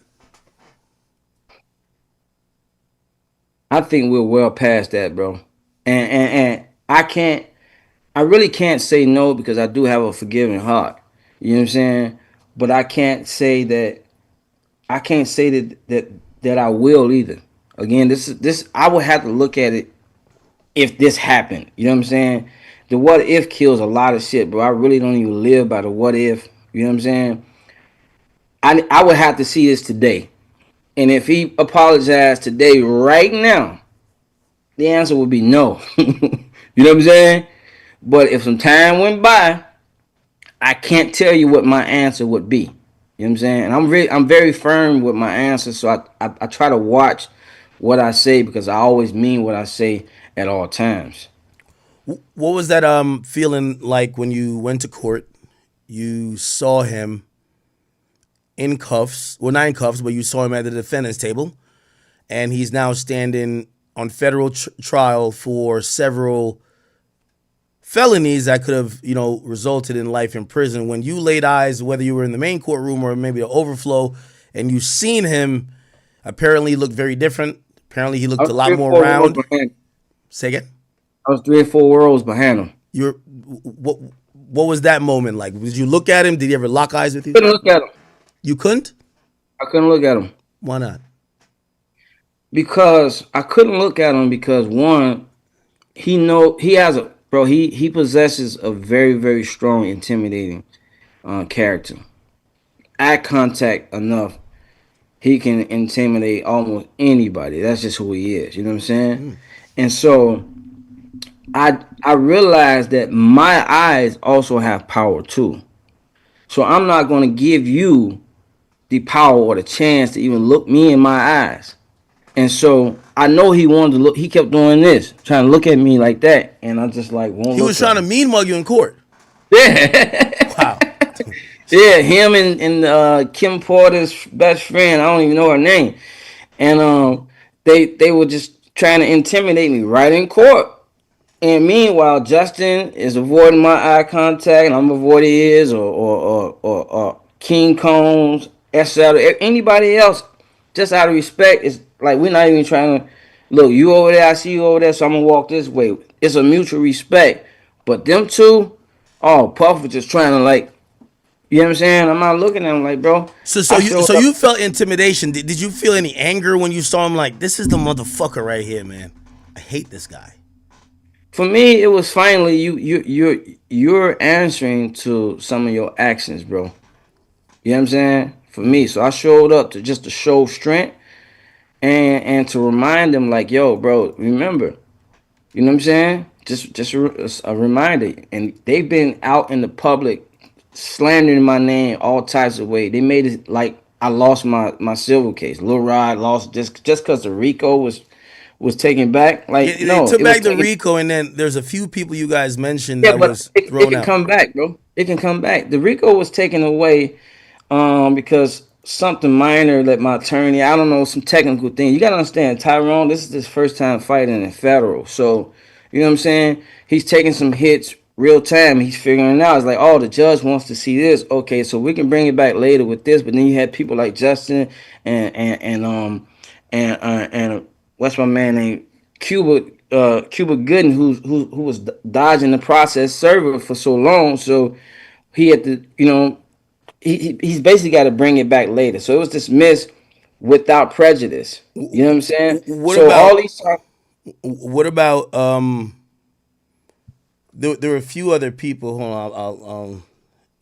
I think we're well past that, bro. And I really can't say no because I do have a forgiving heart. You know what I'm saying? But I can't say that I will either. Again, this I would have to look at it if this happened. You know what I'm saying? The what if kills a lot of shit, bro. I really don't even live by the what if. You know what I'm saying? I would have to see this today. And if he apologized today, right now, the answer would be no. You know what I'm saying? But if some time went by, I can't tell you what my answer would be. You know what I'm saying? And I'm very firm with my answer, so I try to watch what I say because I always mean what I say at all times.
What was that feeling like when you went to court? You saw him in cuffs, well, not in cuffs, but you saw him at the defendant's table, and he's now standing on federal trial for several felonies that could have, resulted in life in prison. When you laid eyes, whether you were in the main courtroom or maybe the overflow, and you seen him, apparently he looked very different. Apparently he
I
looked a
was
lot
three or
more
four rows
round.
behind.
Say again?
I was 3 or 4 rows behind him.
What was that moment like? Did you look at him? Did he ever lock eyes with you?
Couldn't look at him.
You couldn't?
I couldn't look at him
Why not?
because I couldn't look at him because one, he has a bro. He possesses a very strong, intimidating character. Eye contact enough, he can intimidate almost anybody. That's just who he is. You know what I'm saying? And so I realized that my eyes also have power too. So I'm not going to give you the power or the chance to even look me in my eyes. And so I know he wanted to look. He kept doing this, trying to look at me like that, and I just like won't
He
look
was
at
trying to
him.
mean mug you in court.
Yeah,
Wow.
yeah. Him and Kim Porter's best friend. I don't even know her name. And they were just trying to intimidate me right in court. And meanwhile, Justin is avoiding my eye contact, and I'm avoiding his, or King Combs, etc. Anybody else, just out of respect, is like we're not even trying to look. You over there, I see you over there, so I'm gonna walk this way. It's a mutual respect. But them two, oh, Puff was just trying to like, you know what I'm saying? I'm not looking at him like, bro.
So so
I
you
showed
so
up.
you felt intimidation. Did you feel any anger when you saw him? Like, this is the motherfucker right here, man. I hate this guy.
For me, it was finally you're answering to some of your actions, bro. You know what I'm saying? For me, so I showed up to just to show strength and to remind them like, yo, bro, remember, you know what I'm saying? Just a reminder. And they've been out in the public slandering my name all types of ways. They made it like I lost my civil case. Lil Rod lost just because the RICO was taken back.
Yeah,
Like
they
no,
took
it was
back the
taken.
Rico, and then there's a few people you guys mentioned
Yeah,
that
but
was
it
thrown
can
out.
come back, bro. It can come back. The RICO was taken away because something minor that my attorney, I don't know, some technical thing. You gotta understand, Tyrone, this is his first time fighting in federal. So, you know what I'm saying? He's taking some hits real time. He's figuring it out. It's like, oh, the judge wants to see this. Okay, so we can bring it back later with this. But then you had people like Justin and what's my man name? Cuba Gooden, who was dodging the process server for so long. So he had to, he's basically got to bring it back later. So it was dismissed without prejudice. You know what I'm saying?
What
So all
about
these times,
what about there were a few other people. Hold on,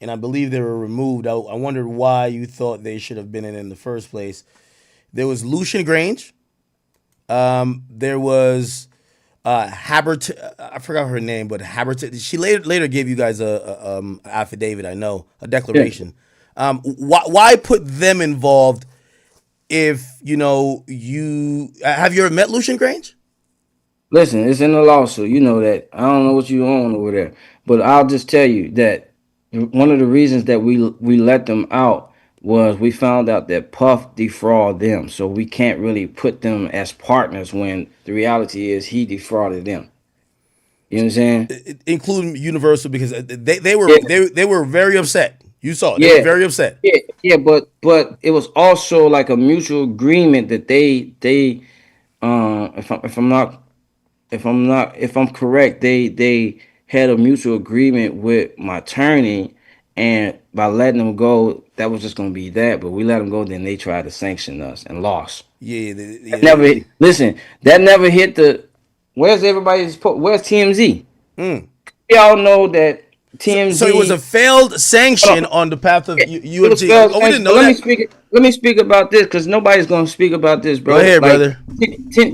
and I believe they were removed. I wondered why you thought they should have been in the first place. There was Lucian Grange. There was Habert. I forgot her name, but Habert. She later gave you guys a affidavit. I know, a
yeah.
declaration. Why put them involved? If you have you ever met Lucian Grange?
Listen, it's in the lawsuit. You know that. I don't know what you own over there, but I'll just tell you that one of the reasons that we let them out was we found out that Puff defrauded them. So we can't really put them as partners when the reality is he defrauded them. You know what I'm saying?
Including Universal, because they were
Yeah,
they were very upset. You saw it. They were
yeah,
very upset.
yeah. But it was also like a mutual agreement that they if I'm correct, they had a mutual agreement with my attorney, and by letting them go, that was just gonna be that. But we let them go, then they tried to sanction us and lost.
Yeah,
That never hit, listen. That never hit the. Where's everybody's? Where's TMZ? We all know that
so it was a
TMZ.
failed
Hold
sanction
on.
on the path of
It was
UMG.
failed
Oh, we didn't
sanctions. But
know that.
let me speak about this because nobody's gonna speak about this,
Go
bro.
ahead,
Like
brother.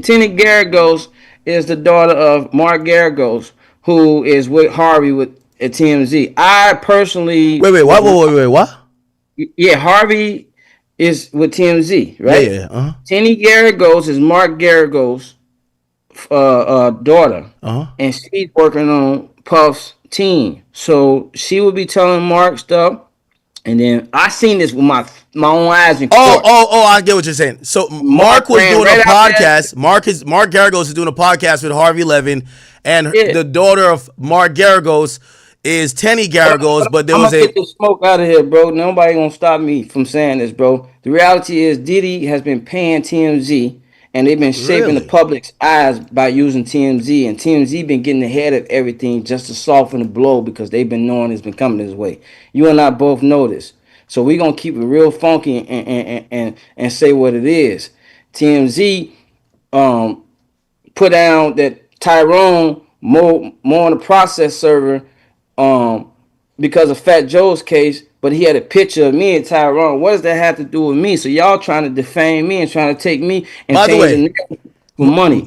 Tenny Garrett goes, is the daughter of Mark Garagos, who is with Harvey with at TMZ. I personally
Wait,
was
what?
not.
What?
Yeah, Harvey is with TMZ,
Yeah,
right?
yeah. Uh huh.
Tenny Garagos is Mark Garagos' daughter,
Uh
and she's working on Puff's team. So she would be telling Mark stuff, and then I seen this with my own eyes in
Oh,
court.
oh, oh! I get what you're saying. So
Mark
Mark was
ran
doing a
right after that.
podcast. Mark Garagos is doing a podcast with Harvey Levin, and
Yeah,
the daughter of Mark Garagos is Tenny Garagos. But there
I'm
was
gonna
a
get this smoke out of here, bro. Nobody gonna stop me from saying this, bro. The reality is Diddy has been paying TMZ, and they've been shaping the
really,
public's eyes by using TMZ, and TMZ been getting ahead of everything just to soften the blow because they've been knowing it's been coming this way. You and I both know this, so we gonna keep it real funky and say what it is. TMZ um put down that Tyrone more on the process server um because of Fat Joe's case, but he had a picture of me and Tyrone. What does that have to do with me? So y'all trying to defame me and trying to take me and
by the
change the
way,
narrative for money.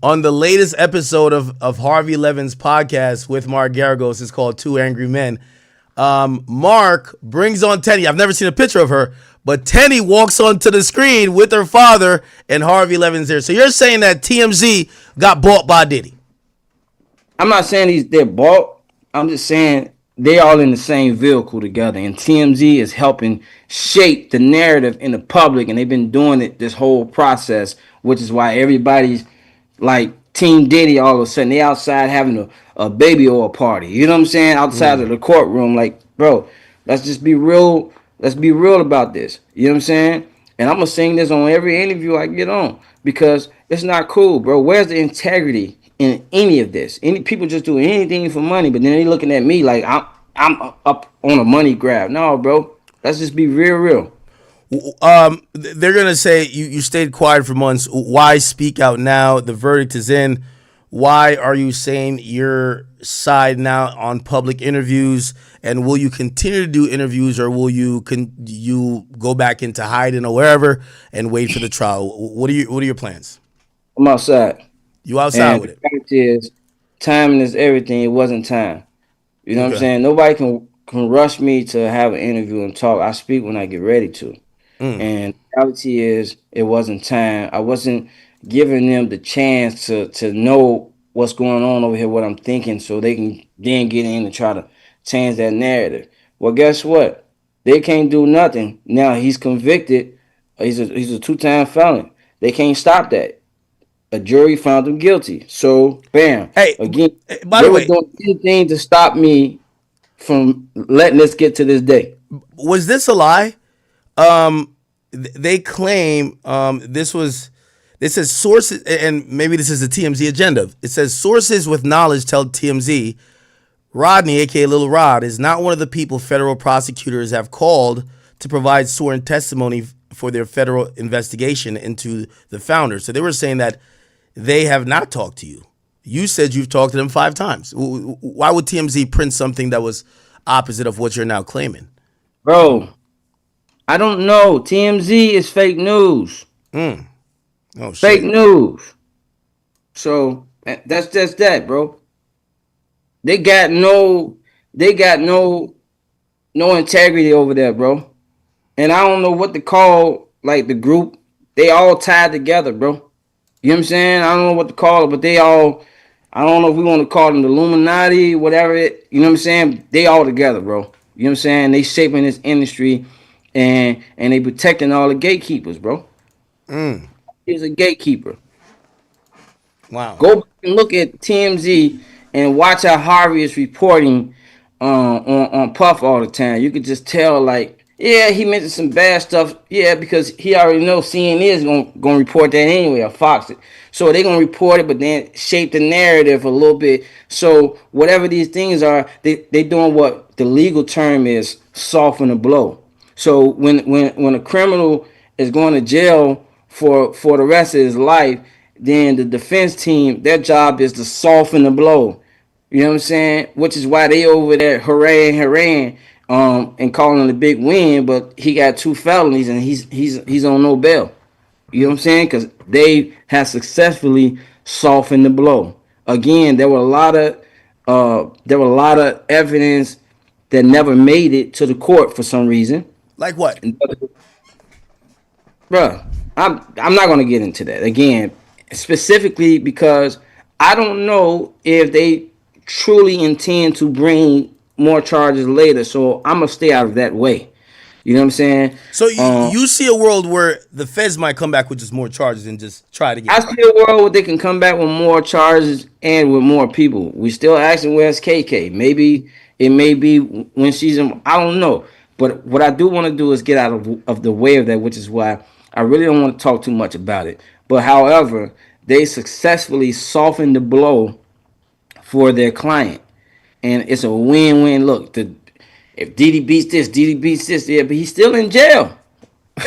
on the latest episode of Harvey Levin's podcast with Mark Garagos, it's called Two Angry Men. Mark brings on Tenny. I've never seen a picture of her, but Tenny walks onto the screen with her father, and Harvey Levin's there. So you're saying that TMZ got bought by Diddy?
I'm not saying they're bought. I'm just saying they all in the same vehicle together, and TMZ is helping shape the narrative in the public, and they've been doing it this whole process, which is why everybody's like Team Diddy. All of a sudden, they outside having a baby or a party. You know what I'm saying? Outside of the courtroom, like, bro, let's just be real. Let's be real about this. You know what I'm saying? And I'm gonna sing this on every interview I get on because it's not cool, bro. Where's the integrity in any of this? Any people just doing anything for money, but then they looking at me like I'm up on a money grab. No, bro. Let's just be real.
They're gonna say you stayed quiet for months. Why speak out now? The verdict is in. Why are you saying your side now on public interviews? And will you continue to do interviews, or will you go back into hiding or wherever and wait for the trial? What are your plans?
I'm outside.
You outside
And
with
the
it?
fact is, timing is everything. It wasn't time. You know what I'm
Okay.
saying? Nobody can rush me to have an interview and talk. I speak when I get ready to. And the reality is, it wasn't time. I wasn't giving them the chance to know what's going on over here, what I'm thinking, so they can then get in and try to change that narrative. Well, guess what? They can't do nothing. Now he's convicted. He's a two-time felon. They can't stop that. A jury found him guilty. So, bam.
Hey,
Again,
by
they
the
were
way,
doing anything to stop me from letting this get to this day.
was this a lie? They claim this says sources, and maybe this is the TMZ agenda. It says sources with knowledge tell TMZ Rodney, aka Lil Rod, is not one of the people federal prosecutors have called to provide sworn testimony for their federal investigation into the founder. So they were saying that they have not talked to you. You said you've talked to them 5 times. Why would TMZ print something that was opposite of what you're now claiming?
Bro, I don't know. TMZ is fake news.
Oh
Fake
shit.
news. So that's just that, bro. They got no integrity over there, bro. And I don't know what to call like the group. They all tied together, bro. You know what I'm saying? I don't know what to call it, but they all. I don't know if we want to call them the Illuminati, whatever it. You know what I'm saying? They all together, bro. You know what I'm saying? They shaping this industry, and they protecting all the gatekeepers, bro. He's a gatekeeper.
Wow.
Go back and look at TMZ and watch how Harvey is reporting on Puff all the time. You could just tell, like, yeah, he mentioned some bad stuff. Yeah, because he already knows CNN is gonna report that anyway, or Fox it. So they're gonna report it, but then shape the narrative a little bit. So whatever these things are, they doing what the legal term is soften the blow. So when a criminal is going to jail for the rest of his life, then the defense team, their job is to soften the blow. You know what I'm saying? Which is why they over there hooray, and calling it a big win, but he got 2 felonies and he's on no bail. You know what I'm saying? Because they have successfully softened the blow. Again, there were a lot of evidence that never made it to the court for some reason.
Like what?
Bruh, I'm not gonna get into that again, specifically because I don't know if they truly intend to bring more charges later. So I'm gonna stay out of that way. You know what I'm saying?
So
Um,
you see a world where the feds might come back with just more charges and just try it
I
again.
see a world where they can come back with more charges and with more people. We still asking where's KK. Maybe it may be when she's in. I don't know. But what I do want to do is get out of the way of that, which is why I really don't want to talk too much about it. But however, they successfully softened the blow for their client, and it's a win-win. Look, if Diddy beats this, Diddy beats this, yeah, but he's still in jail.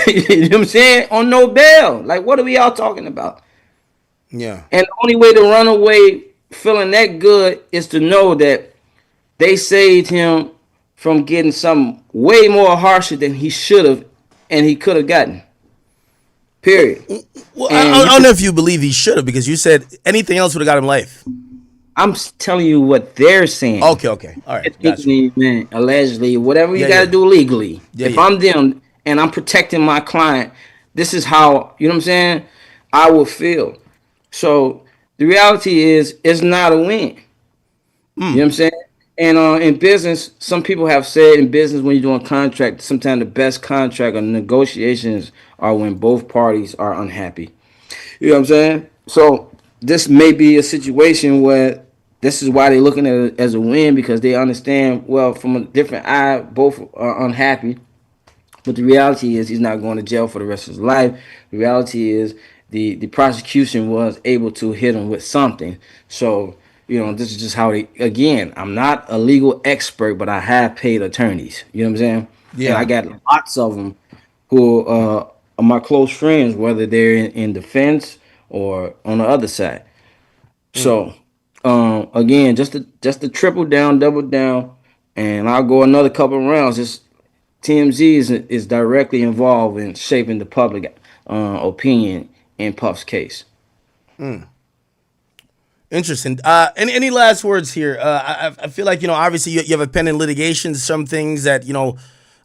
You know what I'm saying? On no bail. Like, what are we all talking about?
Yeah.
And the only way to run away feeling that good is to know that they saved him from getting something way more harsher than he should have and he could have gotten. Period.
Well,
And
I don't know if you believe he should have, because you said anything else would have got him life.
I'm telling you what they're saying.
Okay, okay. All right. Gotcha.
Technically, man, allegedly, whatever you
Yeah,
got
yeah.
to do legally.
Yeah,
If
yeah.
I'm them and I'm protecting my client, this is how, you know what I'm saying, I would feel. So the reality is, it's not a win. You know what I'm saying? And in business, some people have said in business when you're doing contract, sometimes the best contract or negotiations are when both parties are unhappy. You know what I'm saying? So this may be a situation where this is why they're looking at it as a win because they understand, well, from a different eye, both are unhappy. But the reality is he's not going to jail for the rest of his life. The reality is the prosecution was able to hit him with something. So, this is just how they, again, I'm not a legal expert, but I have paid attorneys. You know what I'm saying? And I
Yeah.
got lots of them who are my close friends, whether they're in defense or on the other side. So, again, just to triple down, double down, and I'll go another couple of rounds. Just TMZ is directly involved in shaping the public opinion in Puff's case.
Interesting. Any last words here? I feel like, obviously you have a pending litigation. Some things that,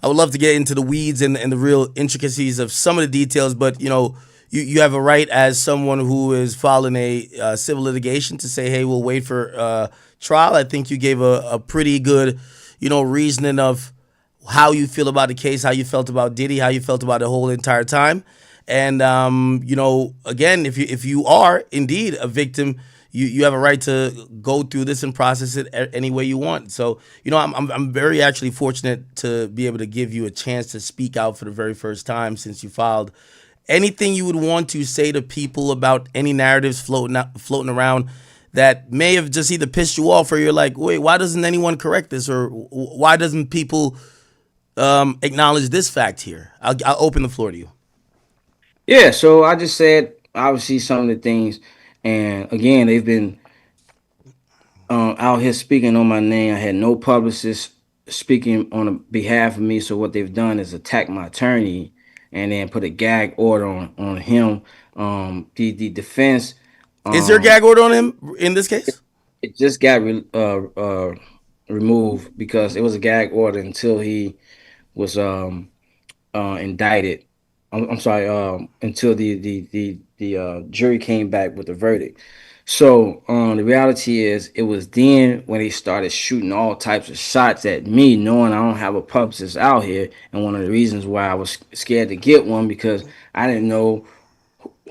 I would love to get into the weeds and the real intricacies of some of the details, but, you have a right as someone who is filing a civil litigation to say, hey, we'll wait for trial. I think you gave a pretty good, reasoning of how you feel about the case, how you felt about Diddy, how you felt about the whole entire time. And, again, if you are indeed a victim, you have a right to go through this and process it any way you want. So, I'm very actually fortunate to be able to give you a chance to speak out for the very first time since you filed. Anything you would want to say to people about any narratives floating around that may have just either pissed you off or you're like, wait, why doesn't anyone correct this? Or why doesn't people acknowledge this fact here? I'll open the floor to you.
Yeah, so I just said obviously some of the things, and again, they've been out here speaking on my name. I had no publicist speaking on behalf of me. So what they've done is attack my attorney and then put a gag order on him. The defense,
Is there a
um,
gag order on him in this case?
it just got removed because it was a gag order until he was indicted. I'm sorry, until the jury came back with a verdict. So the reality is, it was then when they started shooting all types of shots at me, knowing I don't have a publicist out here. And one of the reasons why I was scared to get one because I didn't know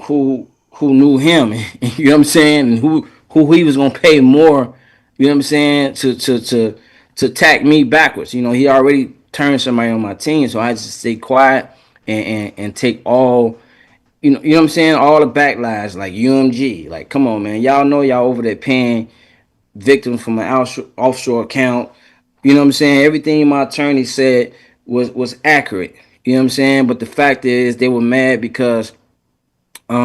who knew him, you know what I'm saying, and who he was gonna pay more, you know what I'm saying, to attack me backwards. He already turned somebody on my team, so I just stay quiet and take all, what I'm saying, all the backlash like UMG. Like, come on, man, y'all know y'all over there paying victims from an offshore account. You know what I'm saying? Everything my attorney said was accurate. You know what I'm saying? But the fact is, they were mad because we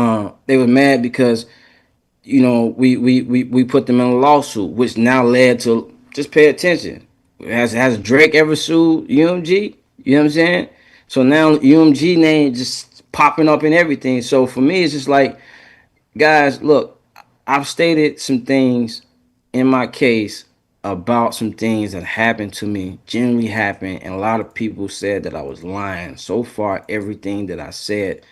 put them in a lawsuit, which now led to, just pay attention. Has Drake ever sued UMG? You know what I'm saying? So now UMG name just popping up and everything. So for me, it's just like, guys, look, I've stated some things in my case about some things that happened to me, genuinely happened, and a lot of people said that I was lying. So far, everything that I said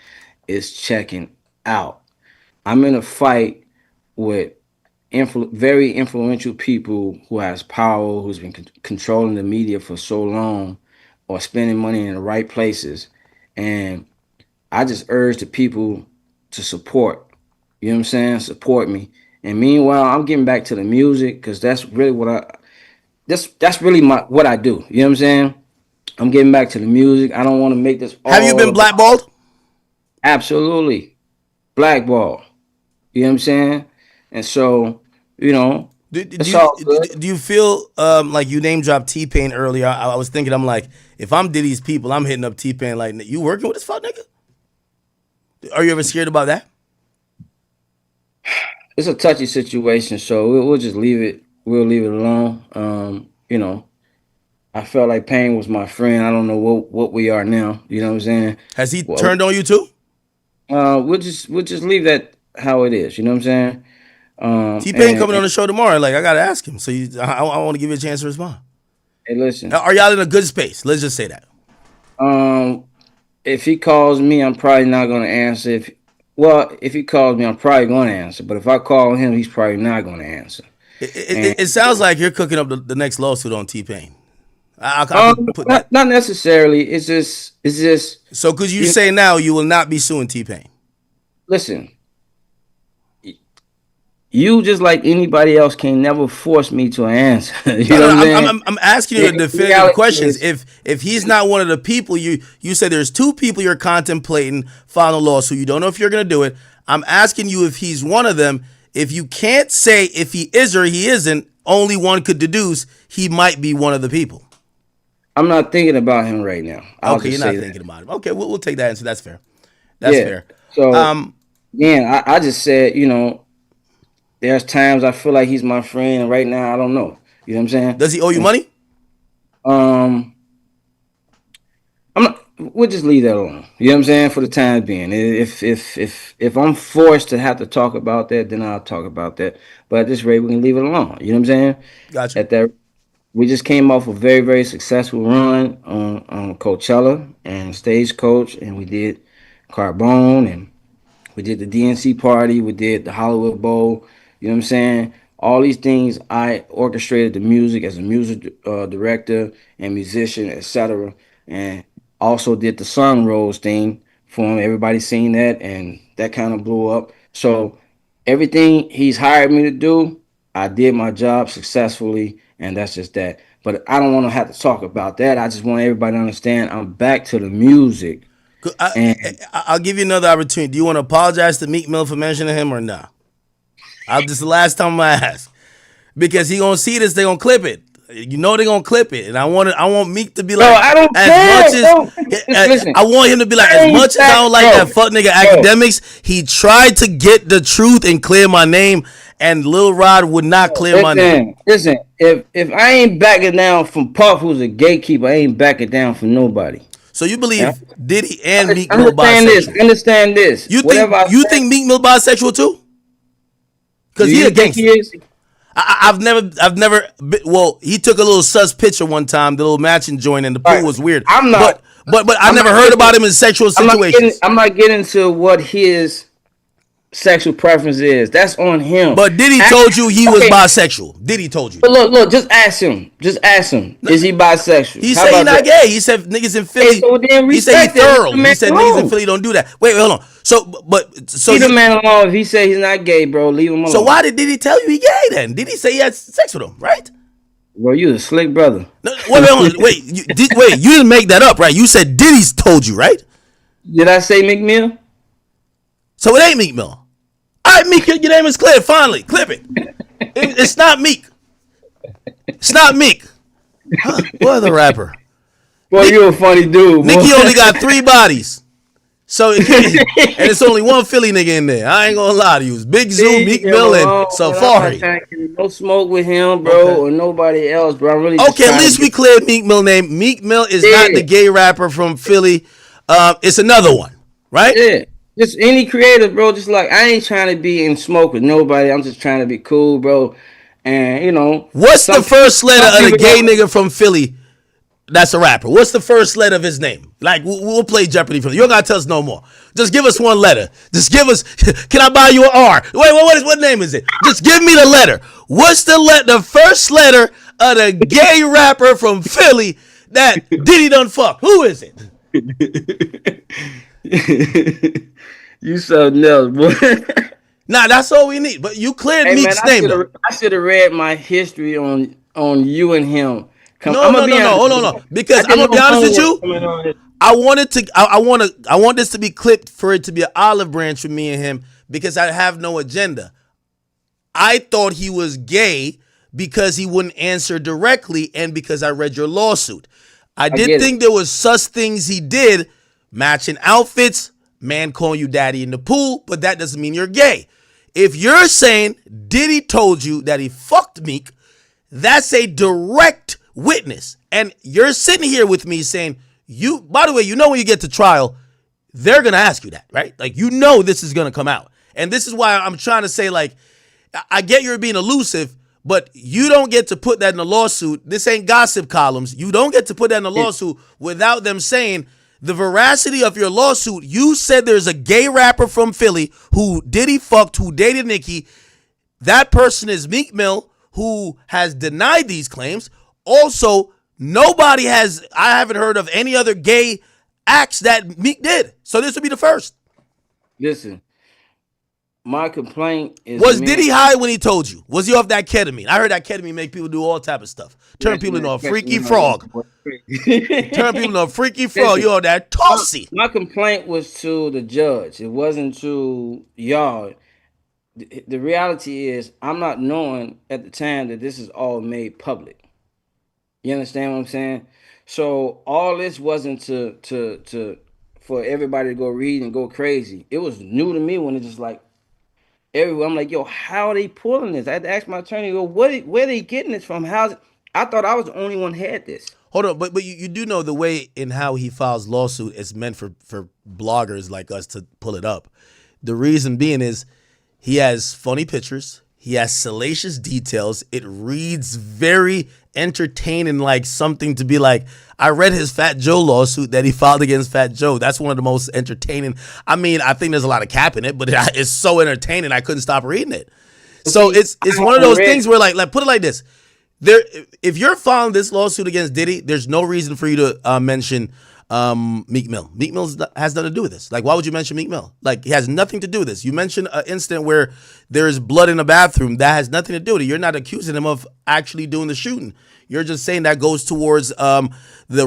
is checking out. I'm in a fight with very influential people who has power, who's been controlling the media for so long, or spending money in the right places, and I just urge the people to support. You know what I'm saying? Support me. And meanwhile, I'm getting back to the music because that's really what that's really my what I do. You know what I'm saying? I'm getting back to the music. I don't want to make this
Have you
all
been
about
blackballed?
absolutely blackball. You know what I'm saying? And so, you know, it's all good.
Do you feel like you name dropped T Pain earlier? I was thinking, I'm like, if I'm Diddy's people, I'm hitting up T Pain like, you working with this fuck nigga? Are you ever scared about that?
It's a touchy situation, so we'll just leave it. We'll leave it alone. You know, I felt like Payne was my friend. I don't know what we are now. You know what I'm saying?
Has he
Well,
turned on you too?
we'll just leave that how it is. You know what I'm saying?
T Pain
And,
coming on the show tomorrow. Like, I gotta ask him. So I want to give you a chance to respond.
hey, listen.
Are y'all in a good space? Let's just say that.
Um, if he calls me, I'm probably not gonna answer. If he calls me, I'm probably gonna answer. But if I call him, he's probably not gonna answer. And
It sounds like you're cooking up the next lawsuit on T Pain. I could put that.
not necessarily. It's just.
So could you
You
say now you will not be suing T Pain?
listen. You just like anybody else can never force me to answer. You know what I'm saying?
I'm asking you the definitive
Reality
questions.
is,
If he's not one of the people you said there's two people you're contemplating filing a lawsuit. You don't know if you're gonna do it. I'm asking you if he's one of them. If you can't say if he is or he isn't, only one could deduce he might be one of the people.
I'm not thinking about him right now. I'll
Okay, you're
just
not
say that.
thinking about him. Okay, we'll take that answer. That's fair. That's
Yeah.
fair.
So
Um,
again, I just said, there's times I feel like he's my friend, and right now I don't know. You know what I'm saying?
does he owe you money?
Um, I'm not. We'll just leave that alone. You know what I'm saying? For the time being, if I'm forced to have to talk about that, then I'll talk about that. But at this rate, we can leave it alone. You know what I'm saying?
Gotcha.
At that, we just came off a very very successful run on Coachella and Stagecoach, and we did Carbone, and we did the DNC party. We did the Hollywood Bowl. You know what I'm saying? All these things, I orchestrated the music as a music director and musician, etc. And also did the Sun Rose thing for him. Everybody seen that, and that kind of blew up. So everything he's hired me to do, I did my job successfully, and that's just that. But I don't want to have to talk about that. I just want everybody to understand I'm back to the music. And
I'll give you another opportunity. Do you want to apologize to Meek Mill for mentioning him or not? This is the last time I ask, because he gonna see this. They gonna clip it. You know they gonna clip it, and I want Meek to be
no,
like,
I don't
as
care.
much as
Listen,
I want him to be like,
I
as
ain't
much as I don't like
bro,
that fuck nigga
bro.
academics, he tried to get the truth and clear my name, and Lil Rod would not clear my name.
Listen. If I ain't backing down from Puff, who's a gatekeeper, I ain't backing down from nobody.
So you
Yeah.
believe Diddy and Meek Mill
Understand this.
bisexual?
Understand this.
You
Whatever I
think
say,
Meek Mill bisexual too?
do
Because he
you
a
think he
gangster.
is?
I've never been, well, he took a little sus picture one time, the little matching joint in the pool
Right.
was weird.
I'm not.
But I
I'm
never
not
heard
getting-
about him in sexual situations.
I'm not getting to what his sexual preference is. That's on him.
But Diddy
Ask-
told you he was
okay,
bisexual. Diddy told you.
But look, just ask him. Just ask him. Is he bisexual?
He
How
said he
about
not
that?
gay. He said niggas in Philly.
Hey, so then
He said he
respect that.
thorough.
Leave the
He
man
said niggas in
alone.
Philly don't do that. Wait, hold on. So
Leave the man alone. If he say he's not gay, bro, leave him alone.
so why did Diddy tell you he gay then? Did he say he had sex with him, right?
Bro, you a slick brother.
No, wait, you didn't make that up, right? You said Diddy's told you, right?
Did I say Meek Mill?
So it ain't Meek Mill. All right, Meek, your name is clear. Finally, clip it. It's not Meek. It's not Meek. Huh, what other rapper?
Boy, you a funny dude. Boy.
Nicki only got 3 bodies. So and it's only one Philly nigga in there. I ain't gonna lie to you. It's Big Zoo, Meek Mill, and Safari.
No smoke with him, bro, or nobody else, bro. I'm really just
Okay, at
trying
least
to
we cleared Meek Mill name. Meek Mill is
Yeah.
not the gay rapper from Philly. It's another one. right?
Yeah. Just any creative, bro. Just like I ain't trying to be in smoke with nobody. I'm just trying to be cool, bro. And
What's the first letter
some
of the
people
gay
don't.
nigga from Philly that's a rapper? What's the first letter of his name? Like, we'll play Jeopardy for you. You don't gotta tell us no more. Just give us one letter. Just give us. Can I buy you an R? Wait, what name is it? Just give me the letter. What's the first letter of the gay rapper from Philly that Diddy done fuck? Who is it?
You something else, boy.
Nah, that's all we need. But you cleared
Hey man,
Meek's name though.
I should have read my history on you and him.
No,
I'm gonna
no,
be
no, no.
honest
Hold
with
on, no.
you. I
Because I'm
did
gonna be
no
honest with
homework
you.
coming on this.
I want this to be clipped for it to be an olive branch for me and him because I have no agenda. I thought he was gay because he wouldn't answer directly and because I read your lawsuit. I
I
did
get it.
think there was sus things he did, matching outfits, man calling you daddy in the pool, but that doesn't mean you're gay. If you're saying Diddy told you that he fucked Meek, that's a direct witness. And you're sitting here with me saying, by the way, when you get to trial, they're going to ask you that, right? Like, this is going to come out. And this is why I'm trying to say, like, I get you're being elusive, but you don't get to put that in a lawsuit. This ain't gossip columns. You don't get to put that in a lawsuit without them saying the veracity of your lawsuit. You said there's a gay rapper from Philly who Diddy fucked, who dated Nicki. That person is Meek Mill, who has denied these claims. Also, I haven't heard of any other gay acts that Meek did. So this would be the first.
Listen, my complaint is
Was Diddy
me.
high when he told you? Was he off that ketamine? I heard that ketamine make people do all type of stuff. Turn
Yes,
people into
man.
a
Yes,
freaky
man.
frog. Turn people into a freaky frog. You on that tossy.
My complaint was to the judge. It wasn't to y'all. The reality is, I'm not knowing at the time that this is all made public. You understand what I'm saying? So all this wasn't to for everybody to go read and go crazy. It was new to me when it just like everywhere. I'm like, yo, how are they pulling this? I had to ask my attorney, go, where they getting this from? I thought I was the only one had this.
Hold on, but you do know the way in how he files lawsuit is meant for bloggers like us to pull it up. The reason being is he has funny pictures. He has salacious details. It reads very entertaining, like something to be like. I read his Fat Joe lawsuit that he filed against Fat Joe. That's one of the most entertaining. I mean, I think there's a lot of cap in it, but it's so entertaining I couldn't stop reading it. So
See,
it's
I
one of
haven't
those
read.
things where like put it like this. If you're filing this lawsuit against Diddy, there's no reason for you to mention Meek Mill. Meek Mill has nothing to do with this. Like, why would you mention Meek Mill? Like, he has nothing to do with this. You mentioned an incident where there is blood in a bathroom. That has nothing to do with it. You're not accusing him of actually doing the shooting. You're just saying that goes towards the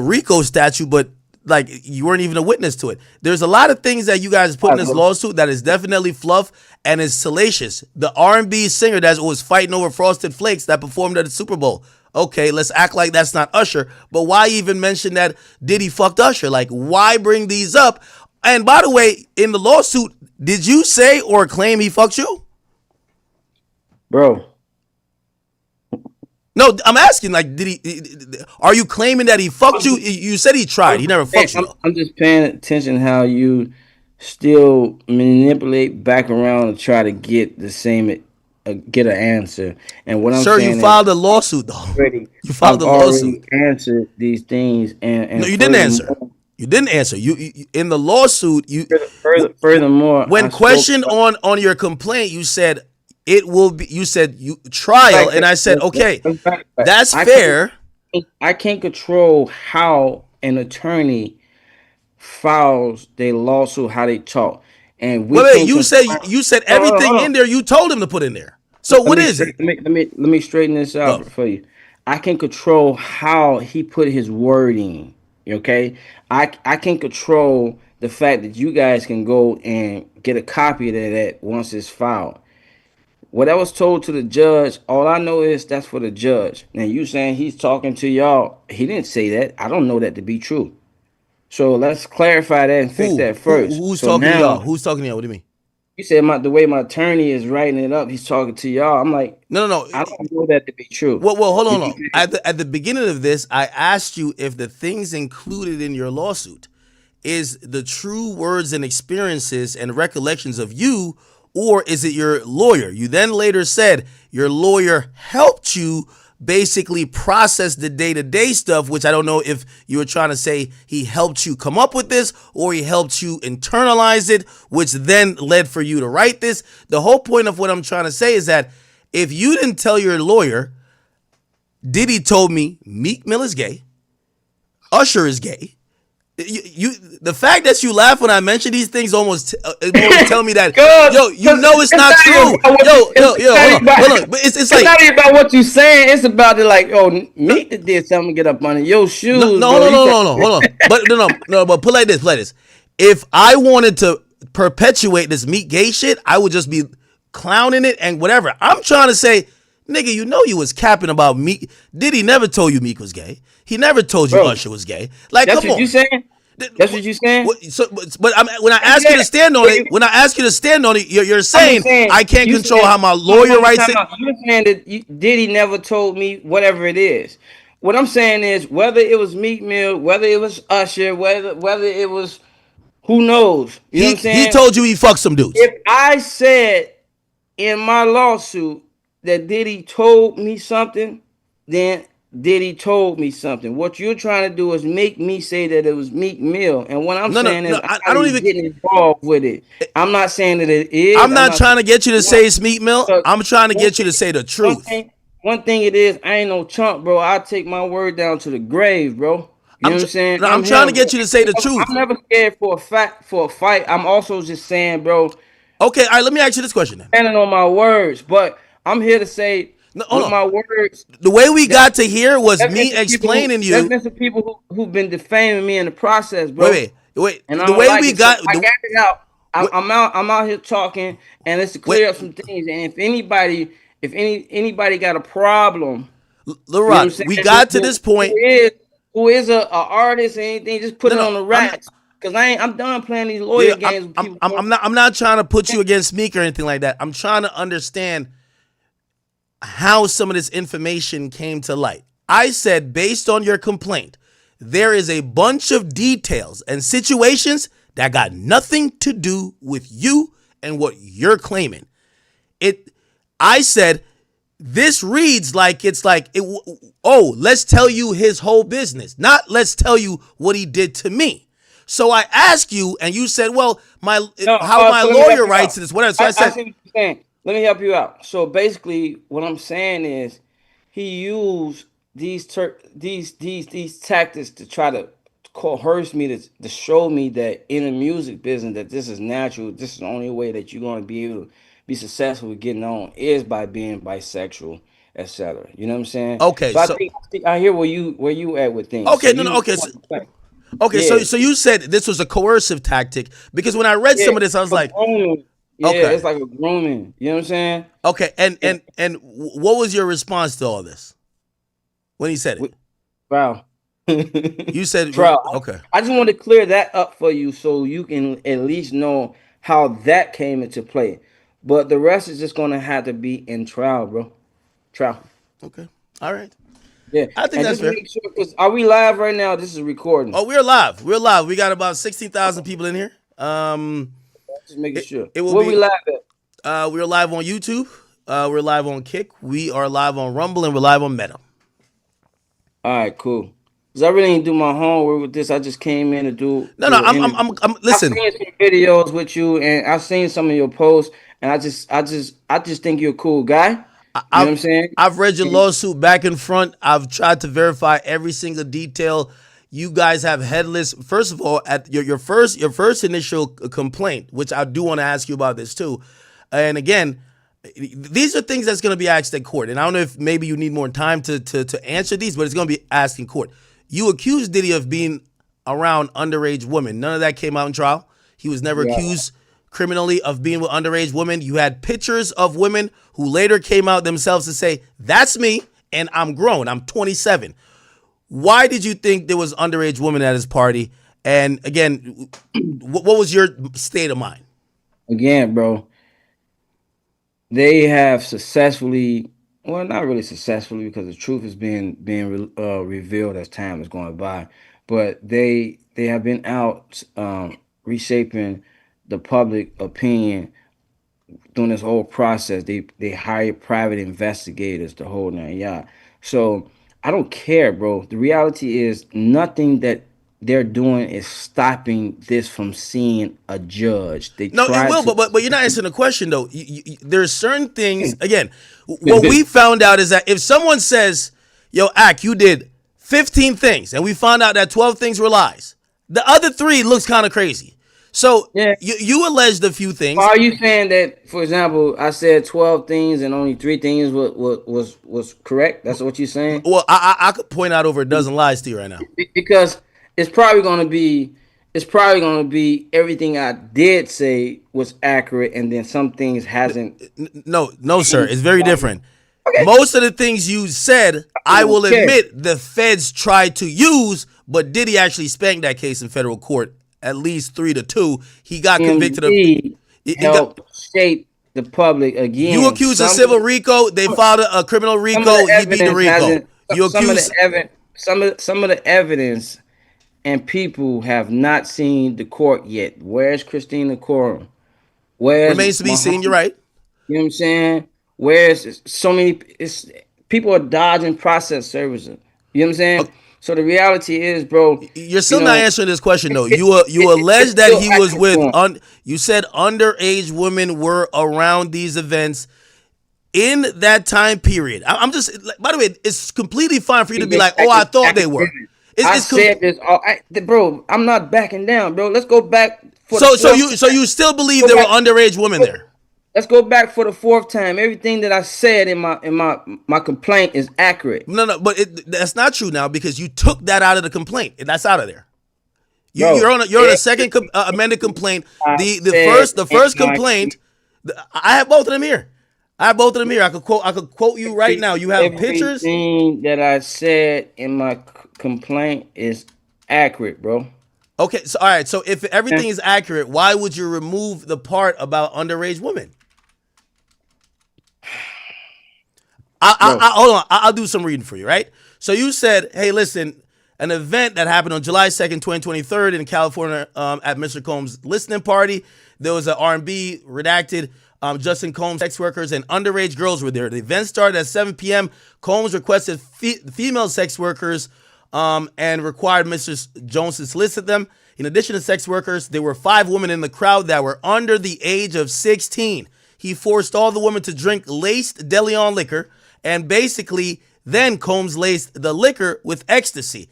RICO statute, but like you weren't even a witness to it. There's a lot of things that you guys put in this lawsuit that is definitely fluff and is salacious. The R&B singer that was fighting over Frosted Flakes that performed at the Super Bowl. Okay, let's act like that's not Usher. But why even mention that Diddy fucked Usher? Like, why bring these up? And by the way, in the lawsuit, did you say or claim he fucked you?
Bro.
No, I'm asking, like, are you claiming that he fucked you? You said he tried. He never fucked you.
I'm just paying attention how you still manipulate back around and try to get the same, get an answer. And what I'm
Sir, you
saying is,
filed a lawsuit, though. You filed
I've
a
already
lawsuit.
answered these things, and
No, you didn't answer. You didn't answer. You in the lawsuit,
furthermore,
when
I spoke.
questioned on your complaint, you said it will be. You said you trial, and I said okay, that's fair.
I can't control how an attorney files their lawsuit, how they talk, and we
Wait,
can't.
you said everything in there. You told him to put in there. So what is it?
Let me straighten this
Go.
out for you. I can control how he put his wording. Okay, I can control the fact that you guys can go and get a copy of that once it's filed. What I was told to the judge, all I know is that's for the judge. Now you saying he's talking to y'all? He didn't say that. I don't know that to be true. So let's clarify that and fix that first.
Who's
So
talking to y'all?
now
Who's talking to y'all? What do you mean?
you said the way my attorney is writing it up, he's talking to y'all. I'm like,
No.
I don't know that to be true.
Well, hold on. At the beginning of this, I asked you if the things included in your lawsuit, is the true words and experiences and recollections of you, or is it your lawyer? You then later said your lawyer helped you basically process the day-to-day stuff, which I don't know if you were trying to say he helped you come up with this or he helped you internalize it, which then led for you to write this. The whole point of what I'm trying to say is that if you didn't tell your lawyer, Diddy told me Meek Mill is gay, Usher is gay. The fact that you laugh when I mention these things almost tell me that you know it's not true. Hold on. But it's like
not even about what you saying. It's about the like, Meek did something to get up under your shoes.
No, hold on. But no. But put like this. If I wanted to perpetuate this Meek gay shit, I would just be clowning it and whatever. I'm trying to say, nigga, you know you was capping about Meek. Diddy never told you Meek was gay. He never told you Usher was gay. Like,
that's
come
what
on.
You saying? That's what you saying?
When I ask you to stand on it, you're saying I can't control how my lawyer writes it.
You're saying that Diddy never told me whatever it is. What I'm saying is whether it was Meek Mill, whether it was Usher, whether it was who knows. You know what I'm saying?
He told you he fucked some dudes.
If I said in my lawsuit that Diddy told me something, then Diddy told me something. What you're trying to do is make me say that it was Meek Mill, and what I'm saying is I don't even get involved with it. I'm not saying that it is.
I'm not trying to get you to say it's Meek Mill. I'm trying to get you to say the truth.
One thing it is, I ain't no chump, bro. I take my word down to the grave, bro. You know what I'm saying?
I'm trying to get you to say the truth.
I'm never scared for a fight. I'm also just saying, bro.
Okay, all right. Let me ask you this question then.
Standing on my words, but I'm here to say with my words.
The way we got to here was me explaining you.
There's been some people who've been defaming me in the process, bro.
Wait.
And
the way we got,
I got it out. I'm out here talking, and it's to clear up some things. And if anybody got a problem,
Lil Rod, we got to this point.
Who is a artist and anything? Just put it on the racks. Cause I'm done playing these lawyer games with people.
I'm not trying to put you against Meek or anything like that. I'm trying to understand how some of this information came to light. I said, based on your complaint, there is a bunch of details and situations that got nothing to do with you and what you're claiming. I said, this reads like let's tell you his whole business, not let's tell you what he did to me. So I asked you, and you said, "Well, my lawyer writes this, whatever." So I said,
see what you're saying. Let me help you out. So basically, what I'm saying is, he used these tactics to try to coerce me to show me that in the music business that this is natural. This is the only way that you're going to be able to be successful with getting on is by being bisexual, etc. You know what I'm saying?
Okay,
so I hear where you at with things.
Okay, okay. So you said this was a coercive tactic because when I read some of this, I was like,
grooming. Okay, it's like a grooming. You know what I'm saying?
Okay, and what was your response to all this when he said it?
Wow.
You said, okay.
I just want to clear that up for you so you can at least know how that came into play. But the rest is just gonna have to be in trial, bro. Trial.
Okay. All right.
Yeah,
I think that's fair.
Make sure, cause are we live right now? This is recording.
Oh, we're live. We're live. We got about 16,000 people in here.
Just making sure.
Where we live at? We're live on YouTube. We're live on Kick. We are live on Rumble, and we're live on Meta.
All right, cool. Cause I really didn't do my homework with this. I just came in to do.
No. I'm listen.
I've seen some videos with you, and I've seen some of your posts, and I just think you're a cool guy. You know what I'm saying?
I've read your lawsuit back and front. I've tried to verify every single detail. You guys have headless. First of all, at your first initial complaint, which I do want to ask you about this too. And again, these are things that's going to be asked at court. And I don't know if maybe you need more time to answer these, but it's going to be asked in court. You accused Diddy of being around underage women. None of that came out in trial. He was never accused criminally of being with underage women. You had pictures of women who later came out themselves to say, that's me, and I'm grown. I'm 27. Why did you think there was underage women at his party? And again, what was your state of mind?
Again, bro, they have successfully, well, not really successfully because the truth is being revealed as time is going by. but they have been out reshaping the public opinion during this whole process. They hired private investigators to hold that yacht. So I don't care, bro. The reality is nothing that they're doing is stopping this from seeing a judge. They
No, it
try
will,
to.
but you're not answering the question though. There's certain things. Again, what we found out is that if someone says, "Yo, Ak, you did 15 things," and we found out that 12 things were lies, the other three looks kind of crazy. So
Yeah.
you alleged a few things.
Are you saying that, for example, I said 12 things and only three things was correct? That's what you're saying?
Well, I could point out over a dozen lies to you right now.
Because it's probably gonna be everything I did say was accurate, and then some things hasn't.
No, sir. It's very different.
Okay,
Most of the things you said, I will
okay.
admit, the feds tried to use, but did he actually spank that case in federal court? At least 3-2. He got convicted of.
MD
He
help shape the public again.
You accused a civil RICO. They filed a criminal
Some of
RICO.
the
He beat the
evidence
RICO.
hasn't.
You
Some of
accused.
the evidence. Some of the evidence and people have not seen the court yet. Where's Christina Courtroom? Where's
Remains to be seen. You're
Muhammad?
right.
You know what I'm saying? Where's so many? It's people are dodging process services. You know what I'm saying? So the reality is, bro.
You're still not answering this question though. You allege that he was with. You said underage women were around these events in that time period. I'm just. By the way, it's completely fine for you to be like, "Oh, I thought they were."
I said this, bro. I'm not backing down, bro. Let's go back.
So you still believe there were underage women there?
Let's go back for the fourth time. Everything that I said in my complaint is accurate.
No, but that's not true now because you took that out of the complaint. That's out of there.
Bro,
You're on a second amended complaint. The first complaint. I have both of them here. I could quote you right now. You have pictures.
Everything that I said in my complaint is accurate, bro.
Okay, so all right. So if everything is accurate, why would you remove the part about underage women? Hold on. I'll do some reading for you, right? So you said, hey, listen, an event that happened on July 2nd, 2023 in California at Mr. Combs' listening party. There was an R&B redacted. Justin Combs, sex workers, and underage girls were there. The event started at 7 p.m. Combs requested female sex workers and required Mr. Jones to solicit them. In addition to sex workers, there were 5 women in the crowd that were under the age of 16. He forced all the women to drink laced DeLeon liquor, and basically then Combs laced the liquor with ecstasy.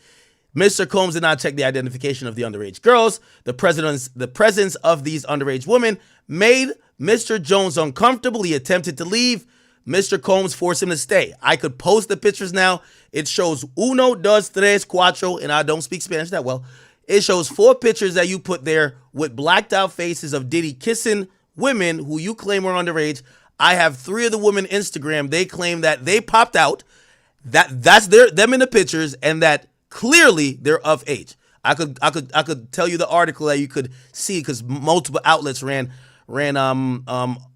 Mr. Combs did not check the identification of the underage girls. The presence of these underage women made Mr. Jones uncomfortable. He attempted to leave. Mr. Combs forced him to stay. I could post the pictures now. It shows uno, dos, tres, cuatro, and I don't speak Spanish that well. It shows 4 pictures that you put there with blacked out faces of Diddy kissing women who you claim were underage. I have 3 of the women Instagram. They claim that they popped out. That's them in the pictures, and that clearly they're of age. I could tell you the article that you could see because multiple outlets ran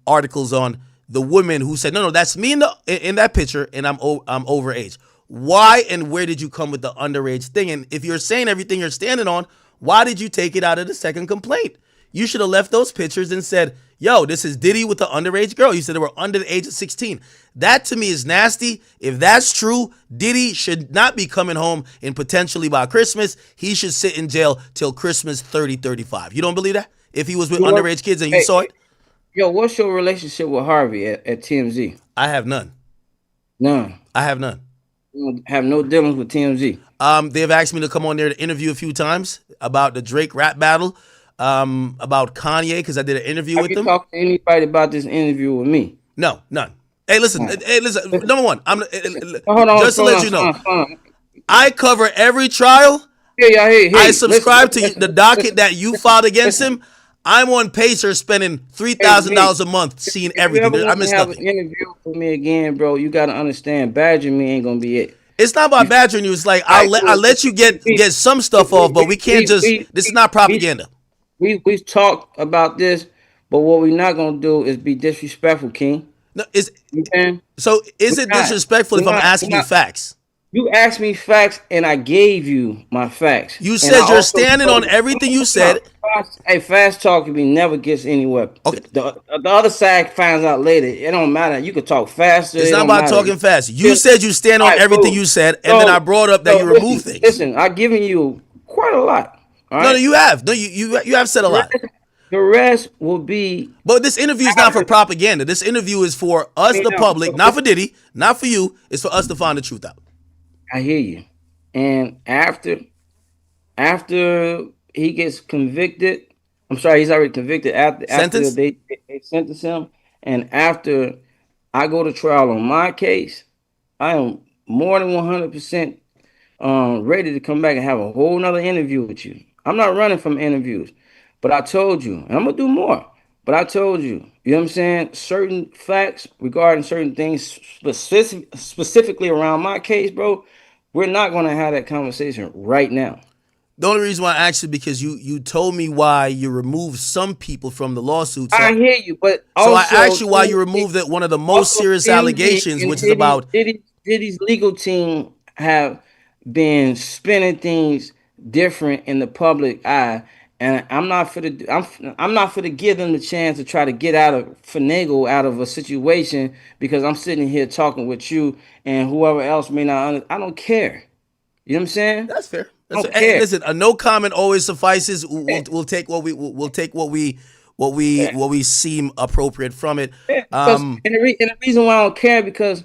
articles on the women who said no, that's me in that picture, and I'm overage. Why and where did you come with the underage thing? And if you're saying everything you're standing on, why did you take it out of the second complaint? You should have left those pictures and said, yo, this is Diddy with the underage girl. You said they were under the age of 16. That to me is nasty. If that's true, Diddy should not be coming home and potentially by Christmas. He should sit in jail till Christmas 30-35. You don't believe that? If he was with underage kids and you saw it?
Yo, what's your relationship with Harvey at TMZ?
I have none.
None.
I have none.
You have no dealings with TMZ.
They've asked me to come on there to interview a few times about the Drake rap battle, about Kanye, because I did an interview with them.
Have you talked to anybody about this interview with me?
No, none. Hey, listen. Number one, just to let you know, I cover every trial.
Hey,
I subscribe to the docket that you filed against him. I'm on Pacer spending $3,000 a month seeing everything. I missed nothing.
If you ever want to have an interview with me again, bro, you got to understand, badgering me ain't going to be it.
It's not about badgering you. It's like, I'll let you get some stuff off, but we can't just, this is not propaganda.
We've talked about this, but what we're not going to do is be disrespectful, King.
No,
you can?
So is it disrespectful if I'm asking you facts?
You asked me facts, and I gave you my facts.
You
And I
said you're
also
standing
told
on
you,
everything you
no,
said.
fast talking me never gets anywhere.
Okay,
The other side finds out later. It don't matter. You could talk faster.
it's
It
not
don't
about
matter.
talking fast. You
All
said you stand on
right,
everything
cool.
you said, and then I
So,
brought up that
so
you remove
listen,
things.
listen. I've given you quite a lot. All
No, no,
right.
you have. No, you have said a
The
lot.
rest, the rest will be
But this interview is not for
after.
propaganda. This interview is for us, the
No,
public, not for Diddy, not for you. It's for us to find the truth out.
I hear you. And after he gets convicted, I'm sorry, he's already convicted. After
Sentence?
they sentence him, and after I go to trial on my case, I am more than 100% ready to come back and have a whole nother interview with you. I'm not running from interviews, but I told you, and I'm gonna do more. But I told you, you know what I'm saying? Certain facts regarding certain things, specifically around my case, bro. We're not gonna have that conversation right now.
The only reason why I asked you because you told me why you removed some people from the lawsuit.
I hear you, but
So I
also
asked you why you removed one of the most
also
serious
TMZ
allegations,
and
which is about.
Diddy's legal team have been spinning things different in the public eye, and I'm not for to give them the chance to try to get out of finagle out of a situation because I'm sitting here talking with you and whoever else may not. I don't care. You know what I'm saying?
That's fair.
I
That's fair.
don't
Hey,
care.
listen, a no comment always suffices.
Yeah,
We'll take we'll take
yeah.
what we seem appropriate from it.
Yeah, because
Um,
and the reason why I don't care because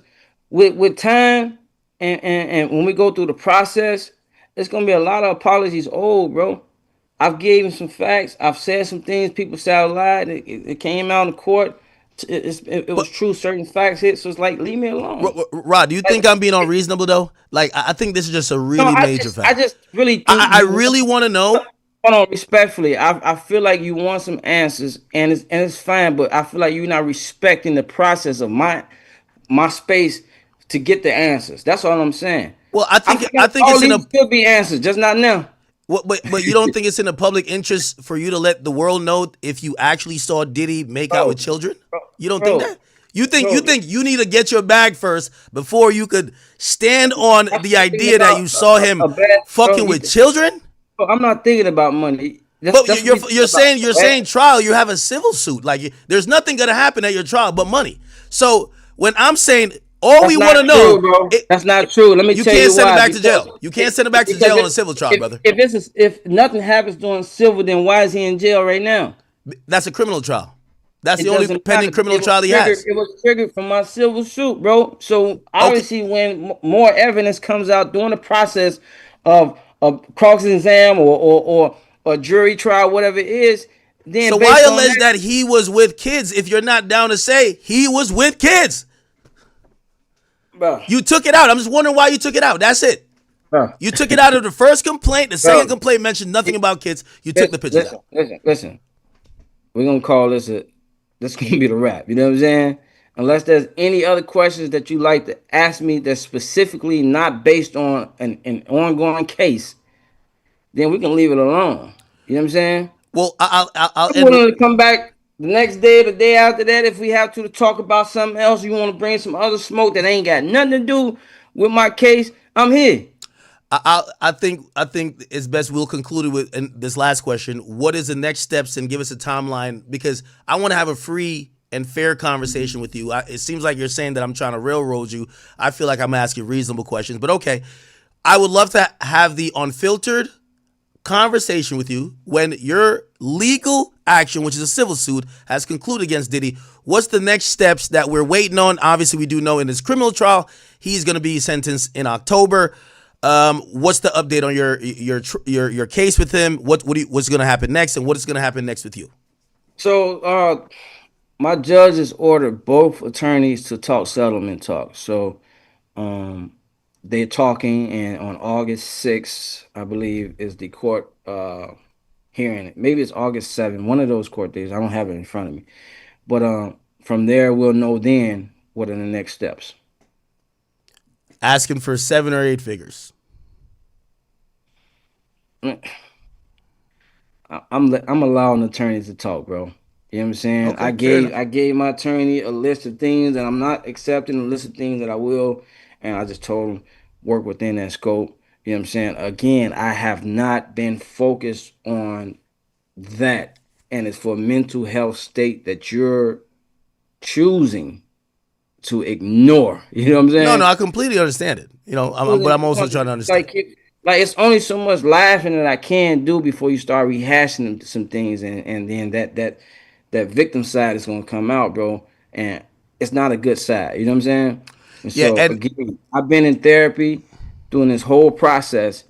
with time and when we go through the process, it's gonna be a lot of apologies. Oh, bro, I've given some facts. I've said some things. People say I lied. It came out in court. It was
but
true. Certain facts hit. So it's like leave me alone.
Rod, do you
Like,
think I'm being unreasonable though? Like I think this is just a
no,
really major
I
fact.
just really think
I
you want.
really want to know.
Hold on, respectfully, I feel like you want some answers, and it's fine, but I feel like you're not respecting the process of my space to get the answers. That's all I'm saying.
Well,
I feel
I
like
think
all
it's in
these
a.
should be answered, just not now.
But you don't think it's in the public interest for you to let the world know if you actually saw Diddy make out with
Bro,
children?
bro,
You don't think
bro,
that? You
bro.
think you need to get your bag first before you could stand on
I'm
the
thinking
idea that
about
you saw him
a bad bro.
fucking with children?
Bro, I'm not thinking about money.
But
That's what we think about.
you're
Bad.
saying trial. You have a civil suit. Like there's nothing gonna happen at your trial but money. So when I'm saying all
That's
we want
not
to
true,
know,
bro. That's not true. Let me
you
tell
can't
you
send him
why.
back to jail. You can't send him back to
Because
jail on a civil trial, brother.
if nothing happens during civil, then why is he in jail right now?
That's a criminal trial. That's
It
the only
doesn't
pending
matter.
criminal trial he has.
It was triggered from my civil suit, bro. So
Okay.
obviously, when more evidence comes out during the process of cross exam or jury trial, whatever it is,
So
then
why
based on
allege
that,
that he was with kids if you're not down to say he was with kids?
bro,
You took it out. I'm just wondering why you took it out. That's it.
bro,
You took it out of the first complaint. The second
bro.
complaint mentioned nothing about kids. You took the pictures out.
Listen. We're gonna call this a this gonna be the wrap. You know what I'm saying? Unless there's any other questions that you like to ask me that's specifically not based on an ongoing case, then we can leave it alone. You know what I'm saying?
Well, I'll
I'm
end with.
willing to come back the next day or the day after that if we have to talk about something else. You want to bring some other smoke that ain't got nothing to do with my case? I'm here.
I think it's best we'll conclude it with this last question. What is the next steps and give us a timeline because I want to have a free and fair conversation with you. It seems like you're saying that I'm trying to railroad you. I feel like I'm asking reasonable questions, but okay. I would love to have the unfiltered conversation with you when your legal action, which is a civil suit, has concluded against Diddy. What's the next steps that we're waiting on? Obviously, we do know in his criminal trial, he's going to be sentenced in October. What's the update on your case with him? What's going to happen next, and what is going to happen next with you?
So my judges ordered both attorneys to talk settlement talk. So um they're talking, and on August 6th, I believe, is the court hearing it. Maybe it's August 7th, one of those court days. I don't have it in front of me. But from there we'll know then what are the next steps.
Asking for 7 or 8 figures.
I'm allowing attorneys to talk, bro. You know what I'm saying?
Okay, fair enough.
I gave my attorney a list of things that I'm not accepting, a list of things that I will, and I just told him work within that scope. You know what I'm saying? Again, I have not been focused on that. And it's for mental health state that you're choosing to ignore. You know what I'm
No, no,
saying?
I completely understand it. But I'm also trying to understand.
Like it's only so much laughing that I can do before you start rehashing some things, and then that victim side is gonna come out, bro, and it's not a good side. You know what I'm saying? And
Yeah,
so
and
again, I've been in therapy doing this whole process.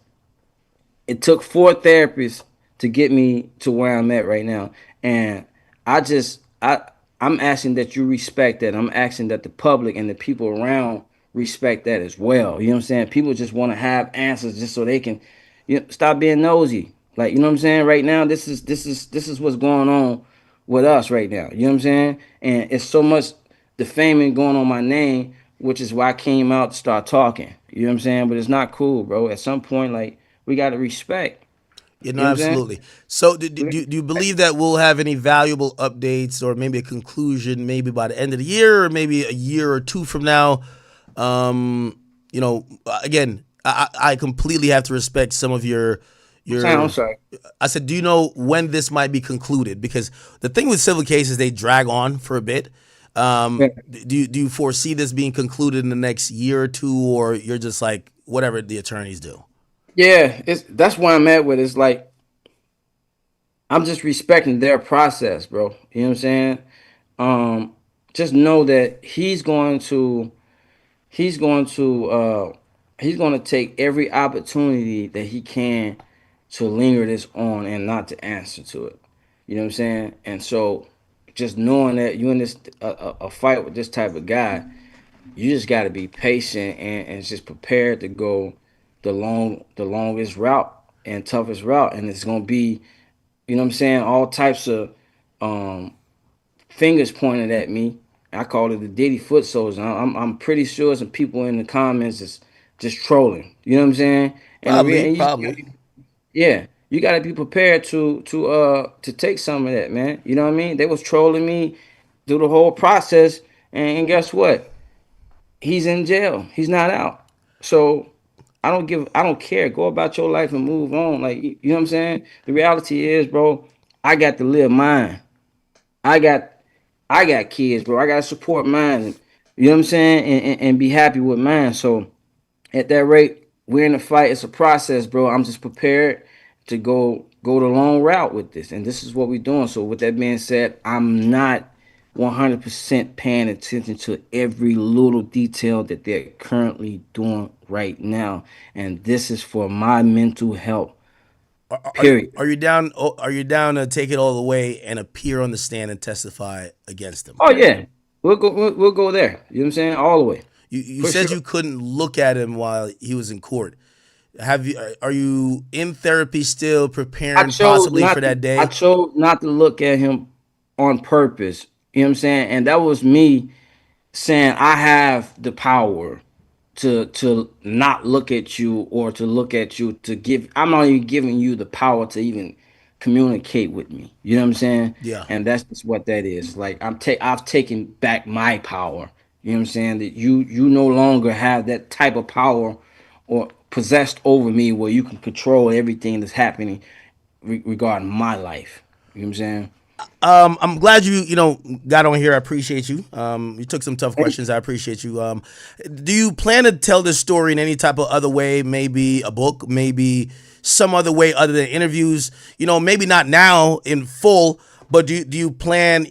It took 4 therapists to get me to where I'm at right now. And I just I'm asking that you respect that. I'm asking that the public and the people around respect that as well. You know what I'm saying? People just want to have answers just so they can stop being nosy. Like, you know what I'm saying? Right now, this is what's going on with us right now. You know what I'm saying? And it's so much defaming going on my name, which is why I came out to start talking. You know what I'm saying? But it's not cool, bro. At some point, like, we got to respect. You know what I'm saying?
absolutely. So,
We gotta
do you
respect.
believe that we'll have any valuable updates or maybe a conclusion, maybe by the end of the year or maybe a year or two from now? Um, again, I completely have to respect some of
I'm saying, I'm
your.
sorry.
I said, do you know when this might be concluded? Because the thing with civil cases, they drag on for a bit.
Yeah,
Do you foresee this being concluded in the next year or two, or you're just like whatever the attorneys do?
yeah, it's that's where I'm at with it. It's like I'm just respecting their process, bro. You know what I'm saying? Um, just know that he's going to he's going to take every opportunity that he can to linger this on and not to answer to it. You know what I'm saying? And so just knowing that you in this a fight with this type of guy, you just got to be patient and just prepared to go the longest route and toughest route, and it's gonna be, you know what I'm saying, all types of um fingers pointed at me. I call it the Diddy foot soldiers. I'm pretty sure some people in the comments is just trolling. You know what I'm saying? And the real
Probably,
and you just gotta
probably.
be, yeah, you gotta be prepared to take some of that, man. You know what I mean? They was trolling me through the whole process, and guess what? He's in jail. He's not out. So I don't care. Go about your life and move on. Like, you know what I'm saying? The reality is, bro, I got to live mine. I got I got kids, bro. I gotta support mine. You know what I'm saying? And be happy with mine. So at that rate, we're in a fight. It's a process, bro. I'm just prepared to go the long route with this, and this is what we're doing. So with that being said, I'm not 100% paying attention to every little detail that they're currently doing right now, and this is for my mental health. Period.
Are you down? Are you down to take it all the way and appear on the stand and testify against him?
Oh yeah, we'll go there. You know what I'm saying? All the way,
You
for
said
sure.
you couldn't look at him while he was in court. Have you? Are you in therapy still, preparing possibly for that
I
day?
chose not to look at him on purpose. You know what I'm saying? And that was me saying I have the power to not look at you, or to look at you to give. I'm not even giving you the power to even communicate with me. You know what I'm saying?
Yeah.
And that's just what that is. Like I've taken back my power. You know what I'm saying? That you no longer have that type of power or possessed over me where you can control everything that's happening regarding my life. You know what I'm saying?
I'm glad you got on here. I appreciate you. You took some tough
Thank you.
questions. I appreciate you. Do you plan to tell this story in any type of other way? Maybe a book, maybe some other way other than interviews. Maybe not now in full, but do you plan?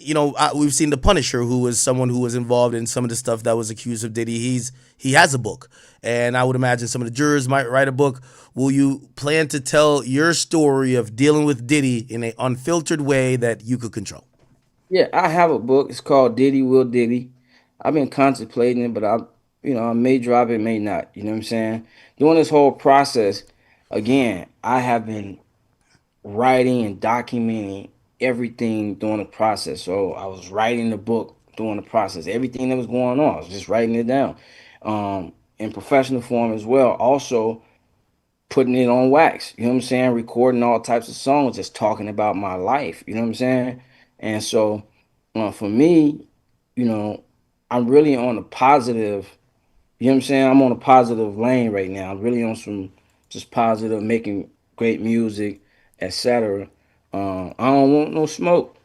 We've seen the Punisher, who was someone who was involved in some of the stuff that was accused of Diddy. He has a book, and I would imagine some of the jurors might write a book. Will you plan to tell your story of dealing with Diddy in an unfiltered way that you could control?
Yeah, I have a book. It's called Diddy Will Diddy. I've been contemplating it, but I may drop it, may not. You know what I'm saying? During this whole process, again, I have been writing and documenting everything during the process. So I was writing the book during the process. Everything that was going on, I was just writing it down, in professional form as well. Also, putting it on wax. You know what I'm saying? Recording all types of songs, just talking about my life. You know what I'm saying? And so, for me, you know, I'm really on a positive. You know what I'm saying? I'm on a positive lane right now. I'm really on some just positive, making great music, etc. I don't want no smoke.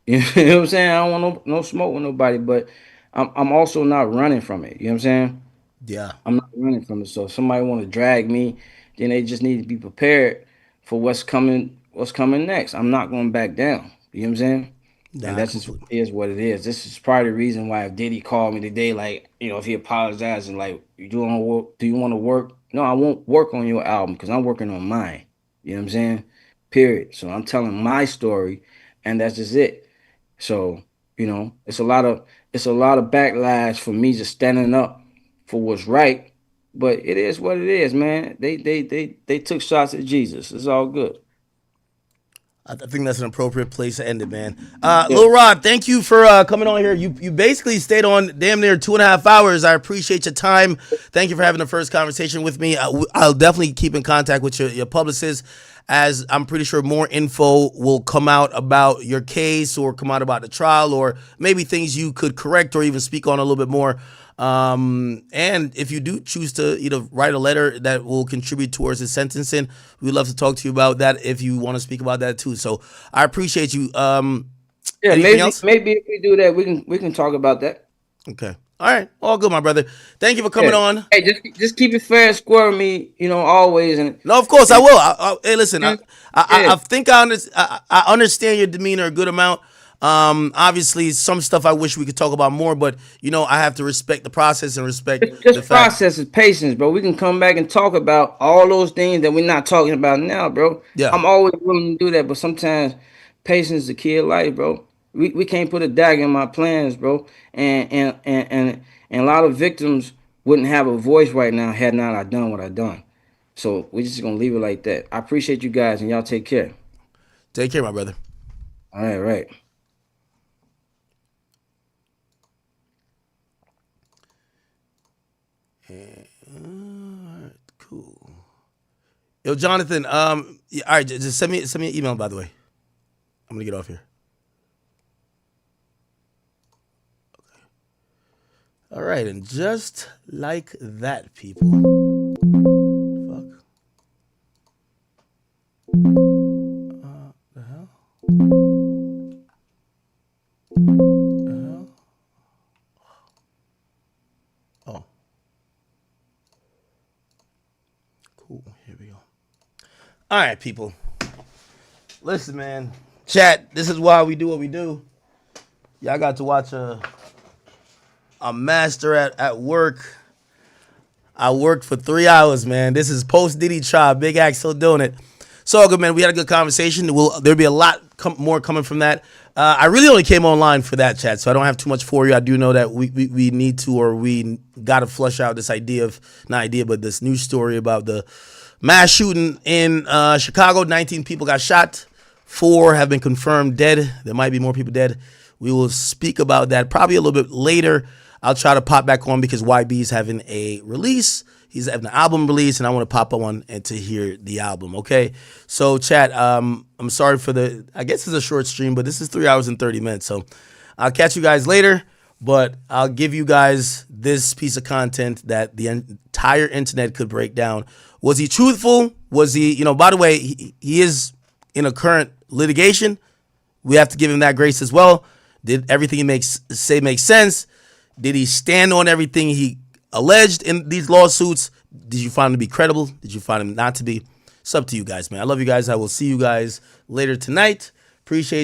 You know what I'm saying? I don't want no smoke with nobody, but I'm also not running from it. You know what I'm saying?
Yeah.
I'm not running from it. So if somebody want to drag me, then they just need to be prepared for what's coming next. I'm not going back down. You know what I'm saying? And
Nah,
that's just
completely.
is what it is. This is part of the reason why if Diddy called me today, like, if he apologized and like, do you want to work? No, I won't work on your album because I'm working on mine. You know what I'm saying? Period. So I'm telling my story, and that's just it. So, it's a lot of backlash for me just standing up for what's right. But it is what it is, man. They took shots at Jesus. It's all good.
I think that's an appropriate place to end it, man.
Yeah.
Lil Rod, thank you for coming on here. You basically stayed on damn near 2.5 hours. I appreciate your time. Thank you for having the first conversation with me. I'll definitely keep in contact with your publicist, as I'm pretty sure more info will come out about your case or come out about the trial, or maybe things you could correct or even speak on a little bit more. And if you do choose to write a letter that will contribute towards his sentencing, we'd love to talk to you about that if you want to speak about that too. So I appreciate you.
Yeah,
Anything
maybe
else?
maybe if we do that, we can talk about that.
Okay. All right. All good, my brother. Thank you for coming
Yeah.
on.
Hey, just keep it fair and square with me, always
No, of course I
and
will. Hey, listen.
yeah.
I think I understand your demeanor a good amount. Obviously, some stuff I wish we could talk about more, but I have to respect the process and respect the
Just
fact.
process is patience, bro. We can come back and talk about all those things that we're not talking about now, bro.
Yeah.
I'm always willing to do that, but sometimes patience is the key of life, bro. We can't put a dagger in my plans, bro. And a lot of victims wouldn't have a voice right now had not I done what I done. So we're just gonna leave it like that. I appreciate you guys, and y'all take care.
Take care, my brother.
All right, right.
Cool. Yo, Jonathan. Yeah, all right. Just send me an email. By the way, I'm gonna get off here. All right, and just like that, people. Fuck. The hell? The hell? Oh. Cool. Here we go. All right, people. Listen, man. Chat. This is why we do what we do. Y'all got to watch a master at work. I worked for 3 hours, man. This is post Diddy trial. Big Act still doing it. So good, man. We had a good conversation. There'll be a lot more coming from that. I really only came online for that, chat, so I don't have too much for you. I do know that we need to, or we got to flush out this but this news story about the mass shooting in Chicago. 19 people got shot. 4 have been confirmed dead. There might be more people dead. We will speak about that probably a little bit later. I'll try to pop back on because YB's having a release. He's having an album release, and I want to pop on and to hear the album, okay? So, chat, I'm sorry for I guess it's a short stream, but this is 3 hours and 30 minutes. So I'll catch you guys later, but I'll give you guys this piece of content that the entire internet could break down. Was he truthful? Was he, by the way, he is in a current litigation. We have to give him that grace as well. Did everything he say make sense? Did he stand on everything he alleged in these lawsuits? Did you find him to be credible? Did you find him not to be? It's up to you guys, man. I love you guys. I will see you guys later tonight. Appreciate